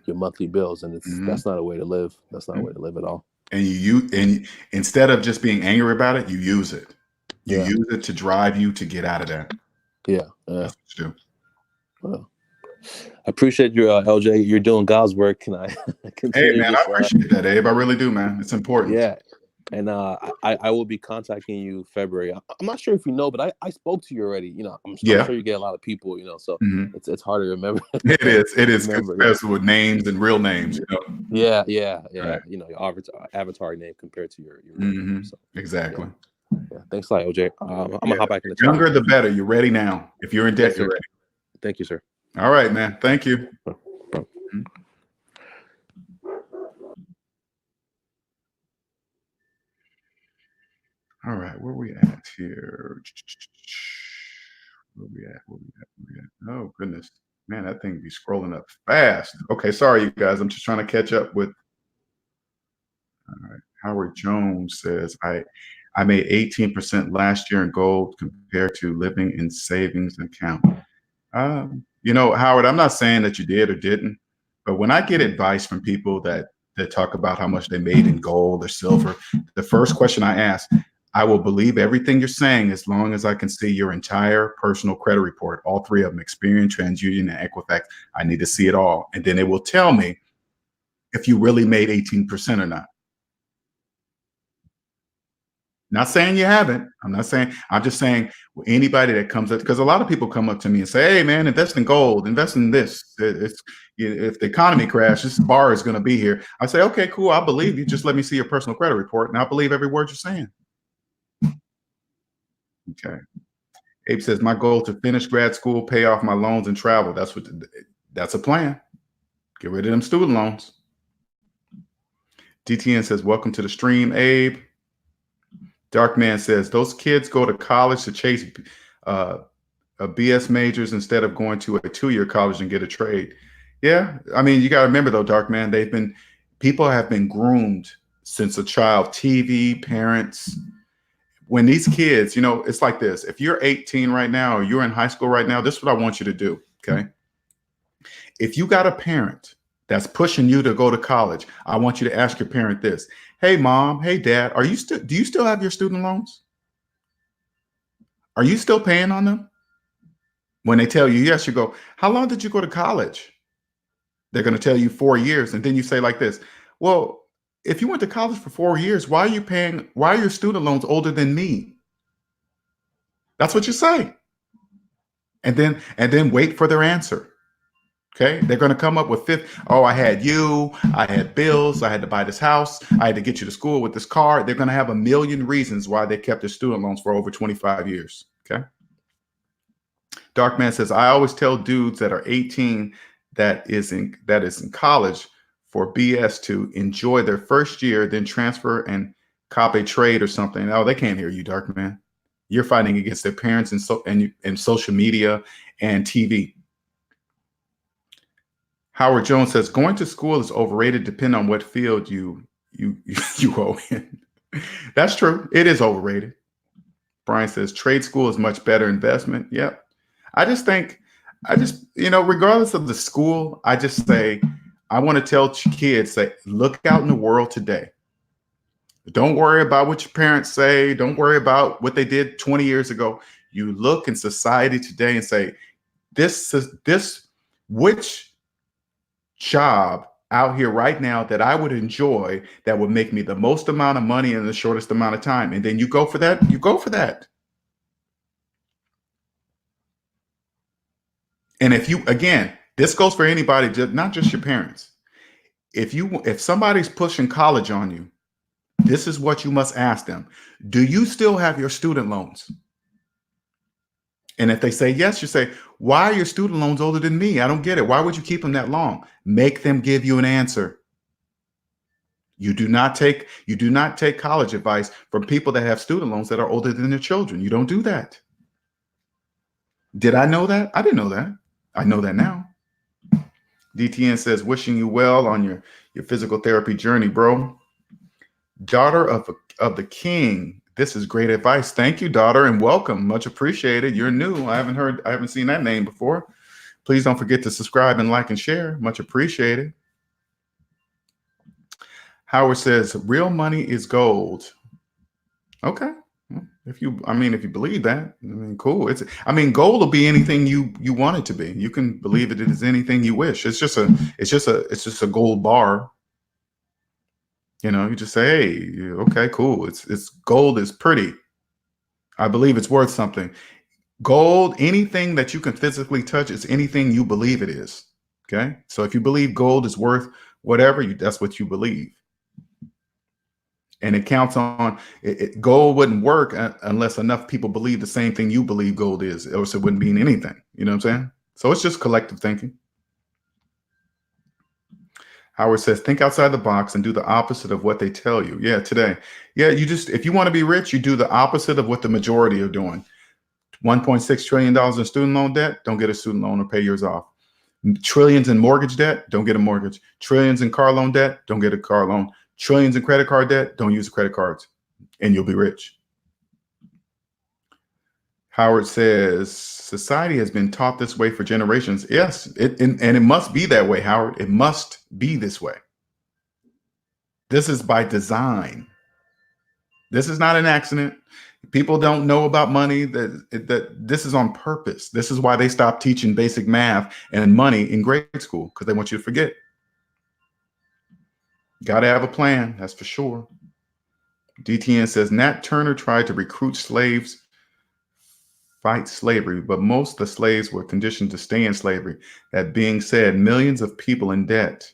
your monthly bills, and that's not a way to live. That's not a way to live at all. And instead of just being angry about it, you use it. You use it to drive you to get out of that. Yeah. That's what you do. Well, I appreciate you, LJ. You're doing God's work. Can I continue? Hey man, I appreciate that, Abe. I really do, man. It's important. Yeah. And I will be contacting you February. I'm not sure if you know, but I spoke to you already. You know, I'm sure you get a lot of people, you know, so it's hard to remember. It is especially with names and real names, you know. Yeah. Right. You know, your avatar name compared to your real name. So, exactly. Yeah. Thanks a lot, LJ. I'm gonna hop back in the chat. Younger the better. You're ready now. If you're in debt, you're ready. Thank you, sir. All right, man. Thank you. All right, where we at here? Where we at? Where we at? Where we at? Oh goodness, man, that thing be scrolling up fast. Okay, sorry, you guys. I'm just trying to catch up with. All right, Howard Jones says I made 18% last year in gold compared to living in savings account. Howard, I'm not saying that you did or didn't, but when I get advice from people that talk about how much they made in gold or silver, the first question I ask, I will believe everything you're saying as long as I can see your entire personal credit report, all three of them, Experian, TransUnion, and Equifax. I need to see it all. And then it will tell me if you really made 18% or not. Not saying you haven't. I'm just saying anybody that comes up, because a lot of people come up to me and say, hey, man, invest in gold, invest in this. If the economy crashes, this bar is going to be here. I say, okay, cool. I believe you. Just let me see your personal credit report. And I believe every word you're saying. Okay. Abe says, my goal to finish grad school, pay off my loans and travel. That's a plan. Get rid of them student loans. DTN says, welcome to the stream, Abe. Darkman says, those kids go to college to chase BS majors instead of going to a 2-year college and get a trade. Yeah, I mean, you got to remember though, Darkman, people have been groomed since a child, TV, parents. When these kids, it's like this. If you're 18 right now, or you're in high school right now, this is what I want you to do, okay? If you got a parent that's pushing you to go to college, I want you to ask your parent this. Hey, mom, hey, dad, do you still have your student loans? Are you still paying on them? When they tell you yes, you go, how long did you go to college? They're going to tell you 4 years. And then you say like this, well, if you went to college for 4 years, why are your student loans older than me? That's what you say. And then wait for their answer. Okay, they're going to come up with I had bills, I had to buy this house, I had to get you to school with this car. They're going to have a million reasons why they kept their student loans for over 25 years. Okay. Darkman says, I always tell dudes that are 18 that is in college for BS to enjoy their first year, then transfer and cop a trade or something. Oh, they can't hear you, Darkman. You're fighting against their parents and social media and TV. Howard Jones says, going to school is overrated depending on what field you go in. That's true. It is overrated. Brian says, trade school is much better investment. Yep. Regardless of the school, I just say, I want to tell kids that look out in the world today. Don't worry about what your parents say. Don't worry about what they did 20 years ago. You look in society today and say, which job out here right now that I would enjoy that would make me the most amount of money in the shortest amount of time. And then you go for that. And this goes for anybody, not just your parents. If somebody's pushing college on you, this is what you must ask them. Do you still have your student loans? And if they say yes, you say, why are your student loans older than me? I don't get it. Why would you keep them that long? Make them give you an answer. You do not take college advice from people that have student loans that are older than their children. You don't do that. Did I know that? I didn't know that. I know that now. DTN says, wishing you well on your physical therapy journey, bro. Daughter of the King. This is great advice. Thank you, daughter, and welcome. Much appreciated. You're new. I haven't seen that name before. Please don't forget to subscribe and like and share. Much appreciated. Howard says, real money is gold. Okay. If you believe that, cool. Gold will be anything you want it to be. You can believe it is anything you wish. It's just a gold bar. You just say, hey, okay, cool. It's gold is pretty. I believe it's worth something. Gold, anything that you can physically touch is anything you believe it is. Okay. So if you believe gold is worth whatever, that's what you believe. And it counts on gold wouldn't work unless enough people believe the same thing you believe gold is, or else it wouldn't mean anything. You know what I'm saying? So it's just collective thinking. Howard says, think outside the box and do the opposite of what they tell you. Yeah, today. Yeah, if you want to be rich, you do the opposite of what the majority are doing. $1.6 trillion in student loan debt, don't get a student loan or pay yours off. Trillions in mortgage debt, don't get a mortgage. Trillions in car loan debt, don't get a car loan. Trillions in credit card debt, don't use credit cards, and you'll be rich. Howard says, society has been taught this way for generations. Yes, and it must be that way, Howard. It must be this way. This is by design. This is not an accident. People don't know about money, that this is on purpose. This is why they stopped teaching basic math and money in grade school, because they want you to forget. Got to have a plan, that's for sure. DTN says, Nat Turner tried to recruit slaves fight slavery, but most of the slaves were conditioned to stay in slavery. That being said, millions of people in debt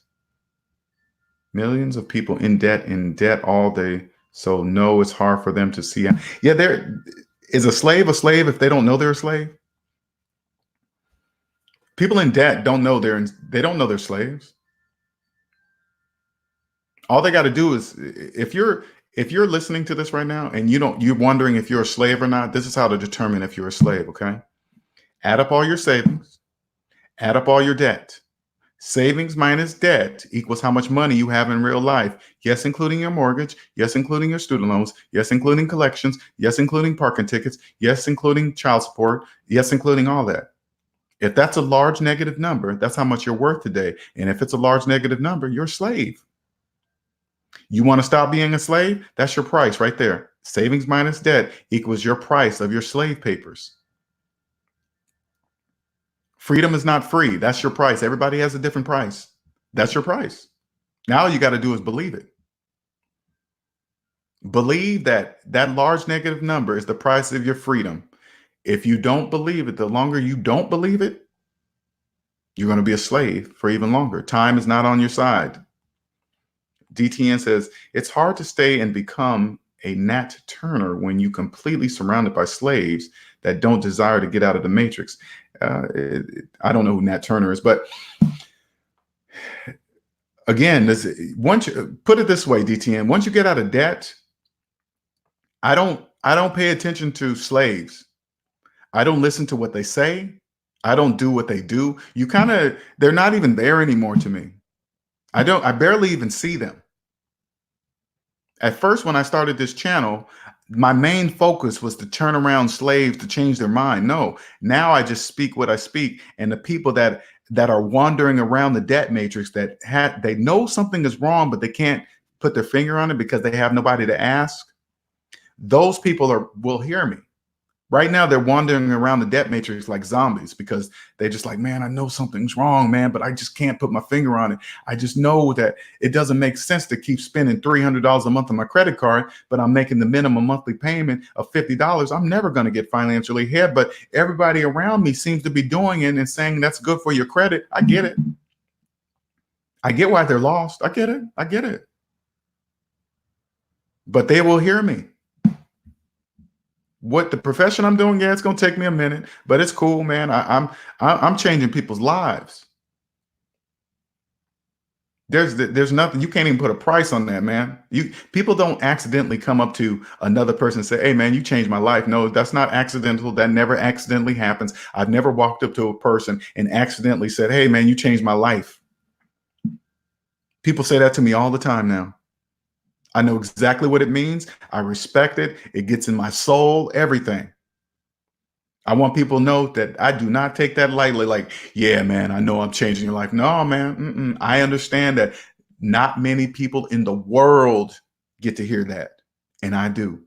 all day. So no, it's hard for them to see. Yeah, there is a slave if they don't know they're a slave. People in debt don't know they're slaves. All they got to do is, if you're listening to this right now and you're wondering if you're a slave or not, this is how to determine if you're a slave. Okay. Add up all your savings, add up all your debt. Savings minus debt equals how much money you have in real life. Yes, including your mortgage. Yes, including your student loans. Yes, including collections. Yes, including parking tickets. Yes, including child support. Yes, including all that. If that's a large negative number, that's how much you're worth today. And if it's a large negative number, you're a slave. You want to stop being a slave? That's your price right there. Savings minus debt equals your price of your slave papers. Freedom is not free. That's your price. Everybody has a different price. That's your price. Now all you got to do is believe it. Believe that large negative number is the price of your freedom. If you don't believe it, the longer you don't believe it, you're going to be a slave for even longer. Time is not on your side. DTN says, it's hard to stay and become a Nat Turner when you completely surrounded by slaves that don't desire to get out of the matrix. I don't know who Nat Turner is, but again, once you put it this way, DTN, once you get out of debt, I don't pay attention to slaves. I don't listen to what they say. I don't do what they do. They're not even there anymore to me. I barely even see them. At first, when I started this channel, my main focus was to turn around slaves to change their mind. No, now I just speak what I speak. And the people that are wandering around the debt matrix, they know something is wrong, but they can't put their finger on it because they have nobody to ask. Those people will hear me. Right now, they're wandering around the debt matrix like zombies because they're just like, man, I know something's wrong, man, but I just can't put my finger on it. I just know that it doesn't make sense to keep spending $300 a month on my credit card, but I'm making the minimum monthly payment of $50. I'm never going to get financially ahead, but everybody around me seems to be doing it and saying that's good for your credit. I get it. I get why they're lost. I get it. I get it. But they will hear me. What the profession I'm doing, yeah, it's gonna take me a minute, but it's cool, man. I'm changing people's lives. There's nothing, you can't even put a price on that, man. People don't accidentally come up to another person and say, hey man, you changed my life. No, that's not accidental. That never accidentally happens. I've never walked up to a person and accidentally said, hey man, you changed my life. People say that to me all the time now. I know exactly what it means. I respect it. It gets in my soul, everything. I want people to know that I do not take that lightly. Like, yeah, man, I know I'm changing your life. No, man. I understand that not many people in the world get to hear that. And I do.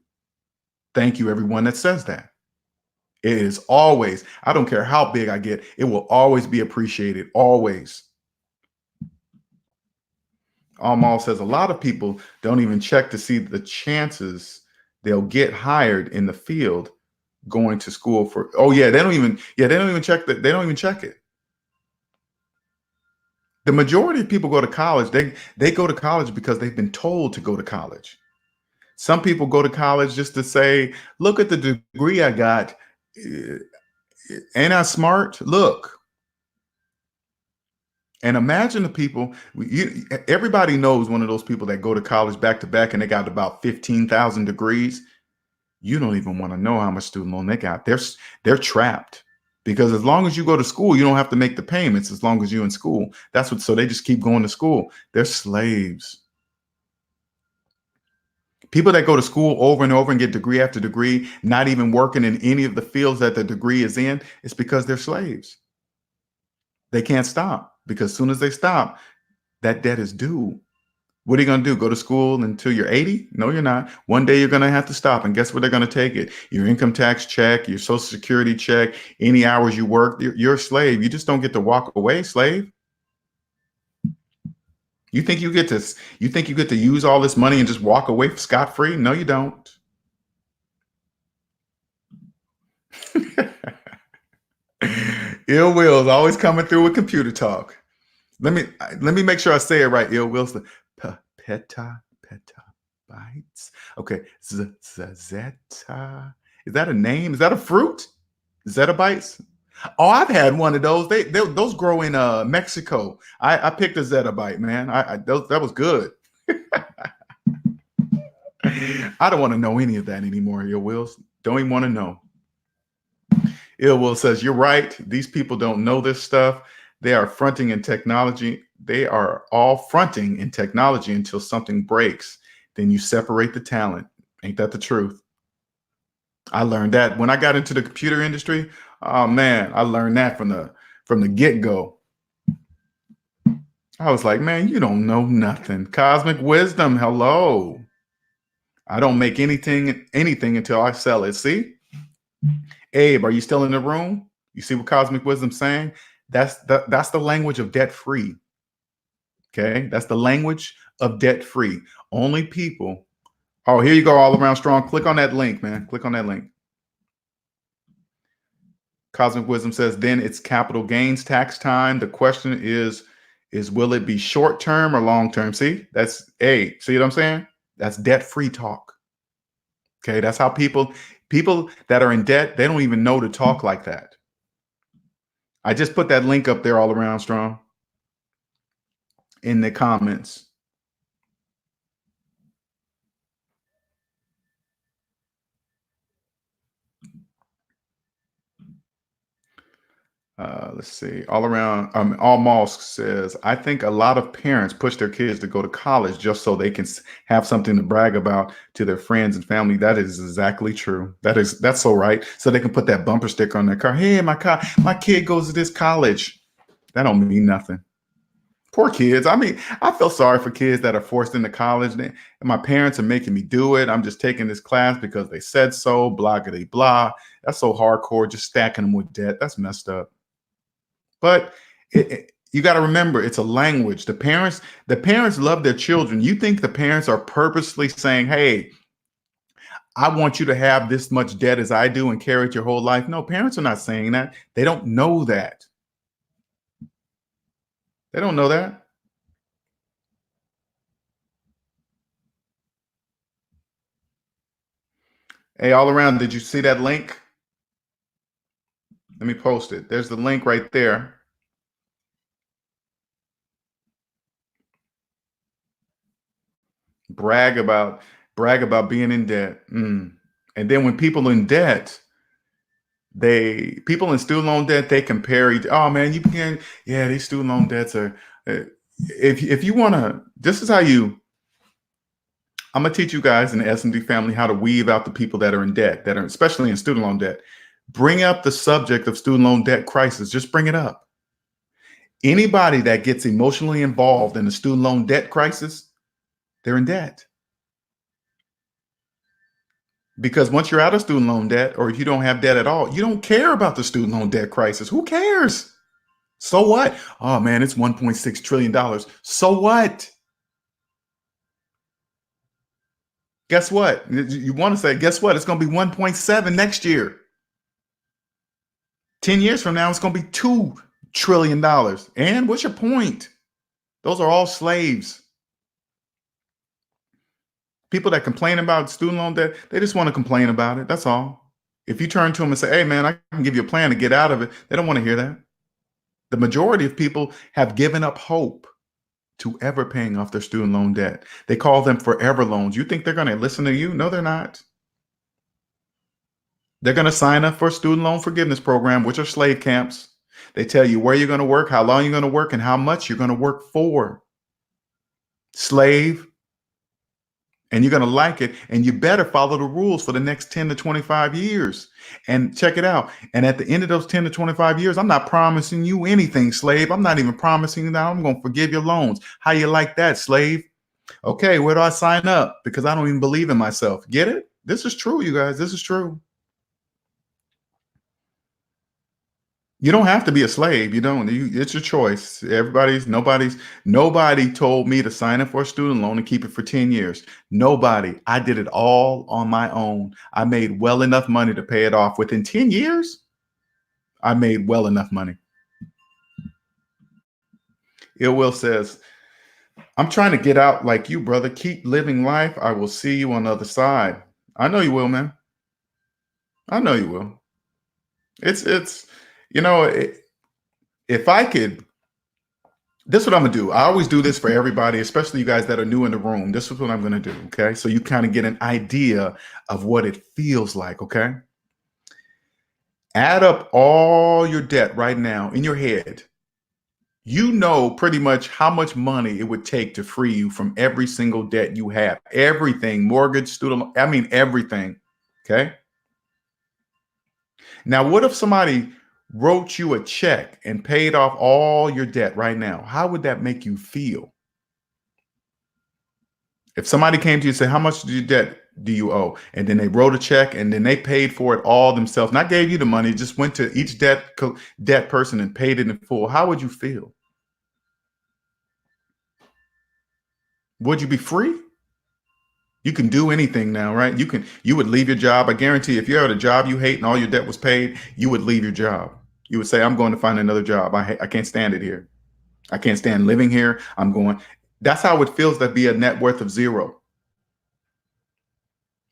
Thank you, everyone that says that. It is always, I don't care how big I get, it will always be appreciated. Always. Amal says a lot of people don't even check to see the chances they'll get hired in the field going to school for. Oh yeah, they don't even check that. They don't even check it. The majority of people go to college. They go to college because they've been told to go to college. Some people go to college just to say, look at the degree I got. Ain't I smart? Look. And imagine the people, everybody knows one of those people that go to college back to back and they got about 15,000 degrees. You don't even want to know how much student loan they got. They're trapped because as long as you go to school, you don't have to make the payments as long as you're in school. So they just keep going to school. They're slaves. People that go to school over and over and get degree after degree, not even working in any of the fields that the degree is in, it's because they're slaves. They can't stop because as soon as they stop, that debt is due. What are you going to do? Go to school until you're 80? No, you're not. One day you're going to have to stop. And guess where they're going to take it? Your income tax check, your social security check, any hours you work, you're a slave. You just don't get to walk away, slave. You think you get to use all this money and just walk away scot-free? No, you don't. Ill will is always coming through with computer talk. Let me make sure I say it right. Ill will's the petabytes. Okay, zeta. Is that a name? Is that a fruit? Zettabytes? Oh, I've had one of those. Those grow in Mexico. I picked a zettabyte, man. That was good. I don't want to know any of that anymore. Ill Wills don't even want to know. Ill Will says, you're right. These people don't know this stuff. They are fronting in technology. They are all fronting in technology until something breaks. Then you separate the talent. Ain't that the truth? I learned that when I got into the computer industry. Oh man, I learned that from the get-go. I was like, man, you don't know nothing. Cosmic wisdom, hello. I don't make anything until I sell it. See? Abe, are you still in the room? You see what Cosmic Wisdom's saying? That's the language of debt-free. Okay, that's the language of debt-free. Only people. Oh, here you go, all around strong. Click on that link, man. Click on that link. Cosmic Wisdom says, then it's capital gains tax time. The question is will it be short-term or long-term? See, see what I'm saying? That's debt-free talk. Okay, that's how people that are in debt, they don't even know to talk like that. I just put that link up there, all around strong, in the comments. Let's see. All around, All Mosk says, I think a lot of parents push their kids to go to college just so they can have something to brag about to their friends and family. That is exactly true. That's so right. So they can put that bumper sticker on their car. Hey, my kid goes to this college. That don't mean nothing. Poor kids. I mean, I feel sorry for kids that are forced into college. And my parents are making me do it. I'm just taking this class because they said so. Blah, blah, blah. That's so hardcore. Just stacking them with debt. That's messed up. But you got to remember, it's a language. The parents love their children. You think the parents are purposely saying, hey, I want you to have this much debt as I do and carry it your whole life? No, parents are not saying that. They don't know that. They don't know that. Hey, all around, did you see that link? Let me post it. There's the link right there. Brag about being in debt. And then when people in debt, people in student loan debt, they compare. Oh man, you can. Yeah, these student loan debts are. If you want to, this is how you. I'm gonna teach you guys in the S&D family how to weave out the people that are in debt, that are especially in student loan debt. Bring up the subject of student loan debt crisis. Just bring it up. Anybody that gets emotionally involved in the student loan debt crisis, they're in debt. Because once you're out of student loan debt, or if you don't have debt at all, you don't care about the student loan debt crisis. Who cares? So what? Oh man, it's $1.6 trillion. So what? Guess what? You want to say, guess what? It's going to be 1.7 next year. 10 years from now, it's going to be $2 trillion. And what's your point? Those are all slaves. People that complain about student loan debt, they just want to complain about it. That's all. If you turn to them and say, hey, man, I can give you a plan to get out of it, they don't want to hear that. The majority of people have given up hope to ever paying off their student loan debt. They call them forever loans. You think they're going to listen to you? No, they're not. They're going to sign up for a student loan forgiveness program, which are slave camps. They tell you where you're going to work, how long you're going to work, and how much you're going to work for. Slave. And you're going to like it. And you better follow the rules for the next 10 to 25 years. And check it out. And at the end of those 10 to 25 years, I'm not promising you anything, slave. I'm not even promising that I'm going to forgive your loans. How you like that, slave? Okay, where do I sign up? Because I don't even believe in myself. Get it? This is true, you guys. This is true. You don't have to be a slave. You don't. It's your choice. Nobody told me to sign up for a student loan and keep it for 10 years. Nobody. I did it all on my own. I made well enough money to pay it off. Within 10 years, I made well enough money. Ill Will says, I'm trying to get out like you, brother. Keep living life. I will see you on the other side. I know you will, man. I know you will. It's if I could, this is what I'm gonna do. I always do this for everybody, especially you guys that are new in the room. This is what I'm gonna do. Okay. So you kind of get an idea of what it feels like. Okay. Add up all your debt right now in your head. You know pretty much how much money it would take to free you from every single debt you have. Everything, mortgage, student, I mean, everything. Okay. Now, what if somebody wrote you a check and paid off all your debt right now? How would that make you feel? If somebody came to you and said, how much debt do you owe? And then they wrote a check and then they paid for it all themselves. Not gave you the money, just went to each debt person and paid it in full. How would you feel? Would you be free? You can do anything now, right? You would leave your job. I guarantee if you're at a job you hate and all your debt was paid, you would leave your job. You would say, I'm going to find another job. I can't stand it here. I can't stand living here. I'm going. That's how it feels to be a net worth of zero.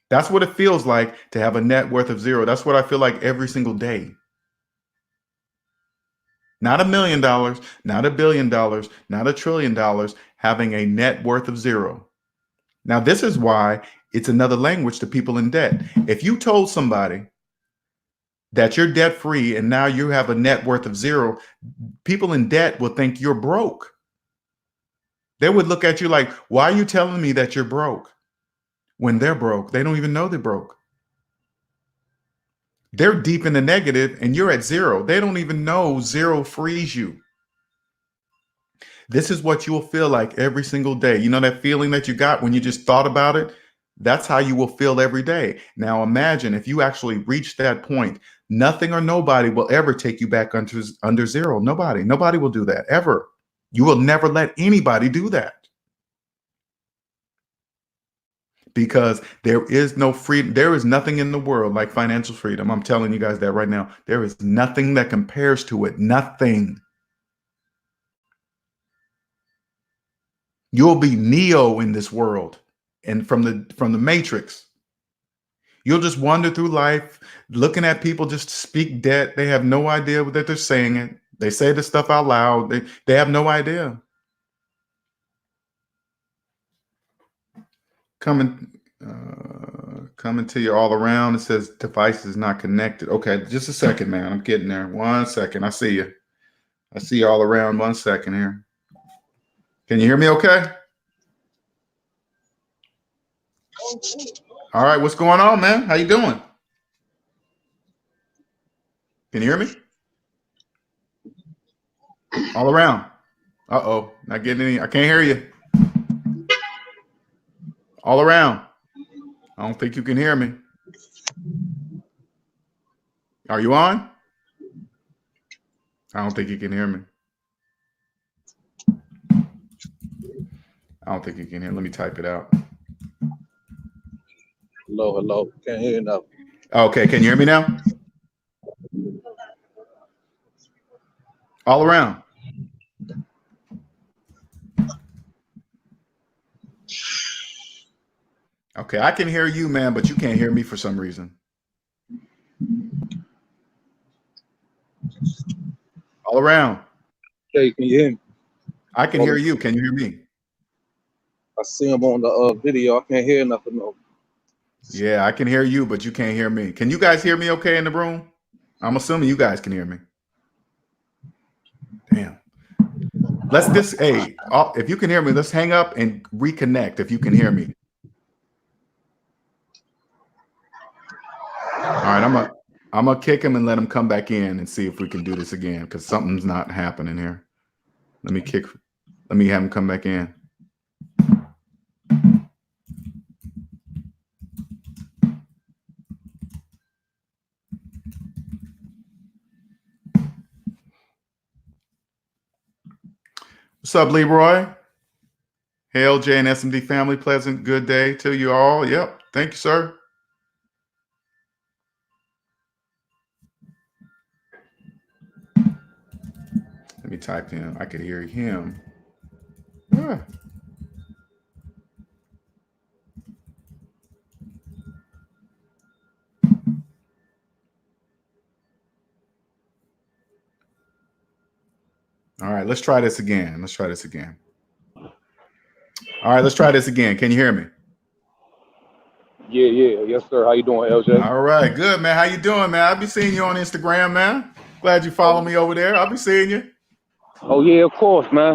That's what it feels like to have a net worth of zero. That's what I feel like every single day. Not $1 million, not $1 billion, not $1 trillion, having a net worth of zero. Now, this is why it's another language to people in debt. If you told somebody that you're debt free and now you have a net worth of zero, people in debt will think you're broke. They would look at you like, why are you telling me that you're broke? When they're broke, they don't even know they're broke. They're deep in the negative and you're at zero. They don't even know zero frees you. This is what you will feel like every single day. You know that feeling that you got when you just thought about it? That's how you will feel every day. Now imagine if you actually reach that point, nothing or nobody will ever take you back under zero. Nobody will do that ever. You will never let anybody do that. Because there is no freedom. There is nothing in the world like financial freedom. I'm telling you guys that right now. There is nothing that compares to it. Nothing. You'll be Neo in this world and from the Matrix. You'll just wander through life looking at people just speak debt. They have no idea that they're saying it. They say the stuff out loud. They have no idea. Coming to you all around. It says device is not connected. Okay, just a second, man. I'm getting there. 1 second. I see you. I see you all around. 1 second here. Can you hear me okay? All right, what's going on, man? How you doing? Can you hear me? All around. Uh-oh, not getting any. I can't hear you. All around. I don't think you can hear me. Are you on? I don't think you can hear me. I don't think you can hear. Let me type it out. Hello. Can't hear you now. Okay, can you hear me now? All around. Okay, I can hear you, man, but you can't hear me for some reason. All around. Hey, can you hear me? I can hear you. Can you hear me? I see him on the video. I can't hear nothing though. Yeah, I can hear you, but you can't hear me. Can you guys hear me okay in the room? I'm assuming you guys can hear me. Damn. If you can hear me, let's hang up and reconnect if you can hear me. All right, I'm gonna kick him and let him come back in and see if we can do this again because something's not happening here. Let me have him come back in. What's up, Leroy? Hey, LJ and SMD family, pleasant good day to you all. Yep, thank you, sir. Let me type in. I could hear him. Yeah. All right, let's try this again. All right, let's try this again. Can you hear me? Yeah. Yes, sir. How you doing, LJ? All right, good, man. How you doing, man? I'll be seeing you on Instagram, man. Glad you follow me over there. I'll be seeing you. Oh yeah, of course, man.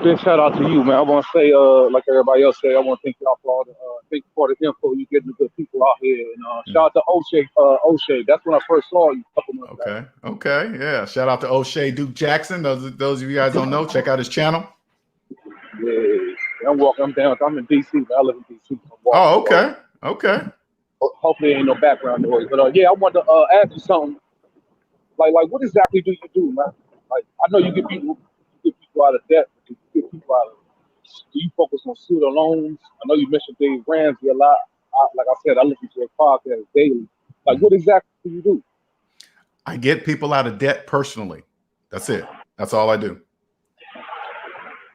Big shout out to you, man. I want to say, like everybody else say, I want to thank y'all for all the, thank you for the info you getting the good people out here, and shout out to O'Shea. O'Shea, that's when I first saw you a couple months back. Okay, yeah. Shout out to O'Shea Duke Jackson. Those of you guys don't know, check out his channel. Yeah, I'm down. I'm in DC, man. I live in DC. Oh, okay. Hopefully, ain't no background noise, but yeah, I want to ask you something. Like, what exactly do you do, man? Like, I know you get people out of debt. But you get people out of. Do you focus on student loans? I know you mentioned Dave Ramsey a lot. Like I said, I listen to his podcast daily. Like, what exactly do you do? I get people out of debt personally. That's it. That's all I do.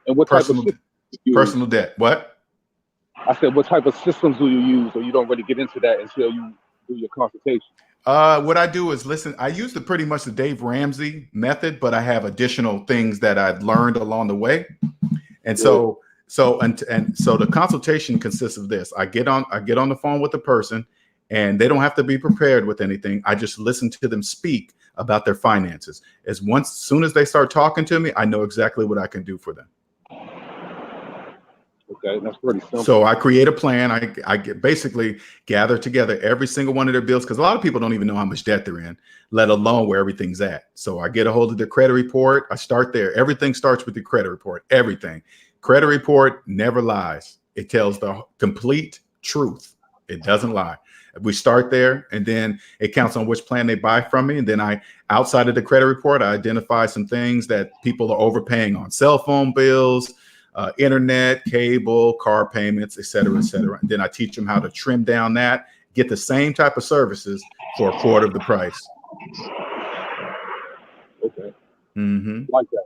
And what type of personal debt? What? I said, what type of systems do you use? Or you don't really get into that until you do your consultation? What I do is listen. I use pretty much the Dave Ramsey method, but I have additional things that I've learned along the way. And so the consultation consists of this. I get on the phone with the person, and they don't have to be prepared with anything. I just listen to them speak about their finances. As soon as they start talking to me, I know exactly what I can do for them. Okay, that's pretty simple. So I create a plan. I basically gather together every single one of their bills because a lot of people don't even know how much debt they're in, let alone where everything's at. So I get a hold of their credit report. I start there. Everything starts with the credit report. Everything. Credit report never lies. It tells the complete truth. It doesn't lie. We start there, and then it counts on which plan they buy from me. And then outside of the credit report, I identify some things that people are overpaying on: cell phone bills, internet, cable, car payments, et cetera, et cetera. And then I teach them how to trim down that, get the same type of services for a quarter of the price. Okay. Like that.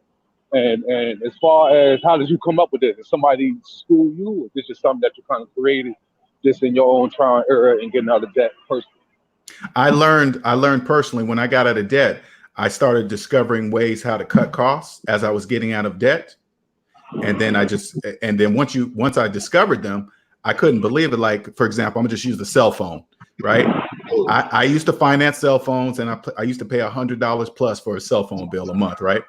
And as far as how did you come up with this? Did somebody school you, or this is something that you kind of created just in your own trial and error and getting out of debt personally? I learned personally when I got out of debt, I started discovering ways how to cut costs as I was getting out of debt. And then once I discovered them, I couldn't believe it. Like, for example, I'm gonna just use the cell phone, right? I used to finance cell phones, and I used to pay $100 plus for a cell phone bill a month, right?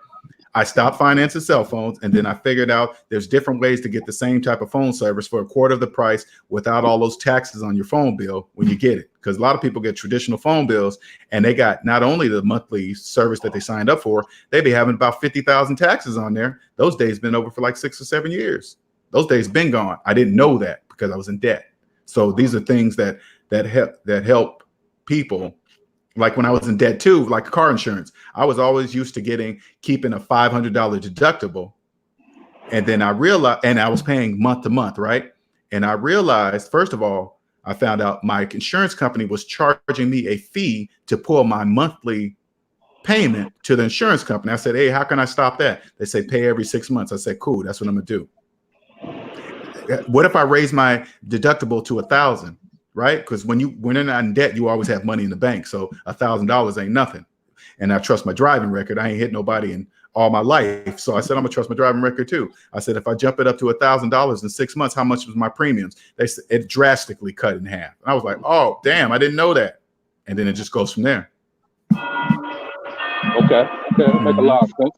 I stopped financing cell phones, and then I figured out there's different ways to get the same type of phone service for a quarter of the price without all those taxes on your phone bill when you get it. Because a lot of people get traditional phone bills, and they got not only the monthly service that they signed up for, they be having about 50,000 taxes on there. Those days been over for like 6 or 7 years. Those days been gone. I didn't know that because I was in debt. So these are things that help people. Like when I was in debt too, like car insurance, I was always used to keeping a $500 deductible. And then I realized, and I was paying month to month, right? And I realized, first of all, I found out my insurance company was charging me a fee to pull my monthly payment to the insurance company. I said, hey, how can I stop that? They say pay every 6 months. I said, cool, that's what I'm gonna do. What if I raise my deductible to $1,000? Right? Because when you're not in debt, you always have money in the bank. So $1,000 ain't nothing. And I trust my driving record. I ain't hit nobody in all my life. So I said, I'm gonna trust my driving record too. I said, if I jump it up to $1,000 in 6 months, how much was my premiums? They said it drastically cut in half. And I was like, oh, damn, I didn't know that. And then it just goes from there. Okay, make a lot of sense.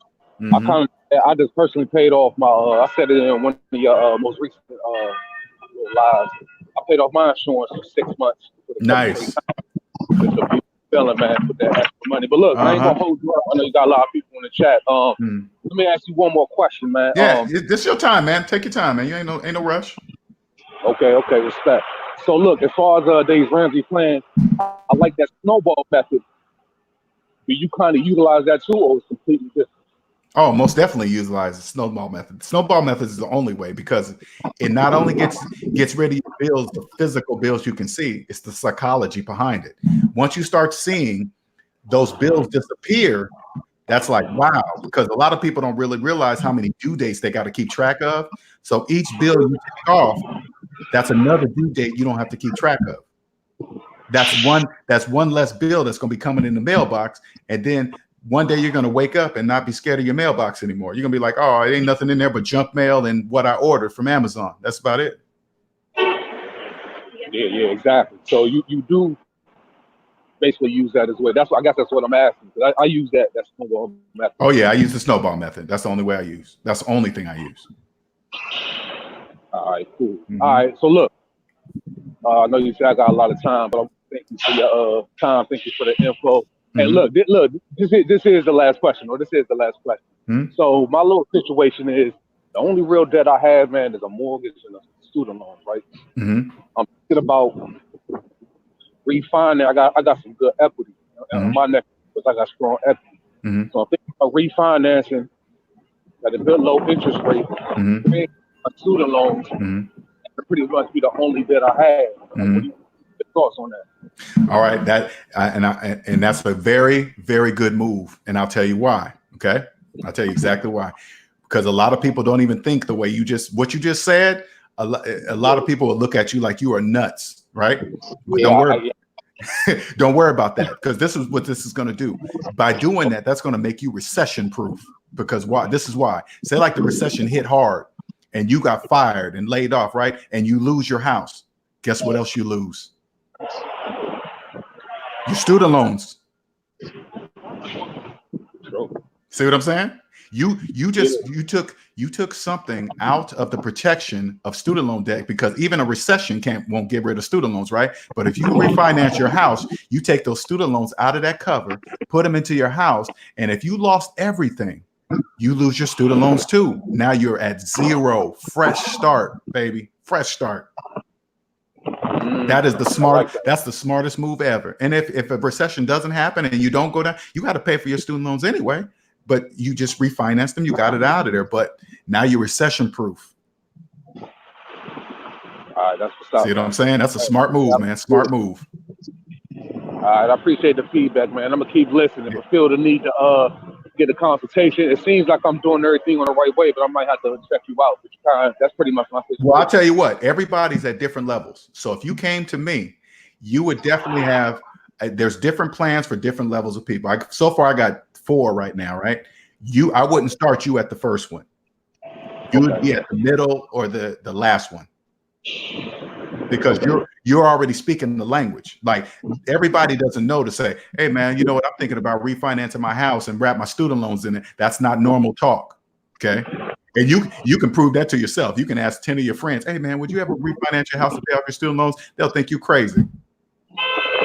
I just personally paid off my. I said it in one of your most recent lives. I paid off my insurance for 6 months. Nice. It's a feeling, man, with that extra money. But look, I ain't gonna hold you up. I know you got a lot of people in the chat. Let me ask you one more question, man. Yeah, this is your time, man. Take your time, man. You ain't no rush. Okay, respect. So look, as far as Dave Ramsey plan, I like that snowball method. Do you kind of utilize that too, or it's completely different? Oh, most definitely utilize the snowball method. The snowball method is the only way because it not only gets rid of your bills, the physical bills you can see, it's the psychology behind it. Once you start seeing those bills disappear, that's like, wow, because a lot of people don't really realize how many due dates they got to keep track of. So each bill you take off, that's another due date you don't have to keep track of. That's one less bill that's going to be coming in the mailbox. And then one day you're going to wake up and not be scared of your mailbox anymore. You're going to be like, oh, it ain't nothing in there but junk mail and what I ordered from Amazon. That's about it. Yeah, exactly. So you do basically use that as well. I guess that's what I'm asking. I use that snowball method. Oh yeah, I use the snowball method. That's the only way I use. That's the only thing I use. All right, cool. All right, so look, I know you said I got a lot of time, but I thank you for your time. Thank you for the info. And look, this is the last question, or this is the last question. So my little situation is the only real debt I have, man, is a mortgage and a student loan, right? I'm thinking about refining. I got some good equity on my neck because I got strong equity. So I'm thinking about refinancing at a good low interest rate, paying my student loans, pretty much be the only debt I have. What are your thoughts on that? All right, and that's a very, very good move, and I'll tell you why. Okay, I'll tell you exactly why. Because a lot of people don't even think the way what you just said. A lot of people will look at you like you are nuts, right? But don't worry about that, because this is what this is going to do. By doing that, that's going to make you recession proof. Because why? This is why. Say like the recession hit hard, and you got fired and laid off, right? And you lose your house. Guess what else you lose? Your student loans. See what I'm saying? You took something out of the protection of student loan debt, because even a recession won't get rid of student loans, right? But if you refinance your house, you take those student loans out of that cover, put them into your house, and if you lost everything, you lose your student loans too. Now you're at zero. Fresh start, baby. Fresh start. That is that's the smartest move ever. And if a recession doesn't happen and you don't go down, you got to pay for your student loans anyway, but you just refinance them, you got it out of there, but now you're recession proof. All right, that's what's up. See what I'm saying? That's a smart move, man. Smart move. All right, I appreciate the feedback, man. I'm gonna keep listening, but feel the need to get a consultation. It seems like I'm doing everything on the right way, but I might have to check you out. That's pretty much my situation. Well, I'll tell you what, everybody's at different levels. So if you came to me, you would definitely have, there's different plans for different levels of people. So far, I got 4 right now, right? I wouldn't start you at the first one. You would be at the middle or the last one, because you're already speaking the language. Like, everybody doesn't know to say, hey man, you know what, I'm thinking about refinancing my house and wrap my student loans in it. That's not normal talk. Okay. And you can prove that to yourself. You can ask 10 of your friends, hey man, would you ever refinance your house to pay off your student loans? They'll think you crazy.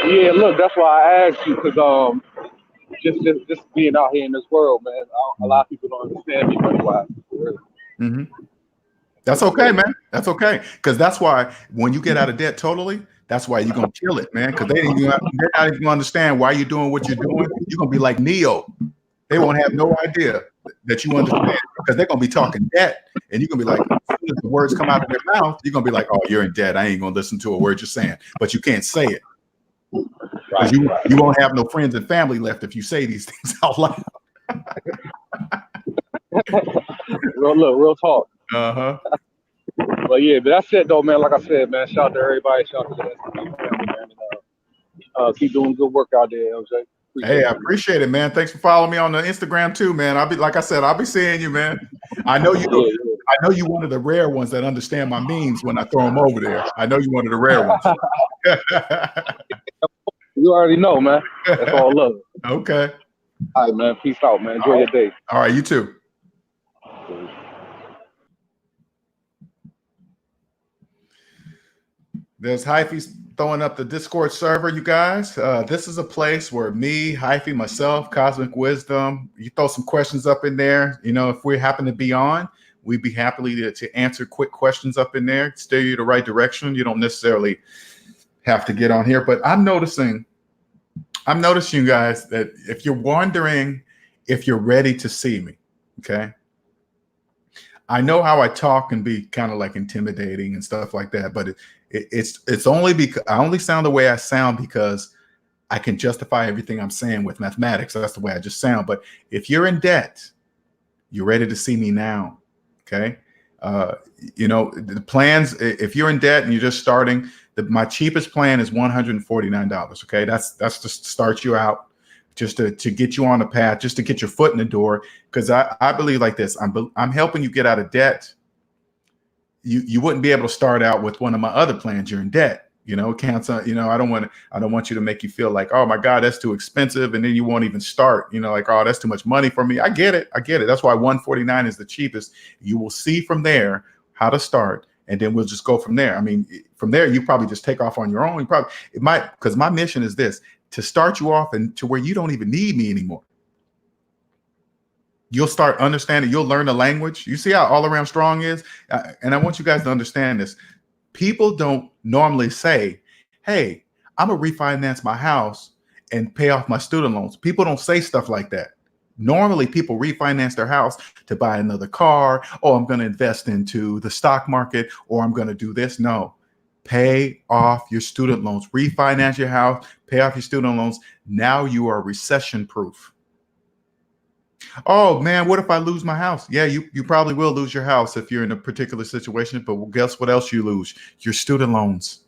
Yeah, look, that's why I asked you, because just being out here in this world, man, a lot of people don't understand me money-wise. That's okay, man. That's okay. Because that's why when you get out of debt totally, that's why you're going to kill it, man. Because they're not even going to understand why you're doing what you're doing. You're going to be like Neo. They won't have no idea that you understand, because they're going to be talking debt. And you're going to be like, as soon as the words come out of their mouth, you're going to be like, oh, you're in debt. I ain't going to listen to a word you're saying. But you can't say it. Right, you won't have no friends and family left if you say these things out loud. Real talk. But yeah, but that's it though, man. Like I said, man, shout out to everybody. Shout out to the family, man. And, keep doing good work out there, LJ. Hey, Appreciate I you, man. appreciate it, man. Thanks for following me on the Instagram too, man. Like I said, I'll be seeing you, man. I know you. Yeah, I know you one of the rare ones that understand my memes when I throw them over there. I know you one of the rare ones. you already know, man. That's all love. Okay. All right, man. Peace out, man. Enjoy your day. All right, you too. There's Hyphy throwing up the Discord server, you guys. This is a place where me, Hyphy, myself, Cosmic Wisdom, you throw some questions up in there. You know, if we happen to be on, we'd be happily to answer quick questions up in there, steer you the right direction. You don't necessarily have to get on here, but I'm noticing, you guys, that if you're wondering if you're ready to see me, okay? I know how I talk can be kind of like intimidating and stuff like that, but it's only because I only sound the way I sound because I can justify everything I'm saying with mathematics. So that's the way I just sound. But if you're in debt, you're ready to see me now. Okay. You know, the plans, if you're in debt and you're just starting, my cheapest plan is $149. Okay. That's to start you out, just to get you on the path, just to get your foot in the door. Because I believe like this, I'm helping you get out of debt. You wouldn't be able to start out with one of my other plans. You're in debt, you know, cancel. You know, I don't want you to make you feel like, oh my God, that's too expensive. And then you won't even start, you know, like, oh, that's too much money for me. I get it. That's why 149 is the cheapest. You will see from there how to start. And then we'll just go from there. I mean, from there, you probably just take off on your own. Because my mission is this, to start you off and to where you don't even need me anymore. You'll start understanding, you'll learn the language. You see how all around strong is? And I want you guys to understand this. People don't normally say, hey, I'm gonna refinance my house and pay off my student loans. People don't say stuff like that. Normally people refinance their house to buy another car, or I'm gonna invest into the stock market, or I'm gonna do this. No, pay off your student loans, refinance your house, pay off your student loans. Now you are recession proof. Oh man, what if I lose my house? Yeah, you probably will lose your house if you're in a particular situation, but guess what else you lose? Your student loans.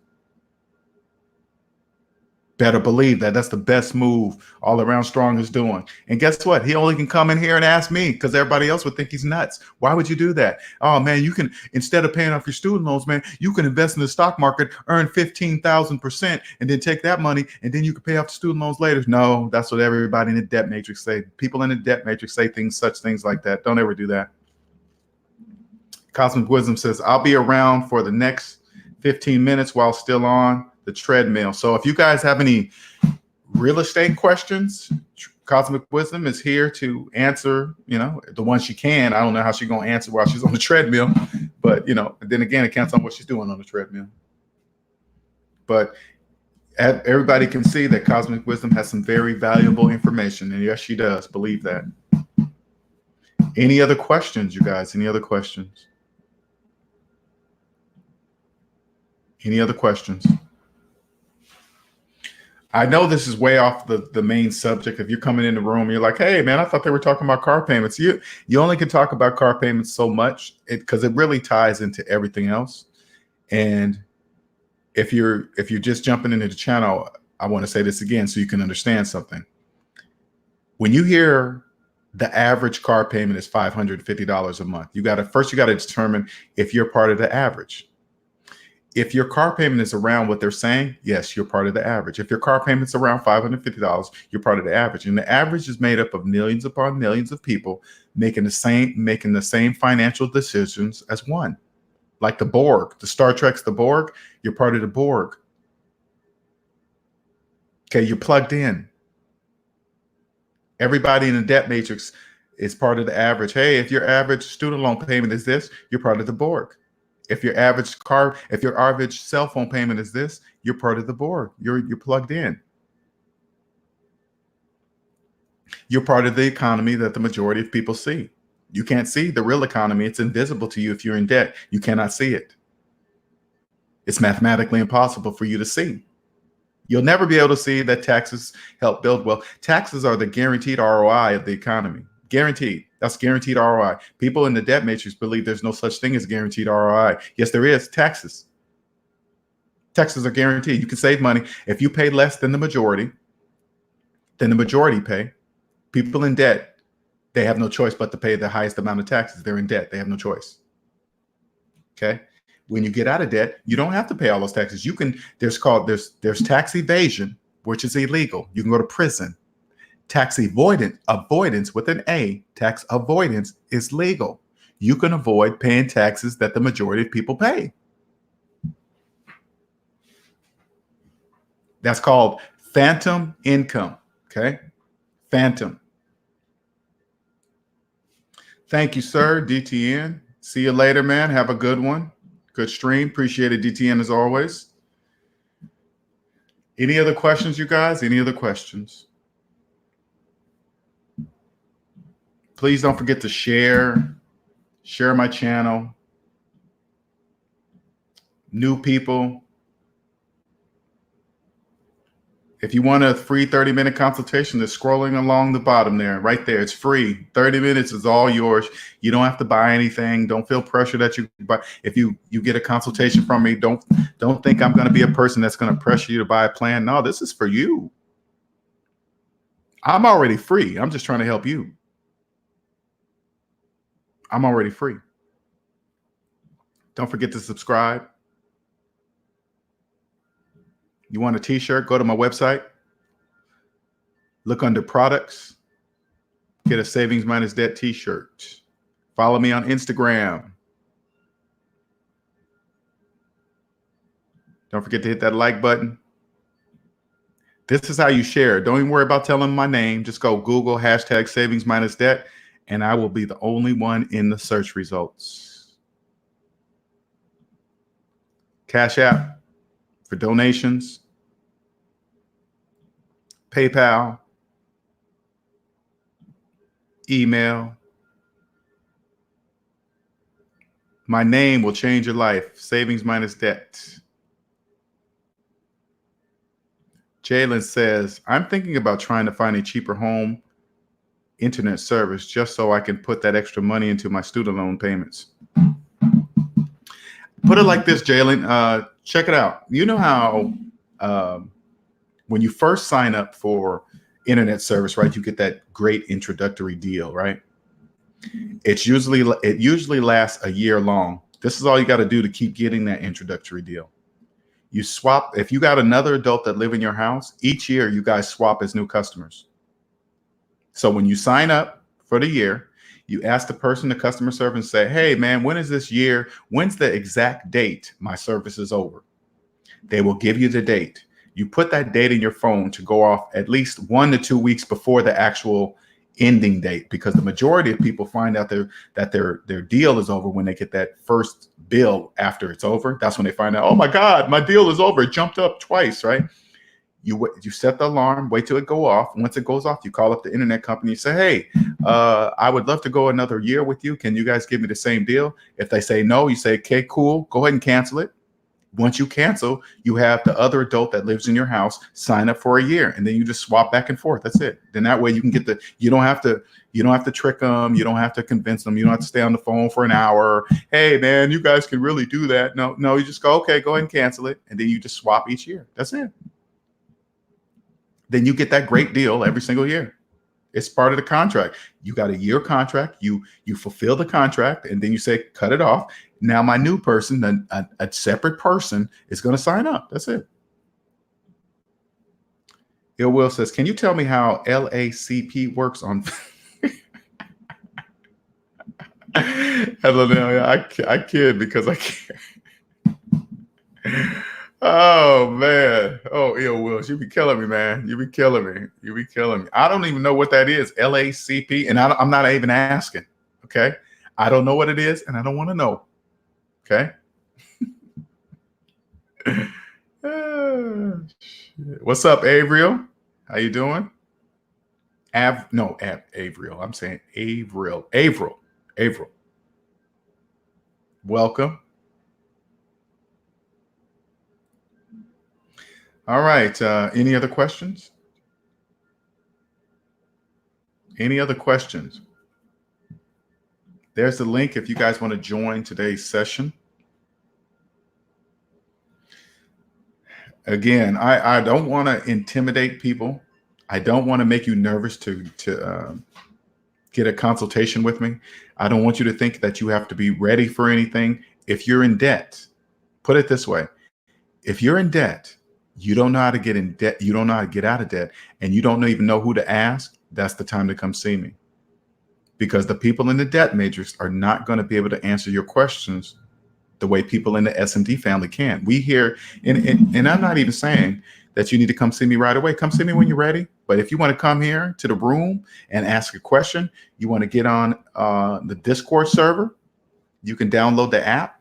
Better believe that. That's the best move all around strong is doing. And guess what? He only can come in here and ask me because everybody else would think he's nuts. Why would you do that? Oh man, you can, instead of paying off your student loans, man, you can invest in the stock market, earn 15,000%, and then take that money and then you can pay off the student loans later. No, that's what everybody in the debt matrix say. People in the debt matrix say such things like that. Don't ever do that. Cosmic Wisdom says, I'll be around for the next 15 minutes while still on the treadmill. So if you guys have any real estate questions, Cosmic Wisdom is here to answer, you know, the ones she can. I don't know how she's going to answer while she's on the treadmill, but, you know, then again, it counts on what she's doing on the treadmill. But everybody can see that Cosmic Wisdom has some very valuable information. And yes, she does. Believe that. Any other questions, you guys? Any other questions? Any other questions? I know this is way off the main subject. If you're coming in the room, you're like, hey, man, I thought they were talking about car payments. You only can talk about car payments so much because it really ties into everything else. And if you're just jumping into the channel, I want to say this again so you can understand something. When you hear the average car payment is $550 a month, you got to determine if you're part of the average. If your car payment is around what they're saying, yes, you're part of the average. If your car payment's around $550, you're part of the average. And the average is made up of millions upon millions of people making the same financial decisions as one. Like the Borg, the Star Trek's the Borg, you're part of the Borg. Okay, you're plugged in. Everybody in the debt matrix is part of the average. Hey, if your average student loan payment is this, you're part of the Borg. If your average cell phone payment is this, you're part of the Borg. You're plugged in. You're part of the economy that the majority of people see. You can't see the real economy. It's invisible to you if you're in debt. You cannot see it. It's mathematically impossible for you to see. You'll never be able to see that taxes help build wealth. Taxes are the guaranteed ROI of the economy. Guaranteed. That's guaranteed ROI. People in the debt matrix believe there's no such thing as guaranteed ROI. Yes, there is. Taxes. Taxes are guaranteed. You can save money. If you pay less than the majority, than the majority pay. People in debt, they have no choice but to pay the highest amount of taxes. They're in debt. They have no choice. Okay. When you get out of debt, you don't have to pay all those taxes. You can, there's tax evasion, which is illegal. You can go to prison. Tax avoidance with an A, tax avoidance is legal. You can avoid paying taxes that the majority of people pay. That's called phantom income. Okay. Phantom. Thank you, sir. DTN. See you later, man. Have a good one. Good stream. Appreciate it, DTN, as always. Any other questions, you guys? Any other questions? Please don't forget to share my channel. New people. If you want a free 30-minute consultation, it's scrolling along the bottom there, right there. It's free. 30 minutes is all yours. You don't have to buy anything. Don't feel pressure that you buy. If you get a consultation from me, don't think I'm going to be a person that's going to pressure you to buy a plan. No, this is for you. I'm already free. I'm just trying to help you. I'm already free. Don't forget to subscribe. You want a t-shirt? Go to my website. Look under products. Get a Savings Minus Debt t-shirt. Follow me on Instagram. Don't forget to hit that like button. This is how you share. Don't even worry about telling my name. Just go Google #SavingsMinusDebt, and I will be the only one in the search results. Cash App for donations. PayPal. Email. My name will change your life. Savings Minus Debt. Jalen says, I'm thinking about trying to find a cheaper home internet service just so I can put that extra money into my student loan payments. Put it like this, Jalen. Check it out. You know how when you first sign up for internet service, right, you get that great introductory deal, right? It usually lasts a year long. This is all you got to do to keep getting that introductory deal. You swap. If you got another adult that live in your house, each year you guys swap as new customers. So when you sign up for the year, you ask the person, the customer service, and say, hey, man, when is this year? When's the exact date my service is over? They will give you the date. You put that date in your phone to go off at least 1 to 2 weeks before the actual ending date, because the majority of people find out that their deal is over when they get that first bill after it's over. That's when they find out, oh my God, my deal is over. It jumped up twice, right? You set the alarm, wait till it go off. Once it goes off, you call up the internet company, you say, hey, I would love to go another year with you. Can you guys give me the same deal? If they say no, you say, okay, cool, go ahead and cancel it. Once you cancel, you have the other adult that lives in your house sign up for a year, and then you just swap back and forth. That's it. Then that way you can get you don't have to trick them. You don't have to convince them. You don't have to stay on the phone for an hour. Hey man, you guys can really do that. No, you just go, okay, go ahead and cancel it. And then you just swap each year. That's it. Then you get that great deal every single year. It's part of the contract. You got a year contract. You fulfill the contract, and then you say, cut it off. Now my new person, a separate person, is going to sign up. That's it. Ill Will says, can you tell me how LACP works on? I kid because I can't. Oh man. Oh, Ill Will, you be killing me, man. You be killing me. You be killing me. I don't even know what that is. LACP, and I'm not even asking. Okay. I don't know what it is, and I don't want to know. Okay. What's up, Avriel? How you doing? Avriel. I'm saying Avriel. Avriel. Welcome. All right. Any other questions? Any other questions? There's the link if you guys want to join today's session. Again, I don't want to intimidate people. I don't want to make you nervous to get a consultation with me. I don't want you to think that you have to be ready for anything. If you're in debt, put it this way. If you're in debt, you don't know how to get in debt, you don't know how to get out of debt, and you don't even know who to ask, that's the time to come see me. Because the people in the debt matrix are not going to be able to answer your questions the way people in the S&D family can. We hear, and I'm not even saying that you need to come see me right away. Come see me when you're ready. But if you want to come here to the room and ask a question, you want to get on the Discord server, you can download the app.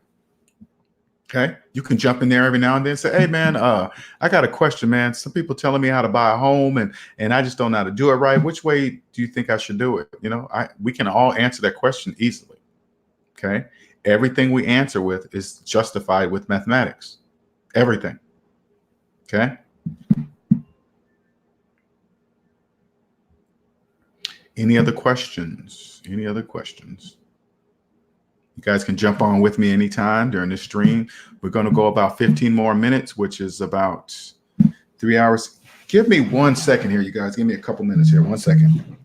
Okay. You can jump in there every now and then and say, hey man, I got a question, man. Some people telling me how to buy a home and I just don't know how to do it right. Which way do you think I should do it? You know, we can all answer that question easily. Okay. Everything we answer with is justified with mathematics. Everything. Okay. Any other questions? Any other questions? You guys can jump on with me anytime during this stream. We're going to go about 15 more minutes, which is about 3 hours. Give me 1 second here, you guys. Give me a couple minutes here. 1 second.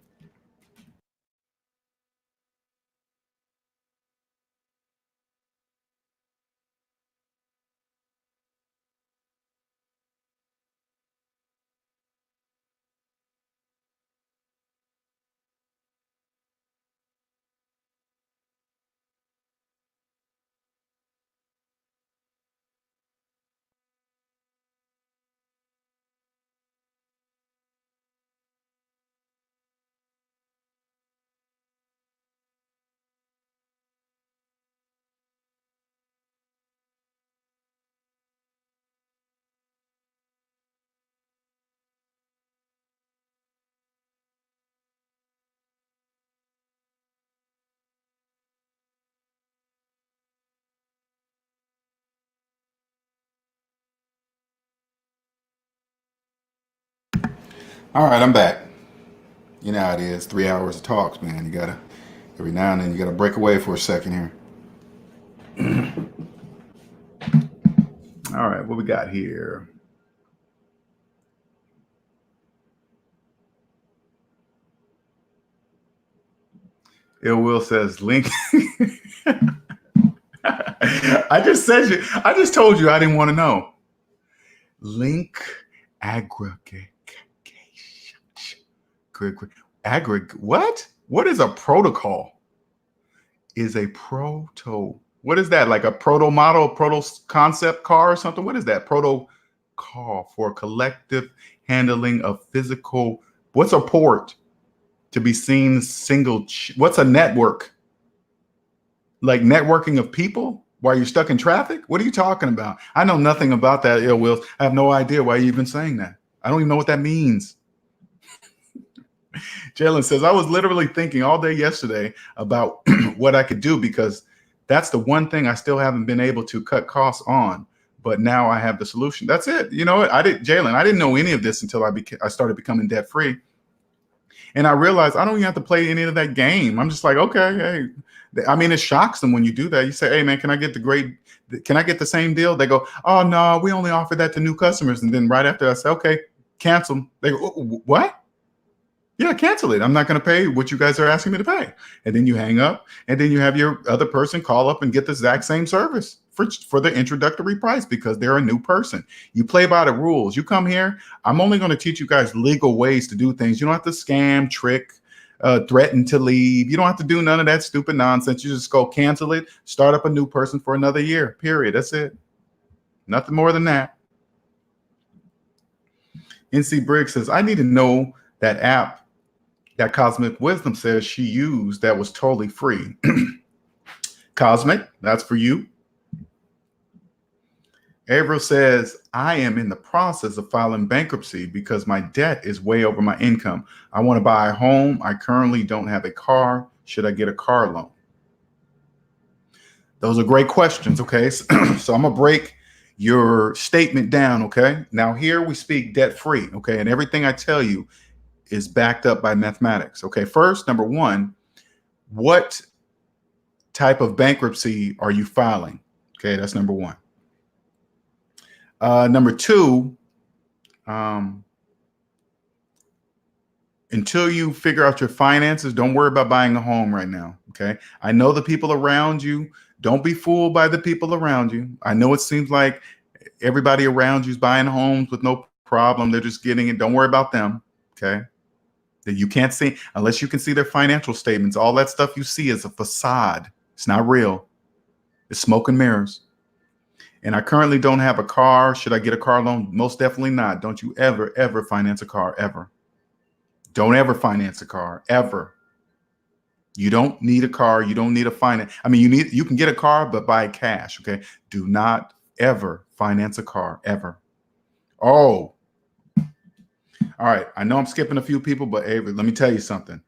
All right, I'm back. You know how it is. 3 hours of talks, man. You gotta, every now and then, you gotta break away for a second here. All right, what we got here? Ill Will says link. I just told you I didn't want to know. Link aggregation. What? What is a protocol? Is a what is that? Like a proto model, proto concept car or something? What is that? Proto call for collective handling of physical. What's a port? To be seen single. What's a network? Like networking of people while you're stuck in traffic? What are you talking about? I know nothing about that, Ill Will. I have no idea why you've been saying that. I don't even know what that means. Jalen says, I was literally thinking all day yesterday about what I could do because that's the one thing I still haven't been able to cut costs on. But now I have the solution. That's it. You know what? Jalen, I didn't know any of this until I started becoming debt free. And I realized I don't even have to play any of that game. I'm just like, okay, hey. I mean, it shocks them when you do that. You say, hey, man, can I get the same deal? They go, oh, no, we only offer that to new customers. And then right after I say, okay, cancel. They go, what? Yeah, cancel it. I'm not going to pay what you guys are asking me to pay. And then you hang up and then you have your other person call up and get the exact same service for the introductory price because they're a new person. You play by the rules. You come here. I'm only going to teach you guys legal ways to do things. You don't have to scam, trick, threaten to leave. You don't have to do none of that stupid nonsense. You just go cancel it, start up a new person for another year, period. That's it. Nothing more than that. NC Briggs says, I need to know that app that Cosmic Wisdom says she used that was totally free. Cosmic, that's for you. Averill says, I am in the process of filing bankruptcy because my debt is way over my income. I want to buy a home. I currently don't have a car. Should I get a car loan? Those are great questions, okay? So I'm going to break your statement down, okay? Now here we speak debt-free, okay? And everything I tell you is backed up by mathematics. Okay, first, number one, what type of bankruptcy are you filing? Okay, that's number one. Number two, until you figure out your finances, don't worry about buying a home right now. Okay. I know the people around you. Don't be fooled by the people around you. I know it seems like everybody around you is buying homes with no problem. They're just getting it. Don't worry about them. Okay. That you can't see unless you can see their financial statements. All that stuff you see is a facade. It's not real. It's smoke and mirrors. And I currently don't have a car. Should I get a car loan? Most definitely not. Don't you ever finance a car, ever. Don't ever finance a car, ever. You don't need a car. You don't need a finance. I mean, you can get a car, but buy cash. Okay. Do not ever finance a car, ever. Oh, all right. I know I'm skipping a few people, but Avery, let me tell you something.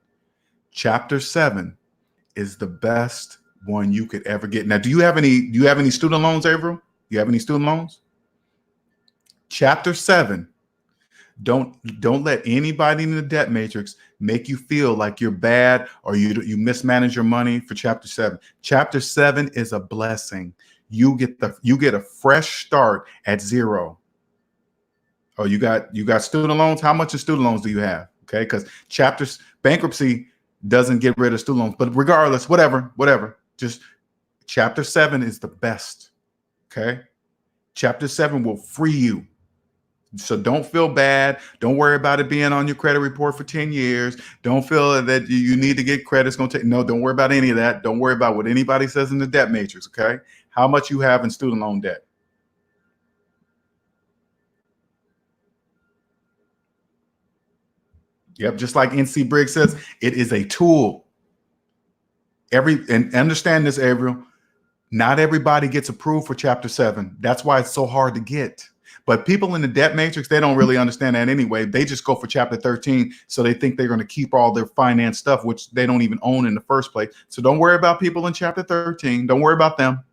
Chapter 7 is the best one you could ever get. Now, do you have any student loans, Avery? Do you have any student loans? Chapter 7. Don't let anybody in the debt matrix make you feel like you're bad or you mismanage your money for chapter 7. Chapter 7 is a blessing. You get a fresh start at zero. Oh, you got student loans. How much of student loans do you have? Okay, because bankruptcy doesn't get rid of student loans, but regardless, whatever. Just chapter 7 is the best. Okay, chapter 7 will free you. So don't feel bad. Don't worry about it being on your credit report for 10 years. Don't feel that you need to get credit. It's going to take. No, don't worry about any of that. Don't worry about what anybody says in the debt matrix. Okay, how much you have in student loan debt. Yep, just like NC Briggs says, it is a tool. And understand this, Averill, not everybody gets approved for chapter 7. That's why it's so hard to get. But people in the debt matrix, they don't really understand that anyway. They just go for chapter 13. So they think they're going to keep all their finance stuff, which they don't even own in the first place. So don't worry about people in chapter 13. Don't worry about them.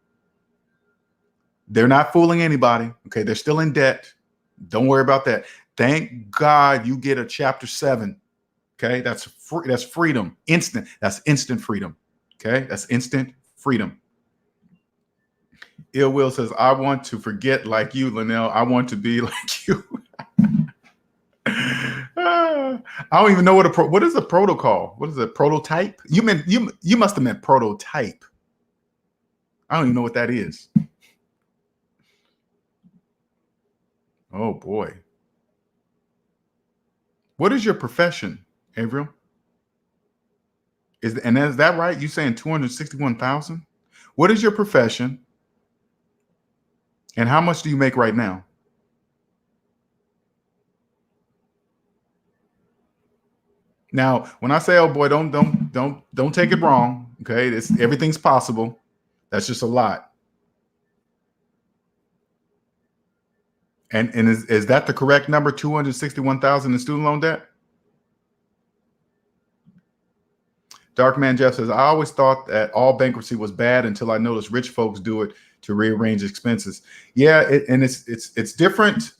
They're not fooling anybody. Okay, they're still in debt. Don't worry about that. Thank God you get a chapter 7. Okay, that's freedom. Instant. That's instant freedom. Okay, that's instant freedom. Ill Will says, I want to forget like you, Linnell. I want to be like you. I don't even know what is a protocol. What is a prototype? You must have meant prototype. I don't even know what that is. Oh boy. What is your profession, Averill? Is that right? You saying 261,000? What is your profession? And how much do you make right now? Now, when I say, oh boy, don't take it wrong. Okay, everything's possible. That's just a lot. And is that the correct number? 261,000 in student loan debt? Darkman Jeff says, I always thought that all bankruptcy was bad until I noticed rich folks do it to rearrange expenses. Yeah, it's different.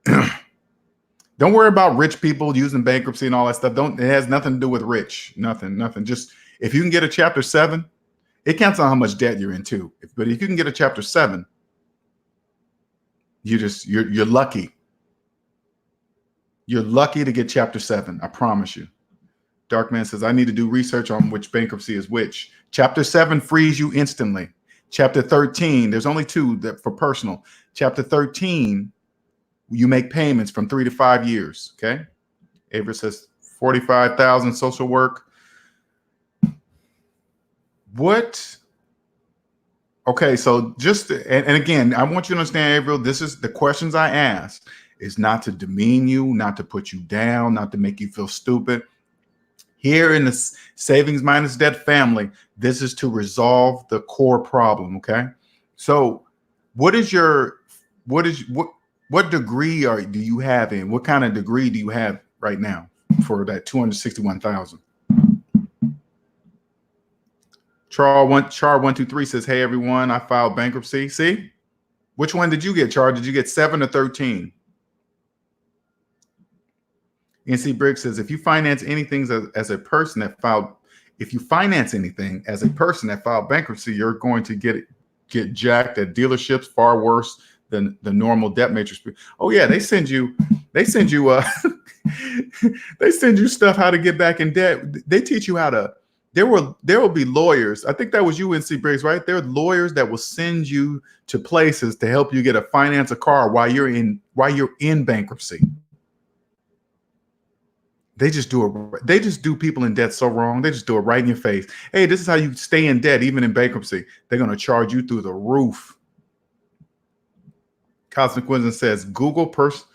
Don't worry about rich people using bankruptcy and all that stuff. It has nothing to do with rich. Nothing. Just if you can get a chapter 7, it counts on how much debt you're in too. But if you can get a chapter 7, you're lucky. You're lucky to get chapter 7. I promise you. Darkman says, I need to do research on which bankruptcy is which. Chapter 7 frees you instantly. Chapter 13, there's only 2 that for personal. Chapter 13, you make payments from 3 to 5 years. Okay. Avery says 45,000 social work. What? Okay. So and again, I want you to understand, Averill, this is the questions I ask is not to demean you, not to put you down, not to make you feel stupid. Here in the Savings Minus Debt family, this is to resolve the core problem. Okay. So what degree do you have in? What kind of degree do you have right now for that 261,000? Char123 says, hey everyone, I filed bankruptcy. See? Which one did you get, Char? Did you get 7 or 13? NC Briggs says, if you finance anything as a person that filed bankruptcy, you're going to get jacked at dealerships, far worse than the normal debt matrix. Oh yeah, they send you They send you stuff how to get back in debt. They teach you how to. There will be lawyers. I think that was you, NC Briggs, right? There are lawyers that will send you to places to help you get a finance a car while you're in bankruptcy. They just do it. They just do people in debt so wrong. They just do it right in your face. Hey, this is how you stay in debt, even in bankruptcy. They're going to charge you through the roof. Cosmic Wisdom says Google Personal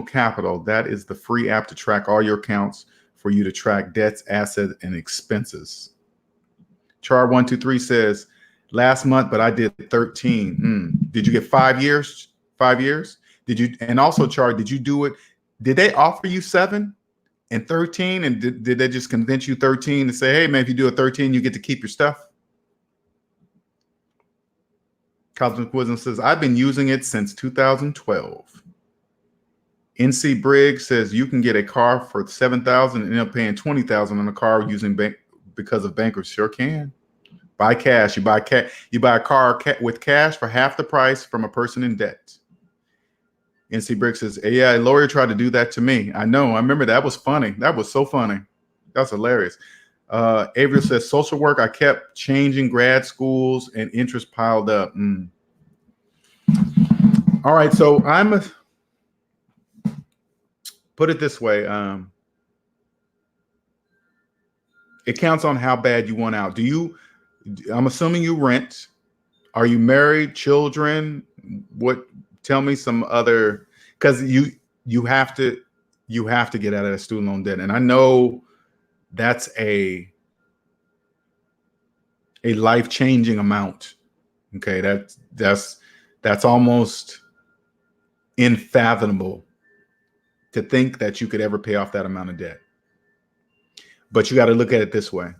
Capital. That is the free app to track all your accounts for you to track debts, assets, and expenses. Char123 says last month, but I did 13. Did you get 5 years? 5 years? Did you? And also, Char, did you do it? Did they offer you 7 and 13? And did they just convince you 13 to say, hey, man, if you do a 13, you get to keep your stuff? Cosmic Wisdom says, I've been using it since 2012. NC Briggs says you can get a car for $7,000 and end up paying $20,000 on a car using because of bankruptcy. Sure can. Buy cash. You buy a car with cash for half the price from a person in debt. NC Briggs says, yeah, a lawyer tried to do that to me. I know. I remember that was funny. That was so funny. That's hilarious. Avery says, social work, I kept changing grad schools and interest piled up. All right. So put it this way. It counts on how bad you want out. I'm assuming you rent. Are you married, children? Tell me some other, because you have to get out of that student loan debt. And I know that's a life-changing amount. Okay, that's almost unfathomable to think that you could ever pay off that amount of debt. But you got to look at it this way.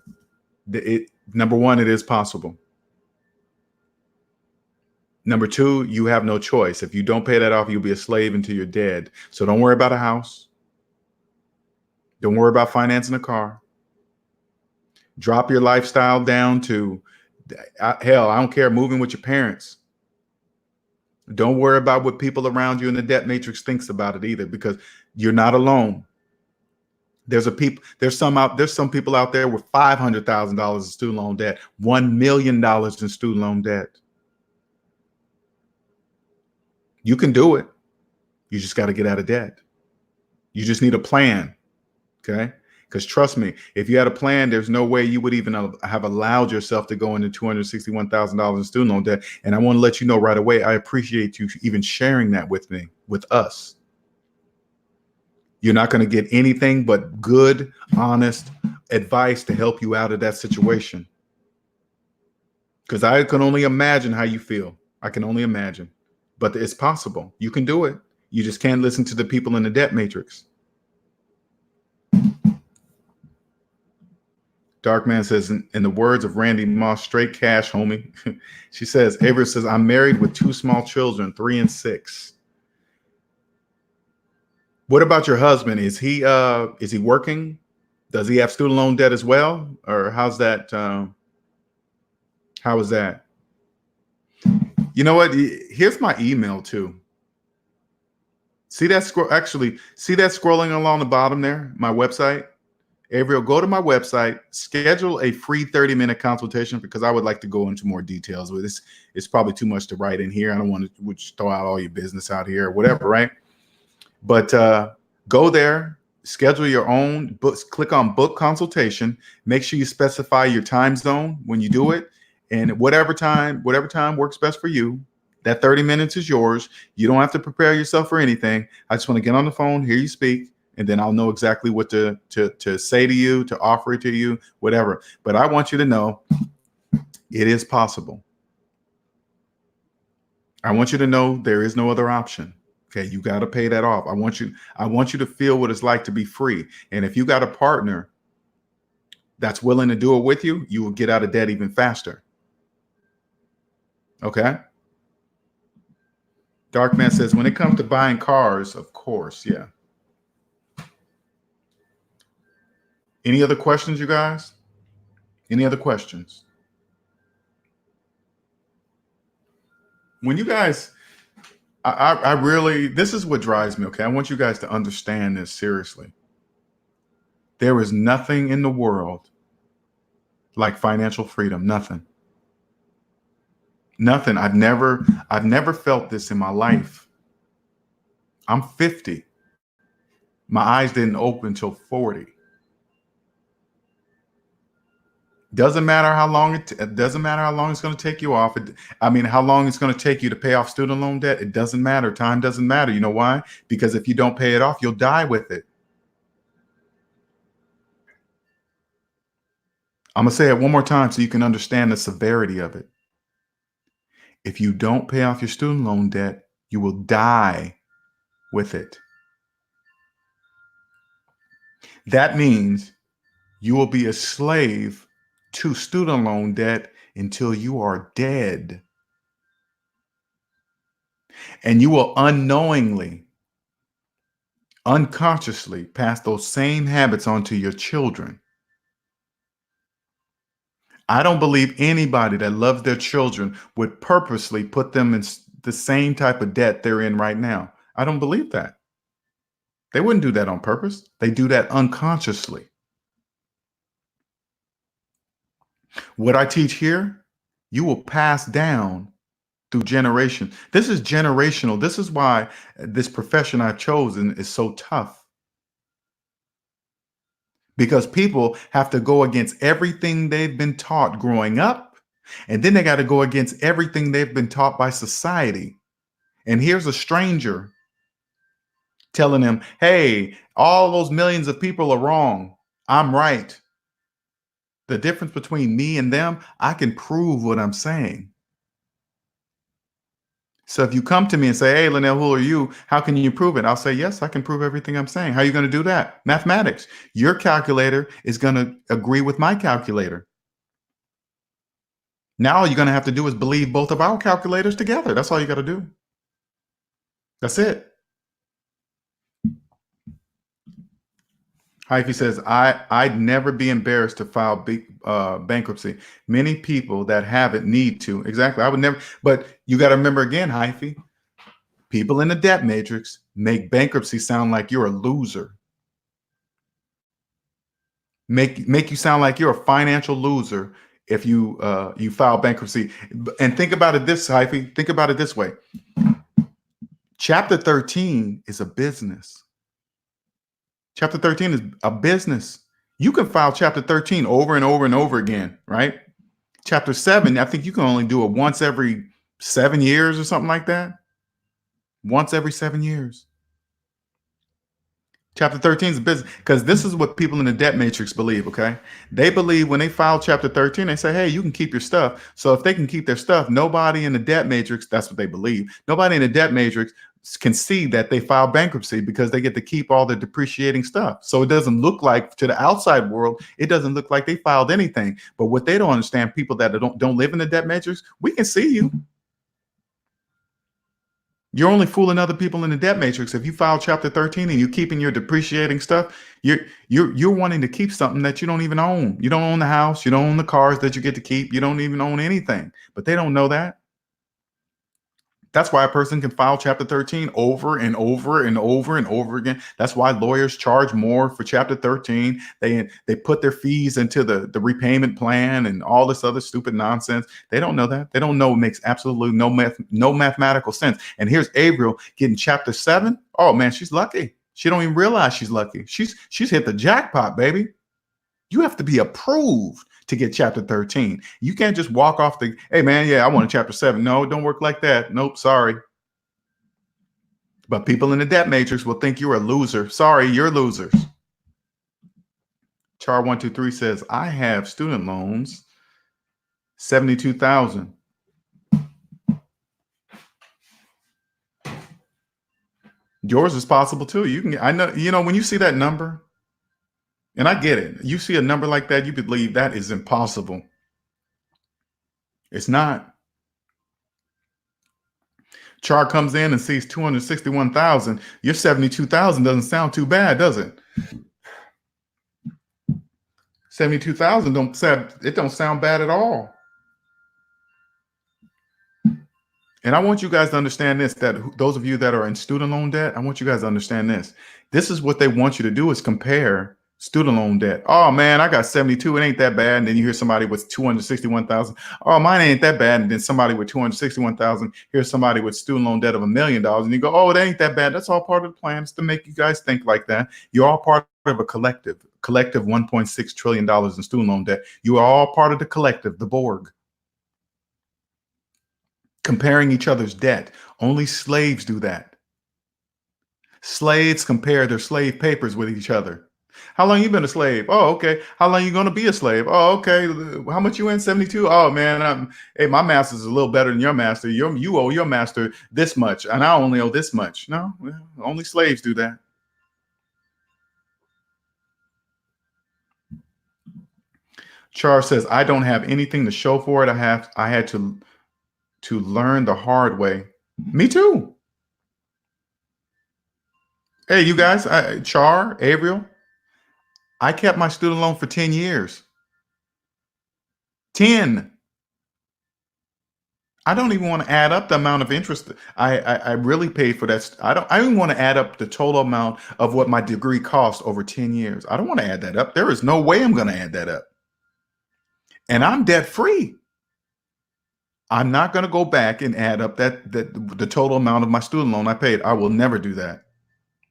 Number one, it is possible. Number two, you have no choice. If you don't pay that off, you'll be a slave until you're dead. So don't worry about a house. Don't worry about financing a car. Drop your lifestyle down to, hell, I don't care, moving with your parents. Don't worry about what people around you in the debt matrix thinks about it either, because you're not alone. There's some people out there with $500,000 in student loan debt, $1 million in student loan debt. You can do it. You just got to get out of debt. You just need a plan. Okay. Because trust me, if you had a plan, there's no way you would even have allowed yourself to go into $261,000 in student loan debt. And I want to let you know right away, I appreciate you even sharing that with me, with us. You're not going to get anything but good, honest advice to help you out of that situation. Because I can only imagine how you feel. I can only imagine. But it's possible. You can do it. You just can't listen to the people in the debt matrix. Darkman says, in the words of Randy Moss, straight cash, homie. She says, Avery says, I'm married with 2 small children, 3 and 6. What about your husband? Is he working? Does he have student loan debt as well? Or how's that? How is that? You know what? Here's my email too. See that scrolling along the bottom there, my website? Avriel, go to my website, schedule a free 30-minute consultation, because I would like to go into more details with this. It's probably too much to write in here. I don't want to throw out all your business out here or whatever, right? But go there, schedule your own books, click on book consultation. Make sure you specify your time zone when you do it. And whatever time works best for you, that 30 minutes is yours. You don't have to prepare yourself for anything. I just want to get on the phone, hear you speak, and then I'll know exactly what to say to you, to offer it to you, whatever. But I want you to know it is possible. I want you to know there is no other option. Okay, you got to pay that off. I want you to feel what it's like to be free. And if you got a partner that's willing to do it with you, you will get out of debt even faster. Okay. Darkman says, when it comes to buying cars, of course, yeah. Any other questions, you guys? Any other questions? When you guys, I really, this is what drives me. Okay. I want you guys to understand this seriously. There is nothing in the world like financial freedom. Nothing. Nothing. I've never felt this in my life. I'm 50. My eyes didn't open till 40. Doesn't matter how long it doesn't matter how long it's going to take you off. How long it's going to take you to pay off student loan debt. It doesn't matter. Time doesn't matter. You know why? Because if you don't pay it off, you'll die with it. I'm going to say it one more time so you can understand the severity of it. If you don't pay off your student loan debt, you will die with it. That means you will be a slave to student loan debt until you are dead. And you will unknowingly, unconsciously pass those same habits on to your children. I don't believe anybody that loves their children would purposely put them in the same type of debt they're in right now. I don't believe that. They wouldn't do that on purpose. They do that unconsciously. What I teach here, you will pass down through generation. This is generational. This is why this profession I've chosen is so tough. Because people have to go against everything they've been taught growing up, and then they got to go against everything they've been taught by society. And here's a stranger telling them, hey, all those millions of people are wrong. I'm right. The difference between me and them, I can prove what I'm saying. So if you come to me and say, hey, Linnell, who are you? How can you prove it? I'll say, yes, I can prove everything I'm saying. How are you going to do that? Mathematics. Your calculator is going to agree with my calculator. Now all you're going to have to do is believe both of our calculators together. That's all you got to do. That's it. Hyphy says, I'd never be embarrassed to file bankruptcy. Many people that haven't need to. Exactly. I would never. But you got to remember again, Hyphy, people in the debt matrix make bankruptcy sound like you're a loser. Make you sound like you're a financial loser if you file bankruptcy. And think about it this, Hyphy. Think about it this way. Chapter 13 is a business. Chapter 13 is a business. You can file Chapter 13 over and over and over again, right? Chapter 7, I think you can only do it once every 7 years or something like that. Once every 7 years. Chapter 13 is a business, because this is what people in the debt matrix believe, okay? They believe when they file Chapter 13, they say, hey, you can keep your stuff. So if they can keep their stuff, nobody in the debt matrix, that's what they believe. Nobody in the debt matrix can see that they filed bankruptcy because they get to keep all the depreciating stuff. So it doesn't look like, to the outside world, it doesn't look like they filed anything. But what they don't understand, people that don't live in the debt matrix, we can see you. You're only fooling other people in the debt matrix. If you file Chapter 13 and you're keeping your depreciating stuff, you're wanting to keep something that you don't even own. You don't own the house. You don't own the cars that you get to keep. You don't even own anything. But they don't know that. That's why a person can file Chapter 13 over and over and over and over again. That's why lawyers charge more for Chapter 13. They put their fees into the repayment plan and all this other stupid nonsense. They don't know that. They don't know. It makes absolutely no mathematical sense. And here's Avril getting Chapter 7. Oh man, she's lucky. She don't even realize she's lucky. She's hit the jackpot, baby. You have to be approved to get Chapter 13. You can't just walk off hey man, yeah, I want a Chapter 7. No, it don't work like that. Nope, sorry. But people in the debt matrix will think you're a loser. Sorry, you're losers. Char123 says, I have student loans, 72,000. Yours is possible too. You can, I know, when you see that number, and I get it, you see a number like that, you believe that is impossible. It's not. Char comes in and sees 261,000. Your 72,000 doesn't sound too bad, does it? 72,000 don't sound bad at all. And I want you guys to understand this, that those of you that are in student loan debt, I want you guys to understand this. This is what they want you to do, is compare student loan debt. Oh man, I got 72. It ain't that bad. And then you hear somebody with 261,000. Oh, mine ain't that bad. And then somebody with 261,000. Here's somebody with student loan debt of $1 million. And you go, oh, it ain't that bad. That's all part of the plan. It's to make you guys think like that. You're all part of a collective $1.6 trillion in student loan debt. You are all part of the collective, the Borg. Comparing each other's debt. Only slaves do that. Slaves compare their slave papers with each other. How long you been a slave? Oh, okay. How long you going to be a slave? Oh, okay. How much you in? 72? Oh man, hey, my master's a little better than your master. You owe your master this much, and I only owe this much. No, only slaves do that. Char says, I don't have anything to show for it. I had to learn the hard way. Me too. Hey, you guys, Char, Avriel, I kept my student loan for 10 years. 10. I don't even want to add up the amount of interest I really paid for that. I don't even want to add up the total amount of what my degree cost over 10 years. I don't want to add that up. There is no way I'm going to add that up. And I'm debt free. I'm not going to go back and add up the total amount of my student loan I paid. I will never do that.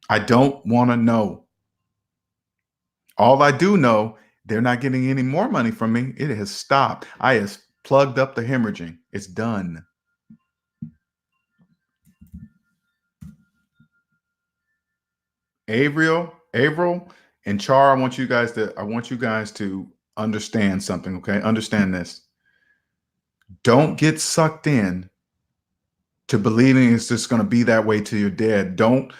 I don't want to know. All I do know, they're not getting any more money from me. It has stopped. I have plugged up the hemorrhaging. It's done. Avril, and Char, I want you guys to understand something, okay? Understand this. Don't get sucked in to believing it's just going to be that way till you're dead. Don't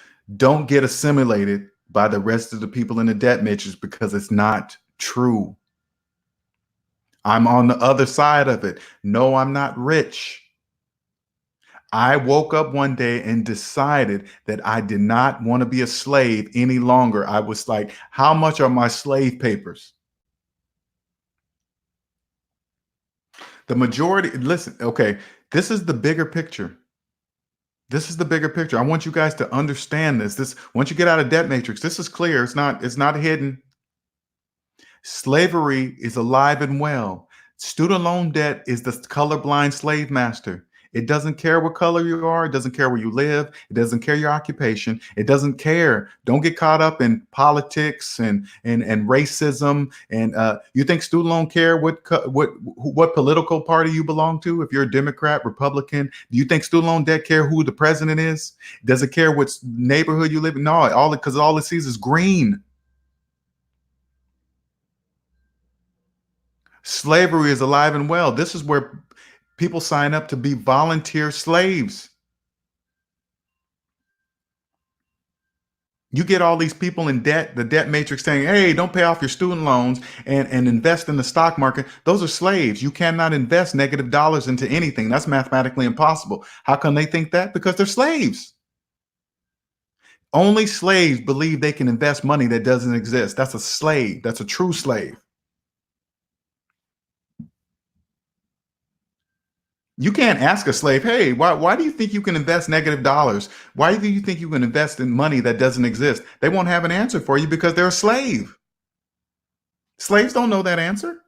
get assimilated by the rest of the people in the debt matrix, because it's not true. I'm on the other side of it. No, I'm not rich. I woke up one day and decided that I did not want to be a slave any longer. I was like, how much are my slave papers? The majority, listen, okay, this is the bigger picture. This is the bigger picture. I want you guys to understand this. Once you get out of debt matrix, this is clear. It's not hidden. Slavery is alive and well. Student loan debt is the colorblind slave master. It doesn't care what color you are. It doesn't care where you live. It doesn't care your occupation. It doesn't care. Don't get caught up in politics and racism. And you think student loan care what political party you belong to? If you're a Democrat, Republican, do you think student loan debt care who the president is? Does it care what neighborhood you live in? No, because all it sees is green. Slavery is alive and well. This is where people sign up to be volunteer slaves. You get all these people in debt, the debt matrix saying, hey, don't pay off your student loans and invest in the stock market. Those are slaves. You cannot invest negative dollars into anything. That's mathematically impossible. How can they think that? Because they're slaves. Only slaves believe they can invest money that doesn't exist. That's a slave. That's a true slave. You can't ask a slave, hey, why do you think you can invest negative dollars? Why do you think you can invest in money that doesn't exist? They won't have an answer for you because they're a slave. Slaves don't know that answer.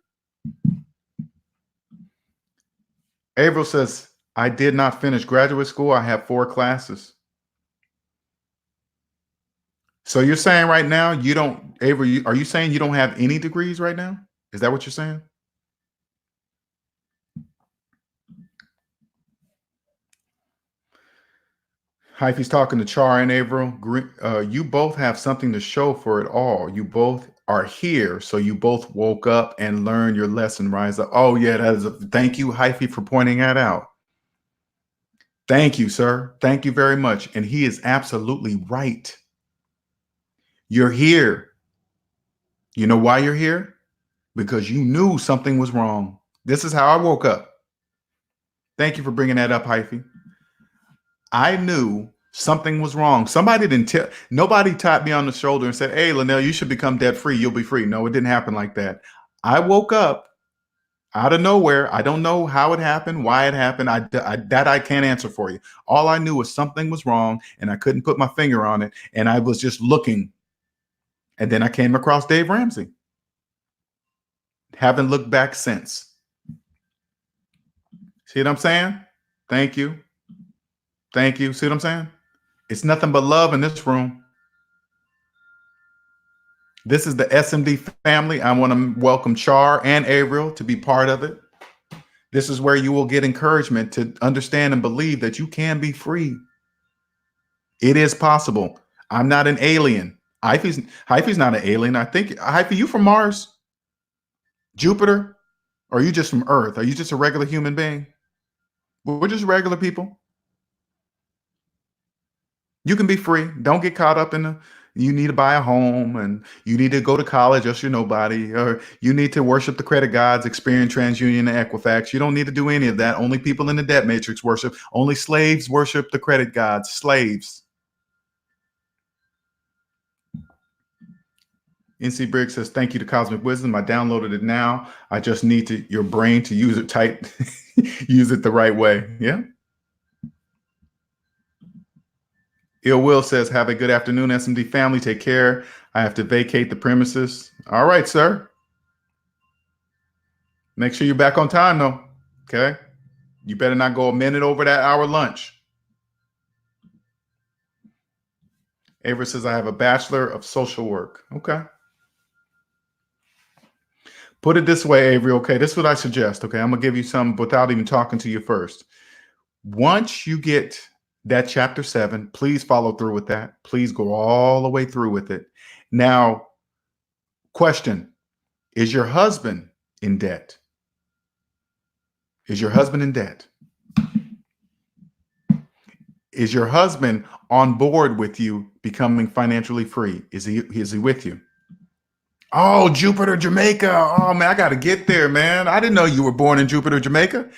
Avril says, I did not finish graduate school. I have 4 classes. So you're saying right now you don't, Avril, are you saying you don't have any degrees right now? Is that what you're saying? Hyphy's talking to Char and Avril. You both have something to show for it all. You both are here, so you both woke up and learned your lesson. Rise up. Oh yeah, thank you, Hyphy, for pointing that out. Thank you, sir. Thank you very much. And he is absolutely right. You're here. You know why you're here? Because you knew something was wrong. This is how I woke up. Thank you for bringing that up, Hyphy. I knew something was wrong. Nobody tapped me on the shoulder and said, hey, Linnell, you should become debt free. You'll be free. No, it didn't happen like that. I woke up out of nowhere. I don't know how it happened, why it happened. I can't answer for you. All I knew was something was wrong and I couldn't put my finger on it. And I was just looking. And then I came across Dave Ramsey. Haven't looked back since. See what I'm saying? Thank you. Thank you. See what I'm saying? It's nothing but love in this room. This is the SMD family. I want to welcome Char and Averill to be part of it. This is where you will get encouragement to understand and believe that you can be free. It is possible. I'm not an alien. Hyphy's not an alien. I think, Hyphy, you from Mars? Jupiter? Or are you just from Earth? Are you just a regular human being? We're just regular people. You can be free. Don't get caught up in you need to buy a home and you need to go to college, else you're nobody, or you need to worship the credit gods, Experian, TransUnion, and Equifax. You don't need to do any of that. Only people in the debt matrix worship. Only slaves worship the credit gods. Slaves. NC Briggs says, thank you to Cosmic Wisdom. I downloaded it now. I just need your brain to use it tight, use it the right way. Yeah. Ill Will says, have a good afternoon, SMD family. Take care. I have to vacate the premises. All right, sir. Make sure you're back on time, though. Okay. You better not go a minute over that hour lunch. Avery says, I have a Bachelor of Social Work. Okay. Put it this way, Avery. Okay. This is what I suggest. Okay. I'm going to give you some without even talking to you first. Once you get that chapter 7, please follow through with that. Please go all the way through with it. Now, question, is your husband in debt? Is your husband in debt? Is your husband on board with you becoming financially free? Is he with you? Oh, Jupiter, Jamaica. Oh man, I got to get there, man. I didn't know you were born in Jupiter, Jamaica.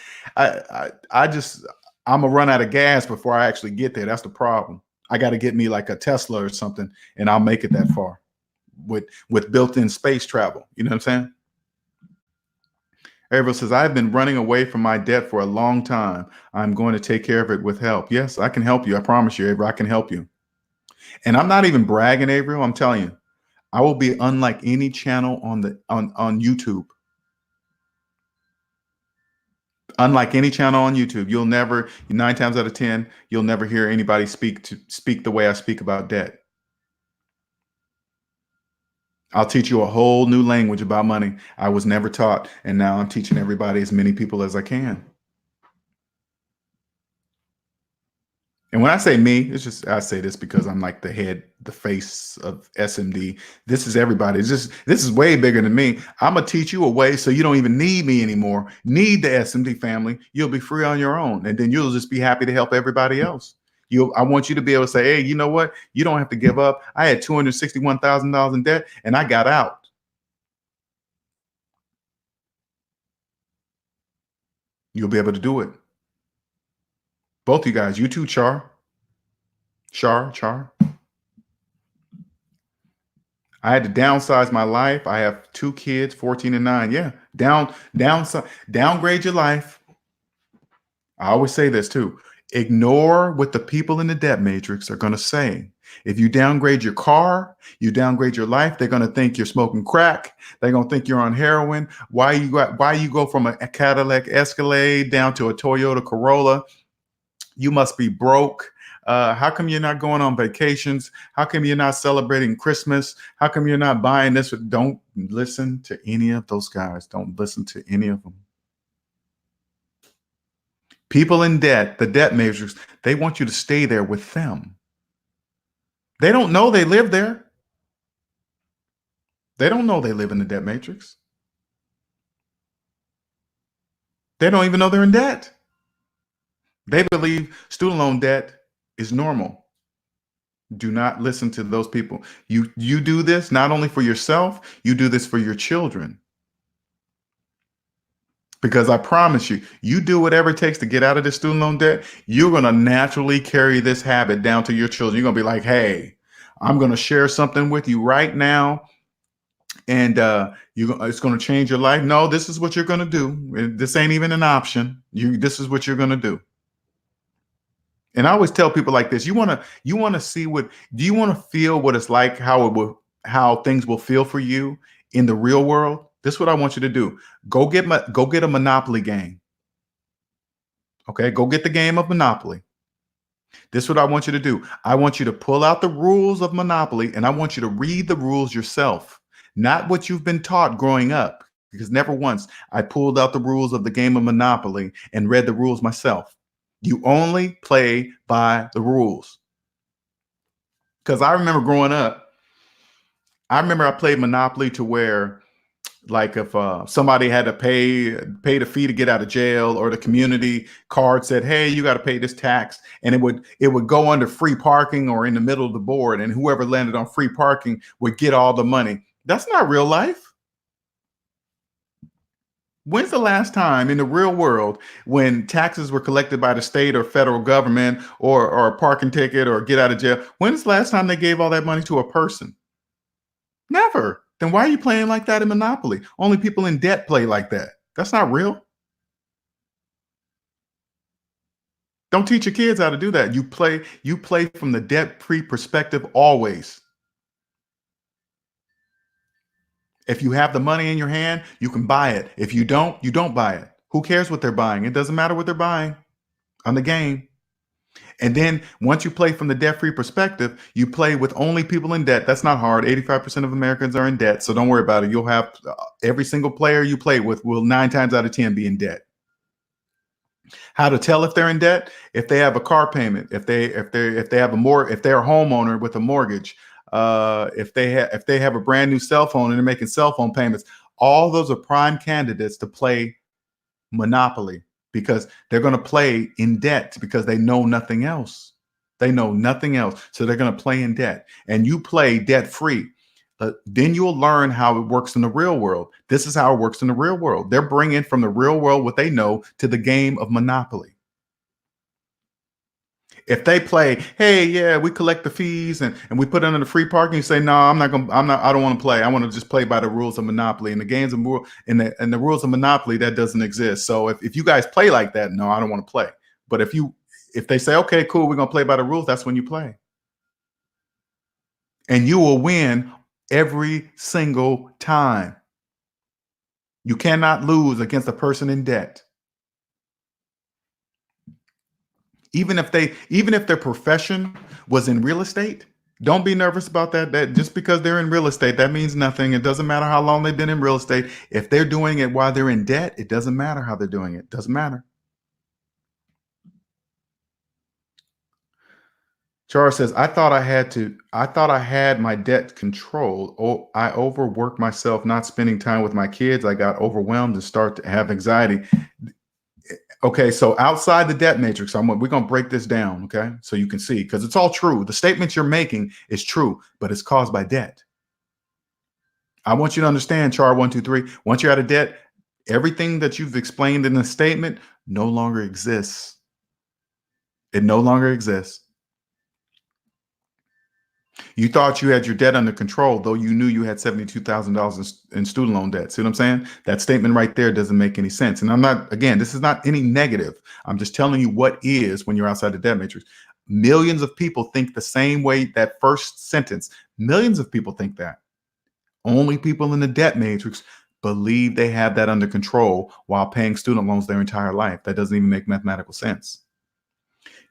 I'm gonna run out of gas before I actually get there. That's the problem. I got to get me like a Tesla or something, and I'll make it that far with built-in space travel. You know what I'm saying? Averill says, I've been running away from my debt for a long time. I'm going to take care of it with help. Yes, I can help you. I promise you, Averill, I can help you. And I'm not even bragging, Averill. I'm telling you, I will be unlike any channel on YouTube. Unlike any channel on YouTube, you'll never, 9 times out of 10, you'll never hear anybody speak the way I speak about debt. I'll teach you a whole new language about money I was never taught, and now I'm teaching everybody, as many people as I can. And when I say me, it's just, I say this because I'm like the face of SMD. This is everybody. This is way bigger than me. I'm gonna teach you a way so you don't even need me anymore. Need the SMD family. You'll be free on your own, and then you'll just be happy to help everybody else. I want you to be able to say, hey, you know what? You don't have to give up. I had $261,000 in debt and I got out. You'll be able to do it. Both you guys, you too, Char. I had to downsize my life. I have 2 kids, 14 and 9. Yeah, downgrade your life. I always say this too. Ignore what the people in the debt matrix are going to say. If you downgrade your car, you downgrade your life, they're going to think you're smoking crack. They're going to think you're on heroin. Why you go from a Cadillac Escalade down to a Toyota Corolla? You must be broke. How come you're not going on vacations? How come you're not celebrating Christmas? How come you're not buying this? Don't listen to any of those guys. Don't listen to any of them. People in debt, the debt matrix, they want you to stay there with them. They don't know they live there. They don't know they live in the debt matrix. They don't even know they're in debt. They believe student loan debt is normal. Do not listen to those people. You do this not only for yourself, you do this for your children. Because I promise you, you do whatever it takes to get out of this student loan debt, you're going to naturally carry this habit down to your children. You're going to be like, hey, I'm going to share something with you right now. and it's going to change your life. No, this is what you're going to do. This ain't even an option. This is what you're going to do. And I always tell people like this: you want to see do you want to feel what it's like, how things will feel for you in the real world? This is what I want you to do. Go get a Monopoly game. Okay, go get the game of Monopoly. This is what I want you to do. I want you to pull out the rules of Monopoly, and I want you to read the rules yourself, not what you've been taught growing up, because never once I pulled out the rules of the game of Monopoly and read the rules myself. You only play by the rules. Because I remember growing up, I played Monopoly to where, like, if somebody had to pay the fee to get out of jail, or the community card said, hey, you got to pay this tax, and it would go under free parking or in the middle of the board, and whoever landed on free parking would get all the money. That's not real life. When's the last time in the real world, when taxes were collected by the state or federal government, or a parking ticket or get out of jail, when's the last time they gave all that money to a person? Never. Then why are you playing like that in Monopoly? Only people in debt play like that. That's not real. Don't teach your kids how to do that. You play from the debt-free perspective always. If you have the money in your hand, you can buy it. If you don't, you don't buy it. Who cares what they're buying? It doesn't matter what they're buying on the game. And then once you play from the debt-free perspective, you play with only people in debt. That's not hard. 85% of Americans are in debt, so don't worry about it. You'll have every single player you play with will 9 times out of 10 be in debt. How to tell if they're in debt? If they have a car payment, if they're a homeowner with a mortgage, if they have a brand new cell phone and they're making cell phone payments. All those are prime candidates to play Monopoly, because they're going to play in debt because they know nothing else. They know nothing else. So they're going to play in debt, and you play debt free. Then you'll learn how it works in the real world. This is how it works in the real world. They're bringing from the real world what they know to the game of Monopoly. If they play, hey, yeah, we collect the fees and we put it under the free parking, you say, no, I don't want to play. I want to just play by the rules of Monopoly. And the games of the rules of Monopoly, that doesn't exist. So if you guys play like that, no, I don't want to play. But if they say, okay, cool, we're gonna play by the rules, that's when you play. And you will win every single time. You cannot lose against a person in debt. Even if their profession was in real estate, don't be nervous about that. That just because they're in real estate, that means nothing. It doesn't matter how long they've been in real estate. If they're doing it while they're in debt, it doesn't matter how they're doing it. It doesn't matter. Charles says, I thought I had my debt controlled. Oh, I overworked myself, not spending time with my kids. I got overwhelmed and start to have anxiety. Okay, so outside the debt matrix, we're going to break this down, okay? So you can see, because it's all true. The statement you're making is true, but it's caused by debt. I want you to understand, Char 1, 2, 3. Once you're out of debt, everything that you've explained in the statement no longer exists. It no longer exists. You thought you had your debt under control, though you knew you had $72,000 in student loan debt. See what I'm saying? That statement right there doesn't make any sense. And this is not any negative. I'm just telling you what is when you're outside the debt matrix. Millions of people think the same way. That first sentence, millions of people think that. Only people in the debt matrix believe they have that under control while paying student loans their entire life. That doesn't even make mathematical sense.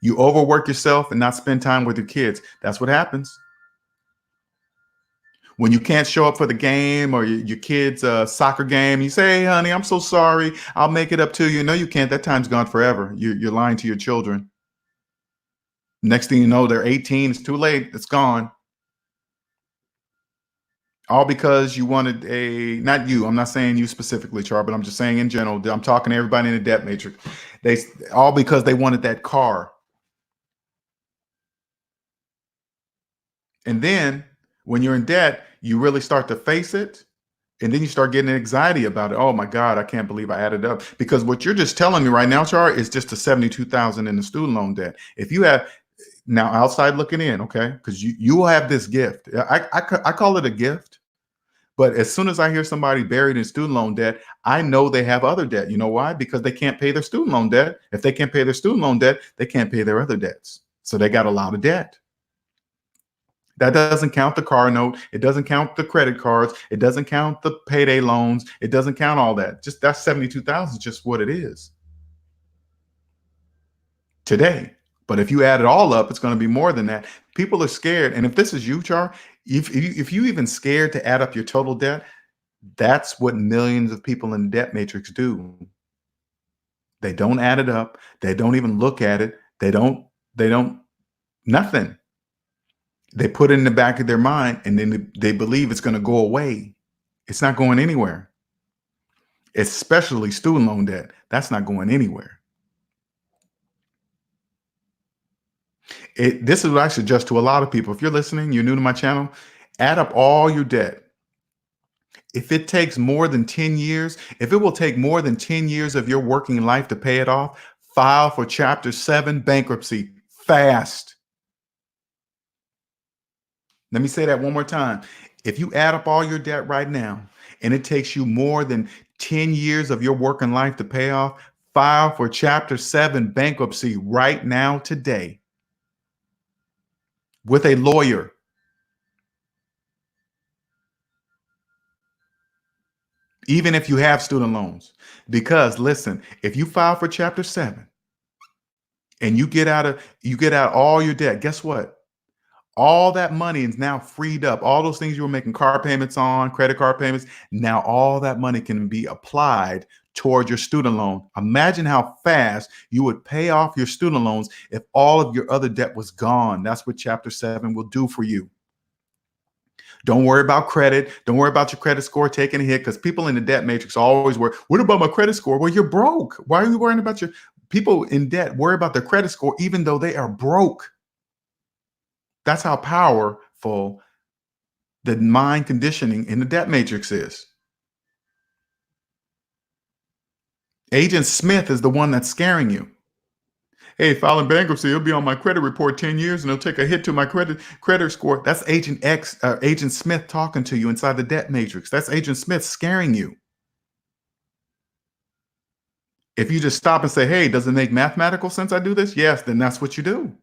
You overwork yourself and not spend time with your kids. That's what happens. When you can't show up for the game or your kid's soccer game, you say, hey, honey, I'm so sorry. I'll make it up to you. No, you can't. That time's gone forever. You're lying to your children. Next thing you know, they're 18. It's too late. It's gone. All because you wanted not you. I'm not saying you specifically, Char, but I'm just saying in general. I'm talking to everybody in the debt matrix. All because they wanted that car. And then when you're in debt, you really start to face it. And then you start getting anxiety about it. Oh my God, I can't believe I added up. Because what you're just telling me right now, Char, is just the $72,000 in the student loan debt. If you have now outside looking in, okay, because you will have this gift. I call it a gift, But as soon as I hear somebody buried in student loan debt, I know they have other debt. You know why? Because they can't pay their student loan debt. If they can't pay their student loan debt, they can't pay their other debts. So they got a lot of debt. That doesn't count the car note. It doesn't count the credit cards. It doesn't count the payday loans. It doesn't count all that. Just that's 72,000 is just what it is today. But if you add it all up, it's going to be more than that. People are scared. And if this is you, Char, if you even scared to add up your total debt, that's what millions of people in the debt matrix do. They don't add it up. They don't even look at it. They don't, nothing. They put it in the back of their mind and then they believe it's going to go away. It's not going anywhere. Especially student loan debt. That's not going anywhere. This is what I suggest to a lot of people. If you're listening, you're new to my channel, add up all your debt. If it takes more than 10 years, if it will take more than 10 years of your working life to pay it off, file for Chapter 7 bankruptcy fast. Let me say that one more time. If you add up all your debt right now and it takes you more than 10 years of your working life to pay off, file for Chapter 7 bankruptcy right now today with a lawyer. Even if you have student loans. Because listen, if you file for Chapter 7 and you get out all your debt, guess what? All that money is now freed up. All those things you were making car payments on, credit card payments, now all that money can be applied toward your student loan. Imagine how fast you would pay off your student loans if all of your other debt was gone. That's what Chapter 7 will do for you. Don't worry about credit. Don't worry about your credit score taking a hit, because people in the debt matrix always worry, what about my credit score? Well, you're broke. Why are you worrying about your people in debt? Worry about their credit score, even though they are broke. That's how powerful the mind conditioning in the debt matrix is. Agent Smith is the one that's scaring you. Hey, filing bankruptcy, it'll be on my credit report 10 years and it'll take a hit to my credit score. That's Agent Smith talking to you inside the debt matrix. That's Agent Smith scaring you. If you just stop and say, hey, does it make mathematical sense I do this? Yes, then that's what you do.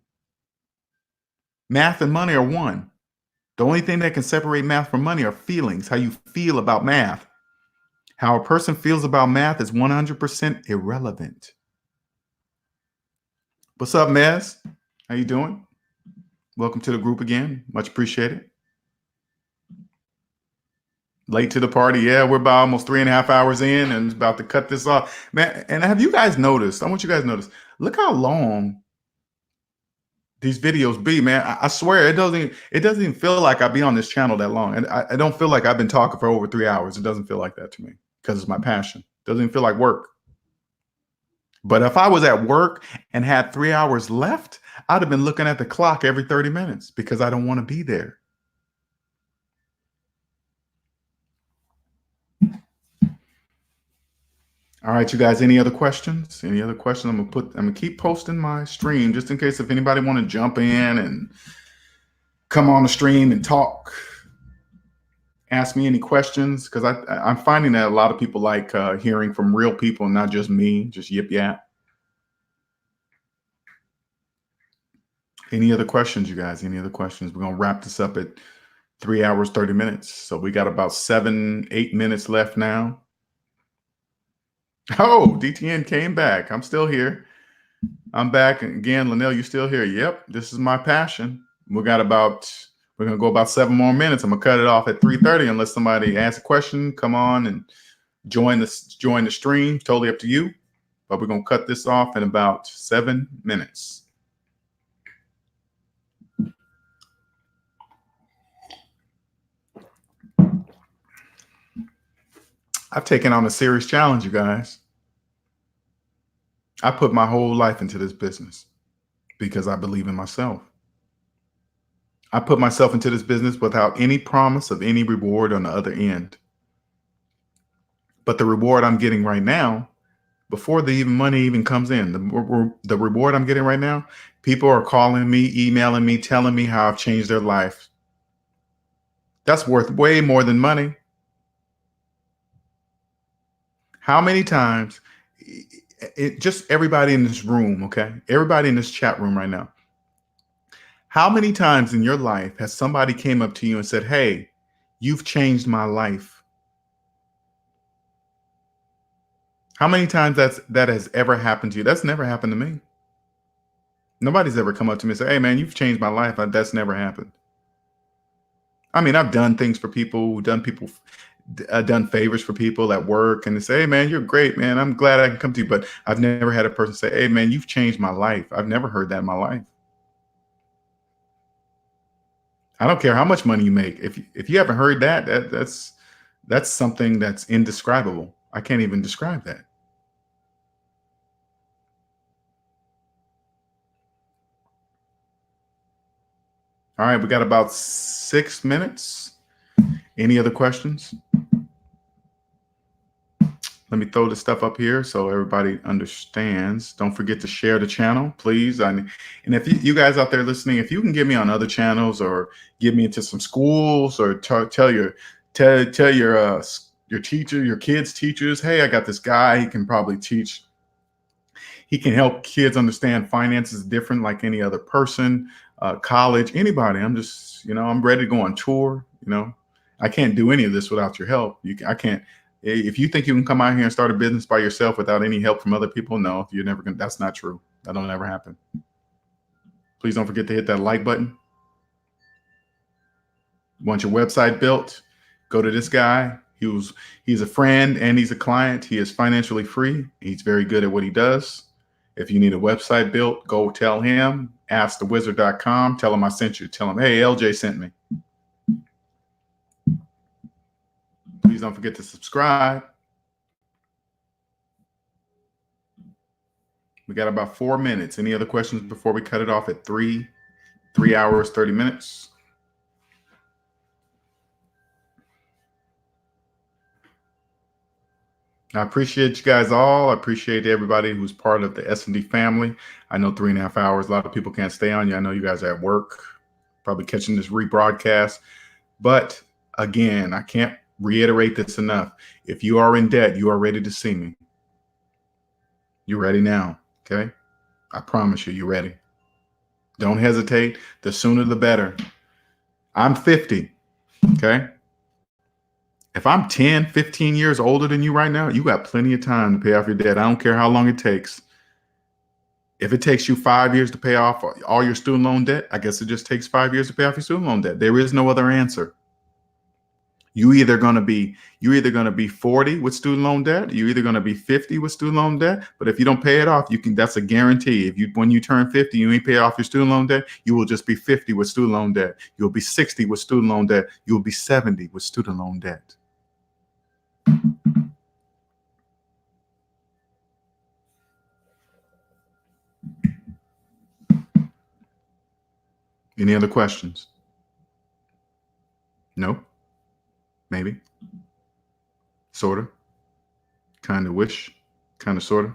Math and money are one. The only thing that can separate math from money are feelings, how you feel about math. How a person feels about math is 100% irrelevant. What's up, Mez? How you doing? Welcome to the group again. Much appreciated. Late to the party. Yeah, we're about almost 3.5 hours in and about to cut this off. Man, and have you guys noticed? I want you guys to notice. Look how long these videos be, man. I swear it doesn't even feel like I be on this channel that long. And I don't feel like I've been talking for over 3 hours. It doesn't feel like that to me because it's my passion. It doesn't even feel like work. But if I was at work and had 3 hours left, I'd have been looking at the clock every 30 minutes because I don't want to be there. All right, you guys, any other questions? Any other questions? I'm gonna keep posting my stream just in case if anybody want to jump in and come on the stream and talk. Ask me any questions, because I'm finding that a lot of people like hearing from real people, not just me, just yip yap. Any other questions, you guys? Any other questions? We're gonna wrap this up at 3 hours, 30 minutes. So we got about 7-8 minutes left now. Oh, DTN came back. I'm still here. I'm back again. Linnell, you still here? Yep, this is my passion. We're gonna go about 7 more minutes. I'm gonna cut it off at 3:30 unless somebody asks a question. Come on and join the stream. Totally up to you. But we're gonna cut this off in about 7 minutes. I've taken on a serious challenge, you guys. I put my whole life into this business because I believe in myself. I put myself into this business without any promise of any reward on the other end. But the reward I'm getting right now, before the money even comes in, the reward I'm getting right now, people are calling me, emailing me, telling me how I've changed their life. That's worth way more than money. How many times, just everybody in this room, okay? Everybody in this chat room right now. How many times in your life has somebody came up to you and said, hey, you've changed my life? How many times that has ever happened to you? That's never happened to me. Nobody's ever come up to me and said, hey, man, you've changed my life. That's never happened. I mean, I've done things for people, done favors for people at work, and they say, hey, man, you're great, man. I'm glad I can come to you. But I've never had a person say, hey, man, you've changed my life. I've never heard that in my life. I don't care how much money you make. If you haven't heard that, that's something that's indescribable. I can't even describe that. All right, we got about 6 minutes. Any other questions? Let me throw this stuff up here so everybody understands. Don't forget to share the channel, please. And if you guys out there listening, if you can get me on other channels or get me into some schools or tell your teacher, your kids' teachers, hey, I got this guy. He can probably teach. He can help kids understand finances different like any other person, college, anybody. I'm just, I'm ready to go on tour. I can't do any of this without your help. I can't. If you think you can come out here and start a business by yourself without any help from other people, no, you're never gonna. That's not true. That'll never happen. Please don't forget to hit that like button. Want your website built? Go to this guy. He's a friend and he's a client. He is financially free. He's very good at what he does. If you need a website built, go tell him. AskTheWizard.com. Tell him I sent you. Tell him, hey, LJ sent me. Please don't forget to subscribe. We got about 4 minutes. Any other questions before we cut it off at 3 hours, 30 minutes? I appreciate you guys all. I appreciate everybody who's part of the S&D family. I know 3.5 hours. A lot of people can't stay on you. I know you guys are at work, probably catching this rebroadcast. But again, I can't reiterate this enough. If you are in debt, you are ready to see me. You're ready now, okay? I promise you, you're ready. Don't hesitate. The sooner the better. I'm 50, okay? If I'm 10, 15 years older than you right now, you got plenty of time to pay off your debt. I don't care how long it takes. If it takes you 5 years to pay off all your student loan debt, I guess it just takes 5 years to pay off your student loan debt. There is no other answer. You're either gonna be 40 with student loan debt. You're either gonna be 50 with student loan debt. But if you don't pay it off, that's a guarantee. When you turn 50, you ain't pay off your student loan debt. You will just be 50 with student loan debt. You'll be 60 with student loan debt. You'll be 70 with student loan debt. Any other questions? No? Maybe? Sort of? Kind of wish? Kind of sort of?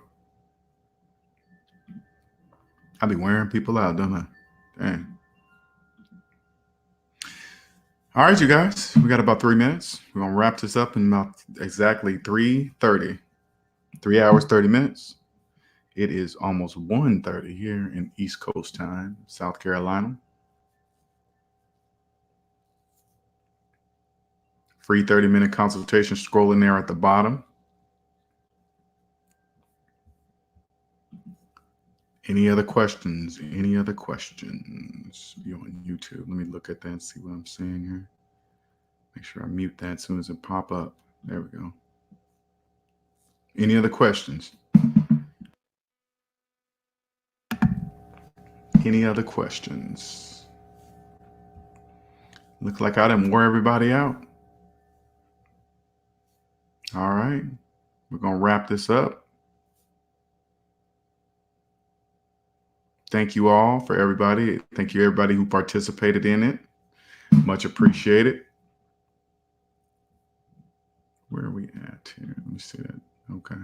I be wearing people out, don't I? Dang. All right, you guys. We got about 3 minutes. We're going to wrap this up in about exactly 3:30. 3 hours, 30 minutes. It is almost 1:30 here in East Coast time, South Carolina. Free 30-minute consultation scrolling there at the bottom. Any other questions? Any other questions? You're on YouTube. Let me look at that and see what I'm seeing here. Make sure I mute that as soon as it pop up. There we go. Any other questions? Any other questions? Look like I didn't wear everybody out. All right. We're going to wrap this up. Thank you all for everybody. Thank you everybody who participated in it. Much appreciated. Where are we at here? Let me see that. Okay.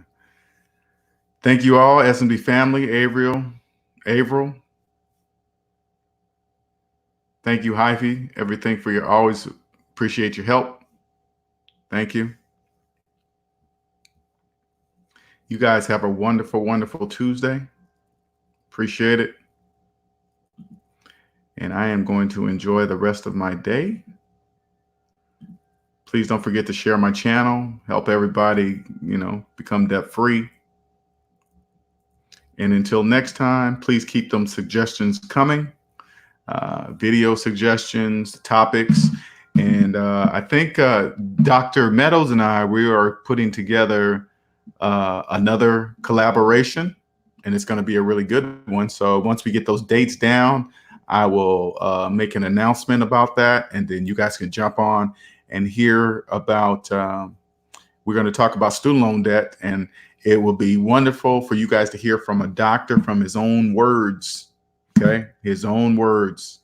Thank you all, S&D family, Avril. Thank you, Hyphy. Everything for your always appreciate your help. Thank you. You guys have a wonderful, wonderful Tuesday. Appreciate it. And I am going to enjoy the rest of my day. Please don't forget to share my channel, help everybody, become debt free. And until next time, please keep them suggestions coming, video suggestions, topics. And I think Dr. Meadows and we are putting together another collaboration, and it's going to be a really good one. So once we get those dates down, I will make an announcement about that, and then you guys can jump on and hear about, we're going to talk about student loan debt, and it will be wonderful for you guys to hear from a doctor from his own words, okay? His own words,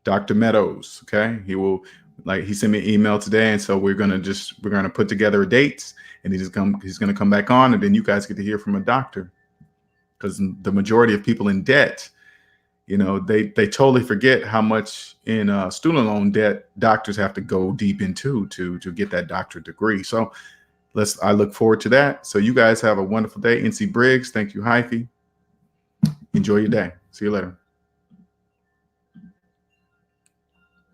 Dr. Meadows, okay? He sent me an email today, and so we're going to put together dates, and he's going to come back on, and then you guys get to hear from a doctor, because the majority of people in debt, they totally forget how much in student loan debt doctors have to go deep into to get that doctorate degree. So I look forward to that. So you guys have a wonderful day. NC Briggs, thank you, Hyphy. Enjoy your day. See you later.